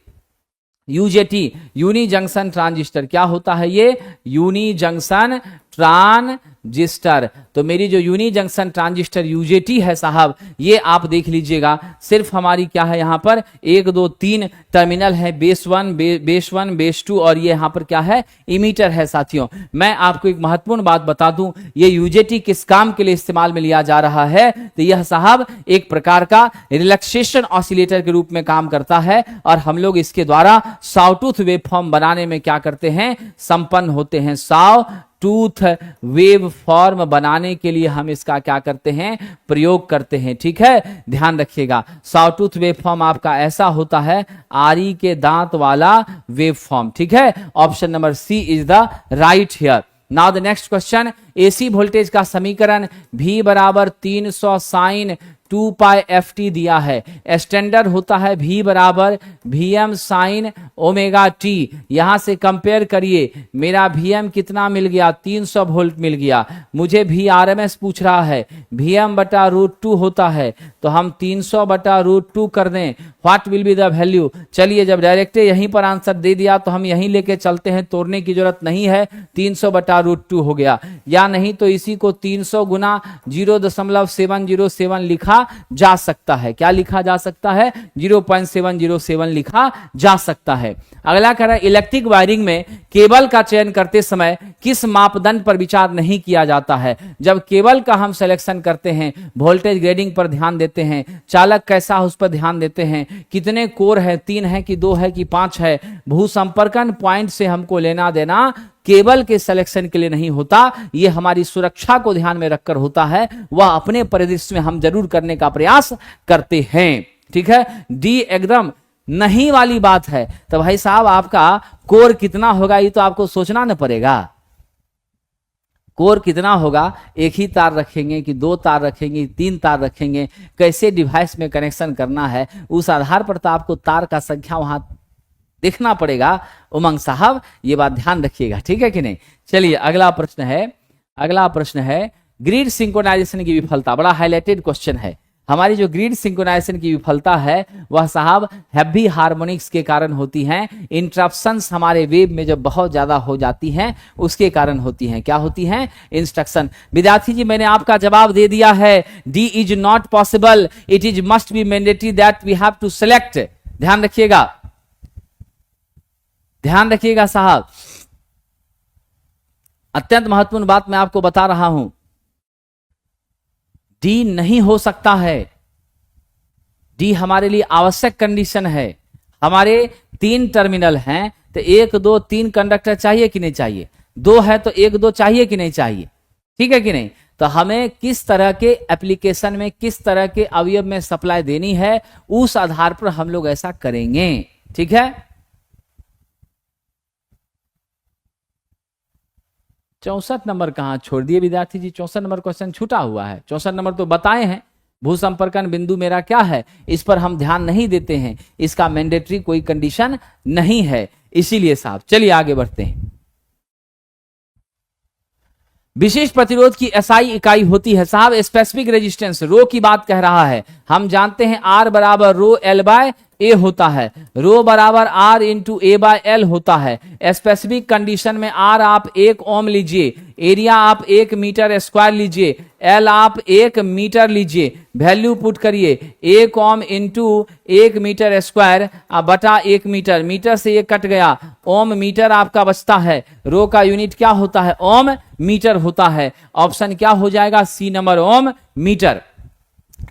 यूजेटी यूनी जंक्शन ट्रांजिस्टर क्या होता है? ये यूनी जंक्शन ट्रांजिस्टर। तो मेरी जो यूनी जंक्शन ट्रांजिस्टर यूजेटी है साहब, ये आप देख लीजिएगा, सिर्फ हमारी क्या है यहाँ पर 1 2 3 टर्मिनल है, बेस 1 बेस 2 और ये यहाँ पर क्या है इमीटर है। साथियों मैं आपको एक महत्वपूर्ण बात बता दूं, ये यूजेटी किस काम के लिए इस्तेमाल में लिया जा रहा है? तो यह साहब एक प्रकार का रिलैक्सेशन ऑसिलेटर के रूप में काम करता है और हम लोग इसके द्वारा सॉटूथ वेव फॉर्म बनाने में क्या करते हैं? संपन्न होते हैं। टूथ वेव फॉर्म बनाने के लिए हम इसका क्या करते हैं? प्रयोग करते हैं। ठीक है, ध्यान रखिएगा। सॉटूथ वेव फॉर्म आपका ऐसा होता है, आरी के दांत वाला वेव फॉर्म। ठीक है, option number C is the right here. Now the next question, AC voltage का समीकरण V बराबर 300 साइन 2 पाई FT दिया है। स्टैंडर्ड होता है V बराबर VM साइन ओमेगा टी। यहां से कंपेयर करिए, मेरा VM कितना मिल गया? 300 वोल्ट मिल गया। मुझे VRMS पूछ रहा है, VM बटा √2 होता है, तो हम 300 बटा √2 कर दें। What will be the value? चलिए, जब डायरेक्ट यहीं पर आंसर दे दिया तो हम यहीं लेके चलते हैं, तोड़ने की जरूरत नहीं है। 300 बटा √2 हो गया, या नहीं तो इसी को 300 गुना 0.707 लिखा जा सकता है। क्या लिखा जा सकता है? 0.707 लिखा जा सकता है। अगला कह रहा है, इलेक्ट्रिक वायरिंग में केबल का चयन करते समय किस मापदंड पर विचार नहीं किया जाता है? जब केबल का हम सिलेक्शन करते हैं, वोल्टेज ग्रेडिंग पर ध्यान देते हैं, चालक कैसा है उस पर ध्यान देते हैं, कितने कोर है, 3 है कि 2 है कि 5 है, भू संपर्कन पॉइंट से हमको लेना देना केबल के सिलेक्शन के लिए नहीं होता। यह हमारी सुरक्षा को ध्यान में रखकर होता है, वह अपने परिदृश्य में हम जरूर करने का प्रयास करते हैं। ठीक है, डी एकदम नहीं वाली बात है। तो भाई साहब आपका कोर कितना होगा ये तो आपको सोचना न पड़ेगा। कोर कितना होगा? एक ही तार रखेंगे कि 2 तार रखेंगे, 3 तार रखेंगे, कैसे डिवाइस में कनेक्शन करना है, उस आधार पर तो आपको तार का संख्या वहां देखना पड़ेगा। उमंग साहब ये बात ध्यान रखिएगा, ठीक है कि नहीं? चलिए अगला प्रश्न है ग्रिड सिंक्रोनाइजेशन की विफलता। बड़ा हाईलाइटेड क्वेश्चन है। हमारी जो ग्रिड सिंक्रोनाइजेशन की विफलता है वह साहब हैवी हार्मोनिक्स के कारण होती हैं। इंटरप्शंस हमारे वेव में जब बहुत ज्यादा हो जाती हैं उसके कारण होती हैं। क्या होती हैं? इंस्ट्रक्शन। विद्यार्थी जी मैंने आपका जवाब दे दिया है, D is not possible, it is must be mandatory that we have to select. ध्यान रखिएगा, ध्यान रखिएगा साहब, अत्यंत महत्वपूर्ण बात मैं आपको बता रहा हूं। डी नहीं हो सकता है। डी हमारे लिए आवश्यक कंडीशन है। हमारे 3 टर्मिनल हैं तो 1 2 3 कंडक्टर चाहिए कि नहीं चाहिए? 2 है तो 1 2 चाहिए कि नहीं चाहिए? ठीक है कि नहीं? तो हमें किस तरह के एप्लीकेशन में किस तरह के अवयव में सप्लाई देनी है उस आधार पर हम लोग ऐसा करेंगे। ठीक है, 64 नंबर कहां छोड़ दिए विद्यार्थी जी? 64 नंबर क्वेश्चन छूटा हुआ है। 64 नंबर तो बताए हैं, भू संपर्कन बिंदु मेरा क्या है, इस पर हम ध्यान नहीं देते हैं, इसका मैंडेटरी कोई कंडीशन नहीं है, इसीलिए साहब। चलिए आगे बढ़ते हैं। विशेष प्रतिरोध की एसआई इकाई होती है साहब स्पेसिफिक रेजिस्टेंस। रो की बात कह रहा है। हम जानते हैं आर बराबर रो एल बाय ए होता है, रो बराबर R into A by L होता है। स्पेसिफिक कंडीशन में आर आप 1 ओम लीजिए, एरिया आप 1 मीटर स्क्वायर लीजिए, एल आप 1 मीटर लीजिए, वैल्यू पुट करिए 1 ओम इंटू 1 मीटर स्क्वायर बटा 1 मीटर, मीटर से ये कट गया, ओम मीटर आपका बचता है, रो का यूनिट क्या होता है, ओम मीटर होता है। ऑप्शन क्या हो जाएगा, सी नंबर, ओम मीटर।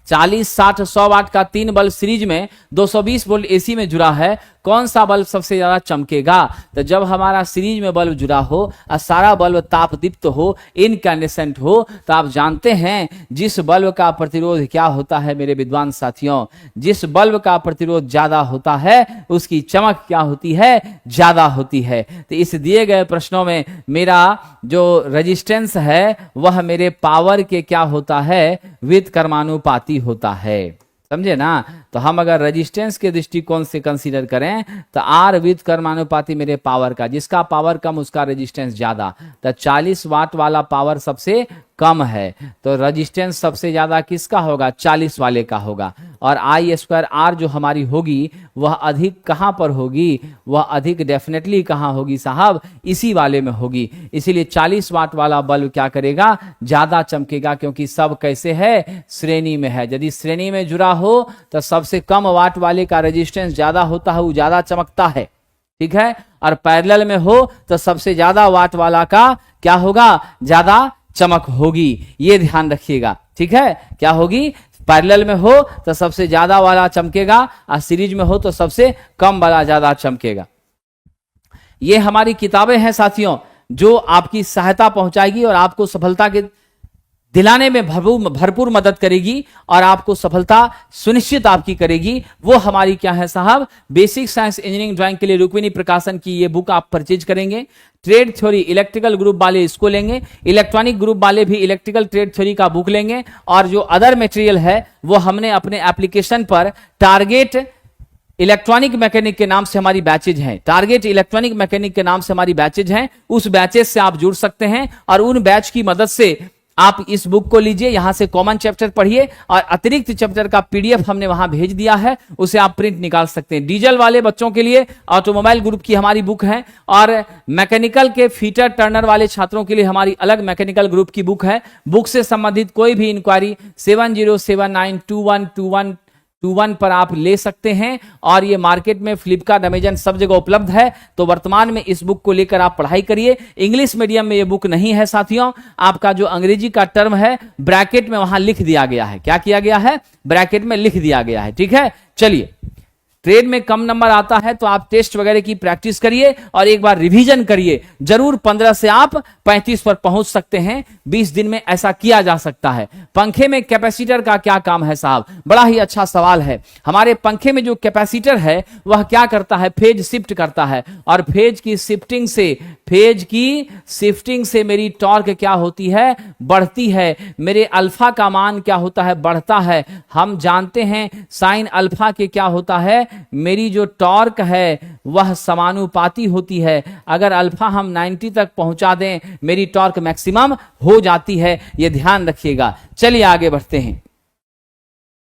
40, 60, 100 वाट का 3 बल्ब सीरीज में 220 वोल्ट एसी में जुड़ा है, कौन सा बल्ब सबसे ज्यादा चमकेगा? तो जब हमारा सीरीज में बल्ब जुड़ा हो और सारा बल्ब ताप दीप्त हो, इनकैंडेसेंट हो, तो आप जानते हैं जिस बल्ब का प्रतिरोध क्या होता है मेरे विद्वान साथियों, जिस बल्ब का प्रतिरोध ज्यादा होता है उसकी चमक क्या होती है, ज्यादा होती है। तो इस दिए गए प्रश्नों में मेरा जो रेजिस्टेंस है वह मेरे पावर के क्या होता है, व्युत्क्रमानुपाती होता है, समझे ना। तो हम अगर रेजिस्टेंस के दृष्टिकोण से कंसीडर करें तो आर व्युत्क्रमानुपाती मेरे पावर का, जिसका पावर कम उसका रेजिस्टेंस ज्यादा, तो 40 वाट वाला पावर सबसे कम है, तो रेजिस्टेंस सबसे ज्यादा किसका होगा, 40 वाले का होगा। और आई स्क्वायर आर जो हमारी होगी वह अधिक कहां पर होगी, वह अधिक डेफिनेटली कहां होगी साहब, इसी वाले में होगी। इसीलिए 40 वाट वाला बल्ब क्या करेगा, ज्यादा चमकेगा, क्योंकि सब कैसे है, श्रेणी में है। यदि श्रेणी में जुड़ा हो तो सबसे कम वाट वाले का रेजिस्टेंस ज्यादा होता है, वो ज्यादा चमकता है, ठीक है। और पैरेलल में हो तो सबसे ज्यादा वाट वाला का क्या होगा, ज्यादा चमक होगी, ये ध्यान रखिएगा, ठीक है। क्या होगी, पैरेलल में हो तो सबसे ज्यादा वाला चमकेगा, और सीरीज में हो तो सबसे कम वाला ज्यादा चमकेगा। ये हमारी किताबें हैं साथियों, जो आपकी सहायता पहुंचाएगी और आपको सफलता के दिलाने में भरपूर मदद करेगी और आपको सफलता सुनिश्चित आपकी करेगी। वो हमारी क्या है साहब, बेसिक साइंस इंजीनियरिंग ड्राइंग के लिए रुक्मिणी प्रकाशन की ये बुक आप परचेज करेंगे। ट्रेड थ्योरी इलेक्ट्रिकल ग्रुप वाले इसको लेंगे, इलेक्ट्रॉनिक ग्रुप वाले भी इलेक्ट्रिकल ट्रेड थ्योरी का बुक लेंगे, और जो अदर मटेरियल है वो हमने अपने एप्लीकेशन पर टारगेट इलेक्ट्रॉनिक मैकेनिक के नाम से हमारी बैचेज हैं, टारगेट इलेक्ट्रॉनिक मैकेनिक के नाम से हमारी बैचेज हैं, उस बैचेज से आप जुड़ सकते हैं और उन बैच की मदद से आप इस बुक को लीजिए, यहां से कॉमन चैप्टर पढ़िए और अतिरिक्त चैप्टर का पीडीएफ हमने वहां भेज दिया है, उसे आप प्रिंट निकाल सकते हैं। डीजल वाले बच्चों के लिए ऑटोमोबाइल ग्रुप की हमारी बुक है, और मैकेनिकल के फीटर टर्नर वाले छात्रों के लिए हमारी अलग मैकेनिकल ग्रुप की बुक है। बुक से संबंधित कोई भी इंक्वायरी 7079212121 पर आप ले सकते हैं, और ये मार्केट में फ्लिपकार्ट, अमेजन सब जगह उपलब्ध है। तो वर्तमान में इस बुक को लेकर आप पढ़ाई करिए। इंग्लिश मीडियम में ये बुक नहीं है साथियों, आपका जो अंग्रेजी का टर्म है ब्रैकेट में वहां लिख दिया गया है, क्या किया गया है, ब्रैकेट में लिख दिया गया है, ठीक है। चलिए, ट्रेड में कम नंबर आता है तो आप टेस्ट वगैरह की प्रैक्टिस करिए और एक बार रिवीजन करिए, जरूर 15 से आप 35 पर पहुंच सकते हैं। 20 दिन में ऐसा किया जा सकता है। पंखे में कैपेसिटर का क्या काम है साहब, बड़ा ही अच्छा सवाल है। हमारे पंखे में जो कैपेसिटर है वह क्या करता है, फेज शिफ्ट करता है, और फेज की शिफ्टिंग से मेरी टॉर्क क्या होती है, बढ़ती है, मेरे अल्फा का मान क्या होता है, बढ़ता है। हम जानते हैं साइन अल्फा के क्या होता है, मेरी जो टॉर्क है वह समानुपाती होती है। अगर अल्फा हम 90 तक पहुंचा दें मेरी टॉर्क मैक्सिमम हो जाती है, यह ध्यान रखिएगा। चलिए आगे बढ़ते हैं।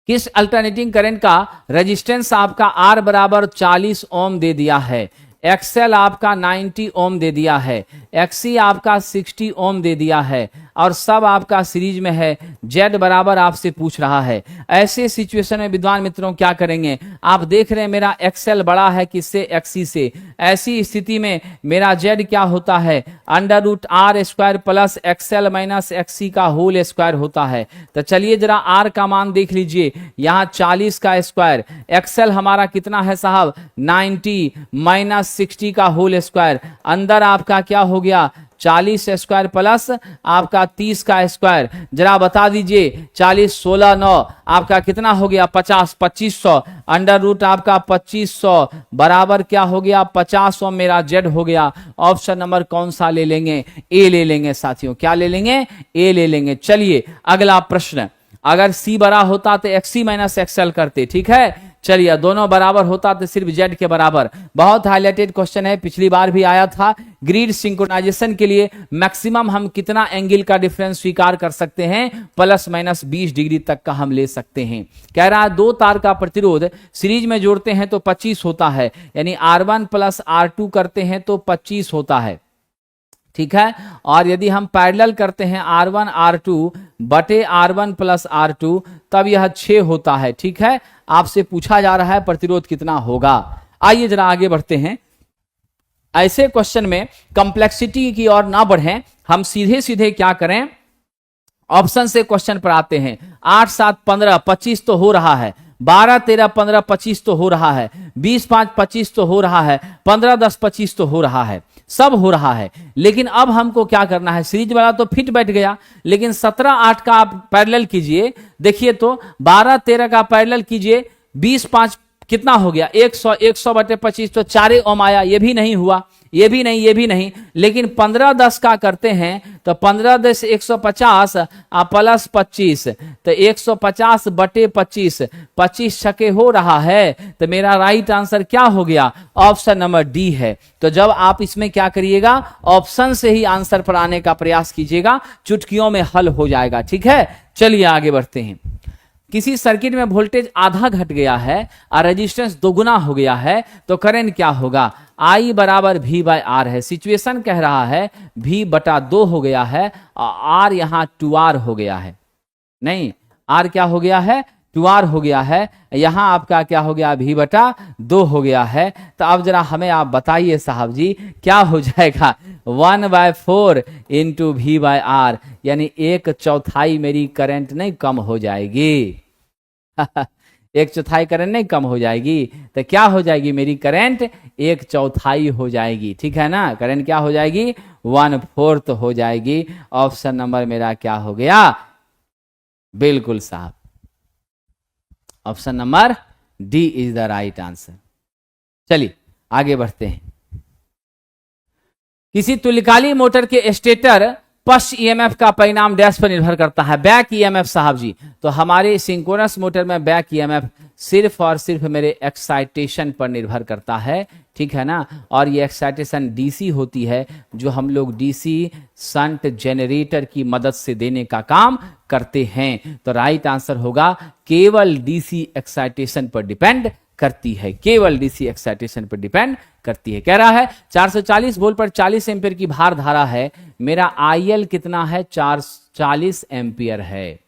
किस अल्टरनेटिंग करंट का रेजिस्टेंस आपका आर बराबर 40 ओम दे दिया है, एक्सएल आपका 90 ओम दे दिया है, एक्सी आपका 60 ओम दे दिया है, और सब आपका सीरीज में है, जेड बराबर आपसे पूछ रहा है। ऐसे सिचुएशन में विद्वान मित्रों क्या करेंगे, आप देख रहे हैं मेरा एक्सएल बड़ा है किससे, एक्सी से। ऐसी स्थिति में मेरा जेड क्या होता है, √r² plus XL minus XC का होल स्क्वायर होता है। तो चलिए जरा आर का मान देख लीजिए, यहां 40 का स्क्वायर, एक्सएल हमारा कितना है साहब, 90 माइनस 60 का होल स्क्वायर, अंदर आपका क्या हो गया, 40 स्क्वायर प्लस आपका 30 का स्क्वायर। जरा बता दीजिए 40 16 9 आपका कितना हो गया, 50 2500, अंडर रूट आपका 2500 बराबर क्या हो गया, 50 ओम मेरा जेड हो गया। ऑप्शन नंबर कौन सा ले लेंगे, ए ले लेंगे साथियों। क्या ले लेंगे, ए ले लेंगे। चलिए अगला प्रश्न, अगर सी बड़ा होता तो एक्सी माइनस एक्सएल करते, ठीक है। चलिए दोनों बराबर होता तो सिर्फ जेड के बराबर। बहुत हाईलाइटेड क्वेश्चन है, पिछली बार भी आया था। ग्रिड सिंक्रोनाइजेशन के लिए मैक्सिमम हम कितना एंगल का डिफरेंस स्वीकार कर सकते हैं? प्लस माइनस 20 डिग्री तक का हम ले सकते हैं। कह रहा है दो तार का प्रतिरोध सीरीज में जोड़ते हैं तो 25 होता है, यानी R1 प्लस R2 करते हैं तो 25 होता है, ठीक है। और यदि हम पैरेलल करते हैं R1 R2 बटे R1 प्लस R2 तब यह 6 होता है, ठीक है। आपसे पूछा जा रहा है प्रतिरोध कितना होगा। आइए जरा आगे बढ़ते हैं। ऐसे क्वेश्चन में कॉम्प्लेक्सिटी की ओर ना बढ़ें, हम सीधे सीधे क्या करें, ऑप्शन से क्वेश्चन पर आते हैं। 8 7 15 25 तो हो रहा है, 12 13 15 25 तो हो रहा है, 20 5 25 तो हो रहा है, 15 10 25 तो हो रहा है, सब हो रहा है। लेकिन अब हमको क्या करना है, सीरीज वाला तो फिट बैठ गया, लेकिन 17 8 का आप पैरेलल कीजिए, देखिए तो 12 13 का पैरेलल कीजिए, 20 5 कितना हो गया 100, 100 बटे 25 तो 4 ओम आया, ये भी नहीं हुआ, ये भी नहीं, ये भी नहीं। लेकिन 15 10 का करते हैं तो 15 10 150 प्लस 25 तो 150 बटे 25, 25 छके हो रहा है। तो मेरा राइट आंसर क्या हो गया, ऑप्शन नंबर डी है। तो जब आप इसमें क्या करिएगा, ऑप्शन से ही आंसर पर आने का प्रयास कीजिएगा, चुटकियों में हल हो जाएगा, ठीक है। चलिए आगे बढ़ते हैं। किसी सर्किट में वोल्टेज आधा घट गया है और रेजिस्टेंस दोगुना हो गया है तो करंट क्या होगा, I बराबर V बाय R है। सिचुएशन कह रहा है V बटा 2 हो गया है और R यहां 2R हो गया है, नहीं R क्या हो गया है, 2R हो गया है। यहां आपका क्या हो गया, V बटा 2 हो गया है। तो अब जरा हमें आप बताइए साहब जी क्या हो जाएगा, 1/4 इंटू V बाय R, यानी 1/4 मेरी करंट नहीं कम हो जाएगी 1/4 करंट नहीं कम हो जाएगी, तो क्या हो जाएगी, मेरी करंट 1/4 हो जाएगी, ठीक है ना। करंट क्या हो जाएगी, 1/4 हो जाएगी। ऑप्शन नंबर मेरा क्या हो गया, बिल्कुल साहब option number D is the right answer. चलिए आगे बढ़ते हैं। किसी तुल्यकाली मोटर के स्टेटर पश्च ईएमएफ का परिणाम डैश पर निर्भर करता है, बैक ईएमएफ साहब जी। तो हमारे सिंक्रोनस मोटर में बैक ईएमएफ सिर्फ और सिर्फ मेरे एक्साइटेशन पर निर्भर करता है, ठीक है ना। और ये एक्साइटेशन डीसी होती है, जो हम लोग डीसी शंट जनरेटर की मदद से देने का काम करते हैं। तो राइट आंसर होगा केवल डीसी एक्साइटेशन पर डिपेंड करती है, केवल डीसी एक्साइटेशन पर डिपेंड करती है। कह रहा है 440 वोल्ट पर 40 एम्पियर की भार धारा है, मेरा आईएल कितना है, 440 एम्पियर है।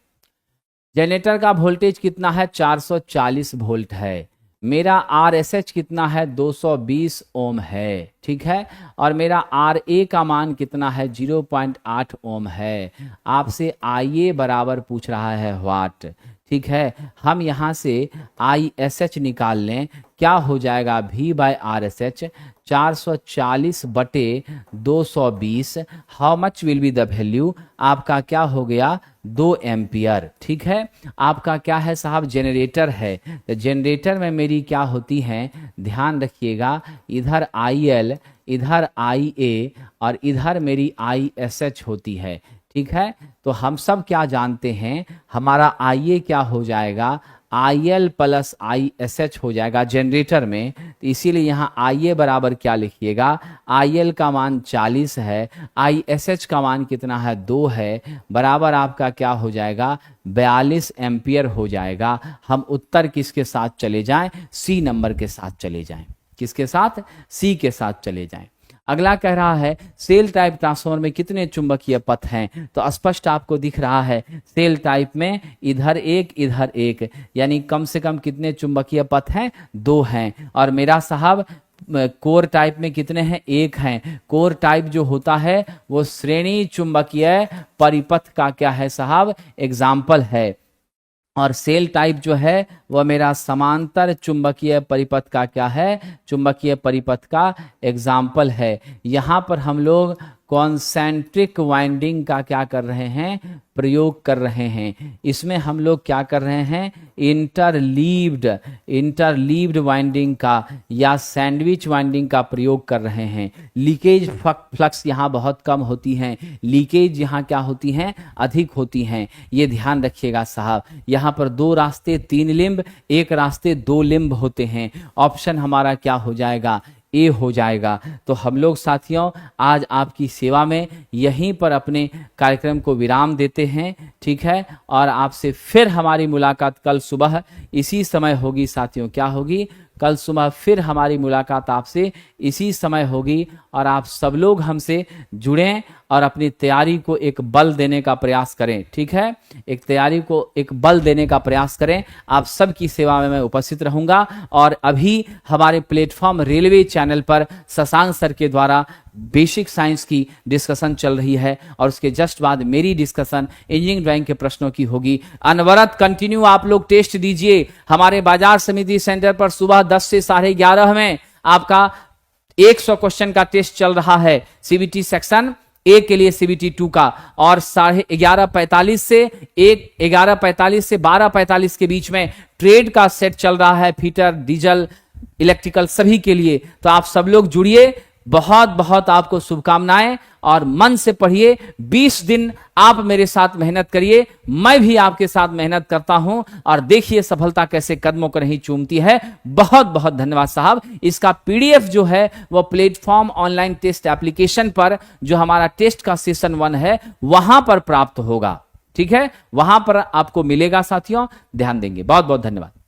जनरेटर का वोल्टेज कितना है, 440 वोल्ट है। मेरा आरएसएच कितना है, 220 ओम है, ठीक है। और मेरा आरए का मान कितना है, 0.8 ओम है। आपसे आईए बराबर पूछ रहा है वाट, ठीक है। हम यहाँ से ISH निकाल लें, क्या हो जाएगा, V बाय RSH 440 बटे 220, how much will be the value, आपका क्या हो गया 2 एम्पियर, ठीक है। आपका क्या है साहब, जनरेटर है। तो जनरेटर में मेरी क्या होती है, ध्यान रखिएगा, इधर IL, इधर IA और इधर मेरी ISH होती है, ठीक है। तो हम सब क्या जानते हैं, हमारा IA क्या हो जाएगा, IL प्लस ISH हो जाएगा जनरेटर में। तो इसीलिए यहाँ IA बराबर क्या लिखिएगा, IL का मान 40 है, ISH का मान कितना है, 2 है, बराबर आपका क्या हो जाएगा 42 एम्पियर हो जाएगा। हम उत्तर किसके साथ चले जाएं, सी नंबर के साथ चले जाएं। किसके साथ, सी के साथ चले जाएं। अगला कह रहा है सेल टाइप ट्रांसफार्मर में कितने चुंबकीय पथ हैं, तो स्पष्ट आपको दिख रहा है सेल टाइप में इधर एक, यानी कम से कम कितने चुंबकीय पथ हैं, 2 हैं। और मेरा साहब कोर टाइप में कितने हैं, 1 हैं। कोर टाइप जो होता है वो श्रेणी चुंबकीय परिपथ का क्या है साहब, एग्जाम्पल है। और सेल टाइप जो है वह मेरा समांतर चुंबकीय परिपथ का क्या है, चुंबकीय परिपथ का एग्जाम्पल है। यहाँ पर हम लोग कॉन्सेंट्रिक वाइंडिंग का क्या कर रहे हैं, प्रयोग कर रहे हैं। इसमें हम लोग क्या कर रहे हैं, इंटरलीव्ड वाइंडिंग का या सैंडविच वाइंडिंग का प्रयोग कर रहे हैं। लीकेज फ्लक्स यहाँ बहुत कम होती हैं, लीकेज यहाँ क्या होती हैं, अधिक होती हैं। ये ध्यान रखिएगा साहब। यहाँ पर 2 रास्ते 3 लिंब, लिंब, एक रास्ते दो लिंब होते हैं। ऑप्शन हमारा क्या हो जाएगा? ए हो जाएगा। तो हम लोग साथियों आज आपकी सेवा में यहीं पर अपने कार्यक्रम को विराम देते हैं, ठीक है। और आपसे फिर हमारी मुलाकात कल सुबह इसी समय होगी साथियों। क्या होगी? कल सुबह फिर हमारी मुलाकात आपसे इसी समय होगी। और आप सब लोग हमसे जुड़ें और अपनी तैयारी को एक बल देने का प्रयास करें, ठीक है। एक तैयारी को एक बल देने का प्रयास करें। आप सबकी सेवा में मैं उपस्थित रहूंगा। और अभी हमारे प्लेटफॉर्म रेलवे चैनल पर शशांक सर के द्वारा बेसिक साइंस की डिस्कशन चल रही है और उसके जस्ट बाद मेरी डिस्कशन इंजीनियरिंग ड्राइंग के प्रश्नों की होगी। अनवरत कंटिन्यू आप लोग टेस्ट दीजिए। हमारे बाजार समिति सेंटर पर सुबह 10 से 11:30 में आपका 100 क्वेश्चन का टेस्ट चल रहा है सीबीटी सेक्शन ए के लिए, सीबीटी 2 का। और 11:45 से 11:45 से 12:45 के बीच में ट्रेड का सेट चल रहा है, फीटर, डीजल, इलेक्ट्रिकल सभी के लिए। तो आप सब लोग जुड़िए। बहुत बहुत आपको शुभकामनाएं और मन से पढ़िए। 20 दिन आप मेरे साथ मेहनत करिए, मैं भी आपके साथ मेहनत करता हूं और देखिए सफलता कैसे कदमों को नहीं चूमती है। बहुत बहुत धन्यवाद साहब। इसका पीडीएफ जो है वो प्लेटफॉर्म ऑनलाइन टेस्ट एप्लीकेशन पर जो हमारा टेस्ट का सेशन 1 है वहां पर प्राप्त होगा, ठीक है। वहां पर आपको मिलेगा साथियों, ध्यान देंगे। बहुत बहुत धन्यवाद।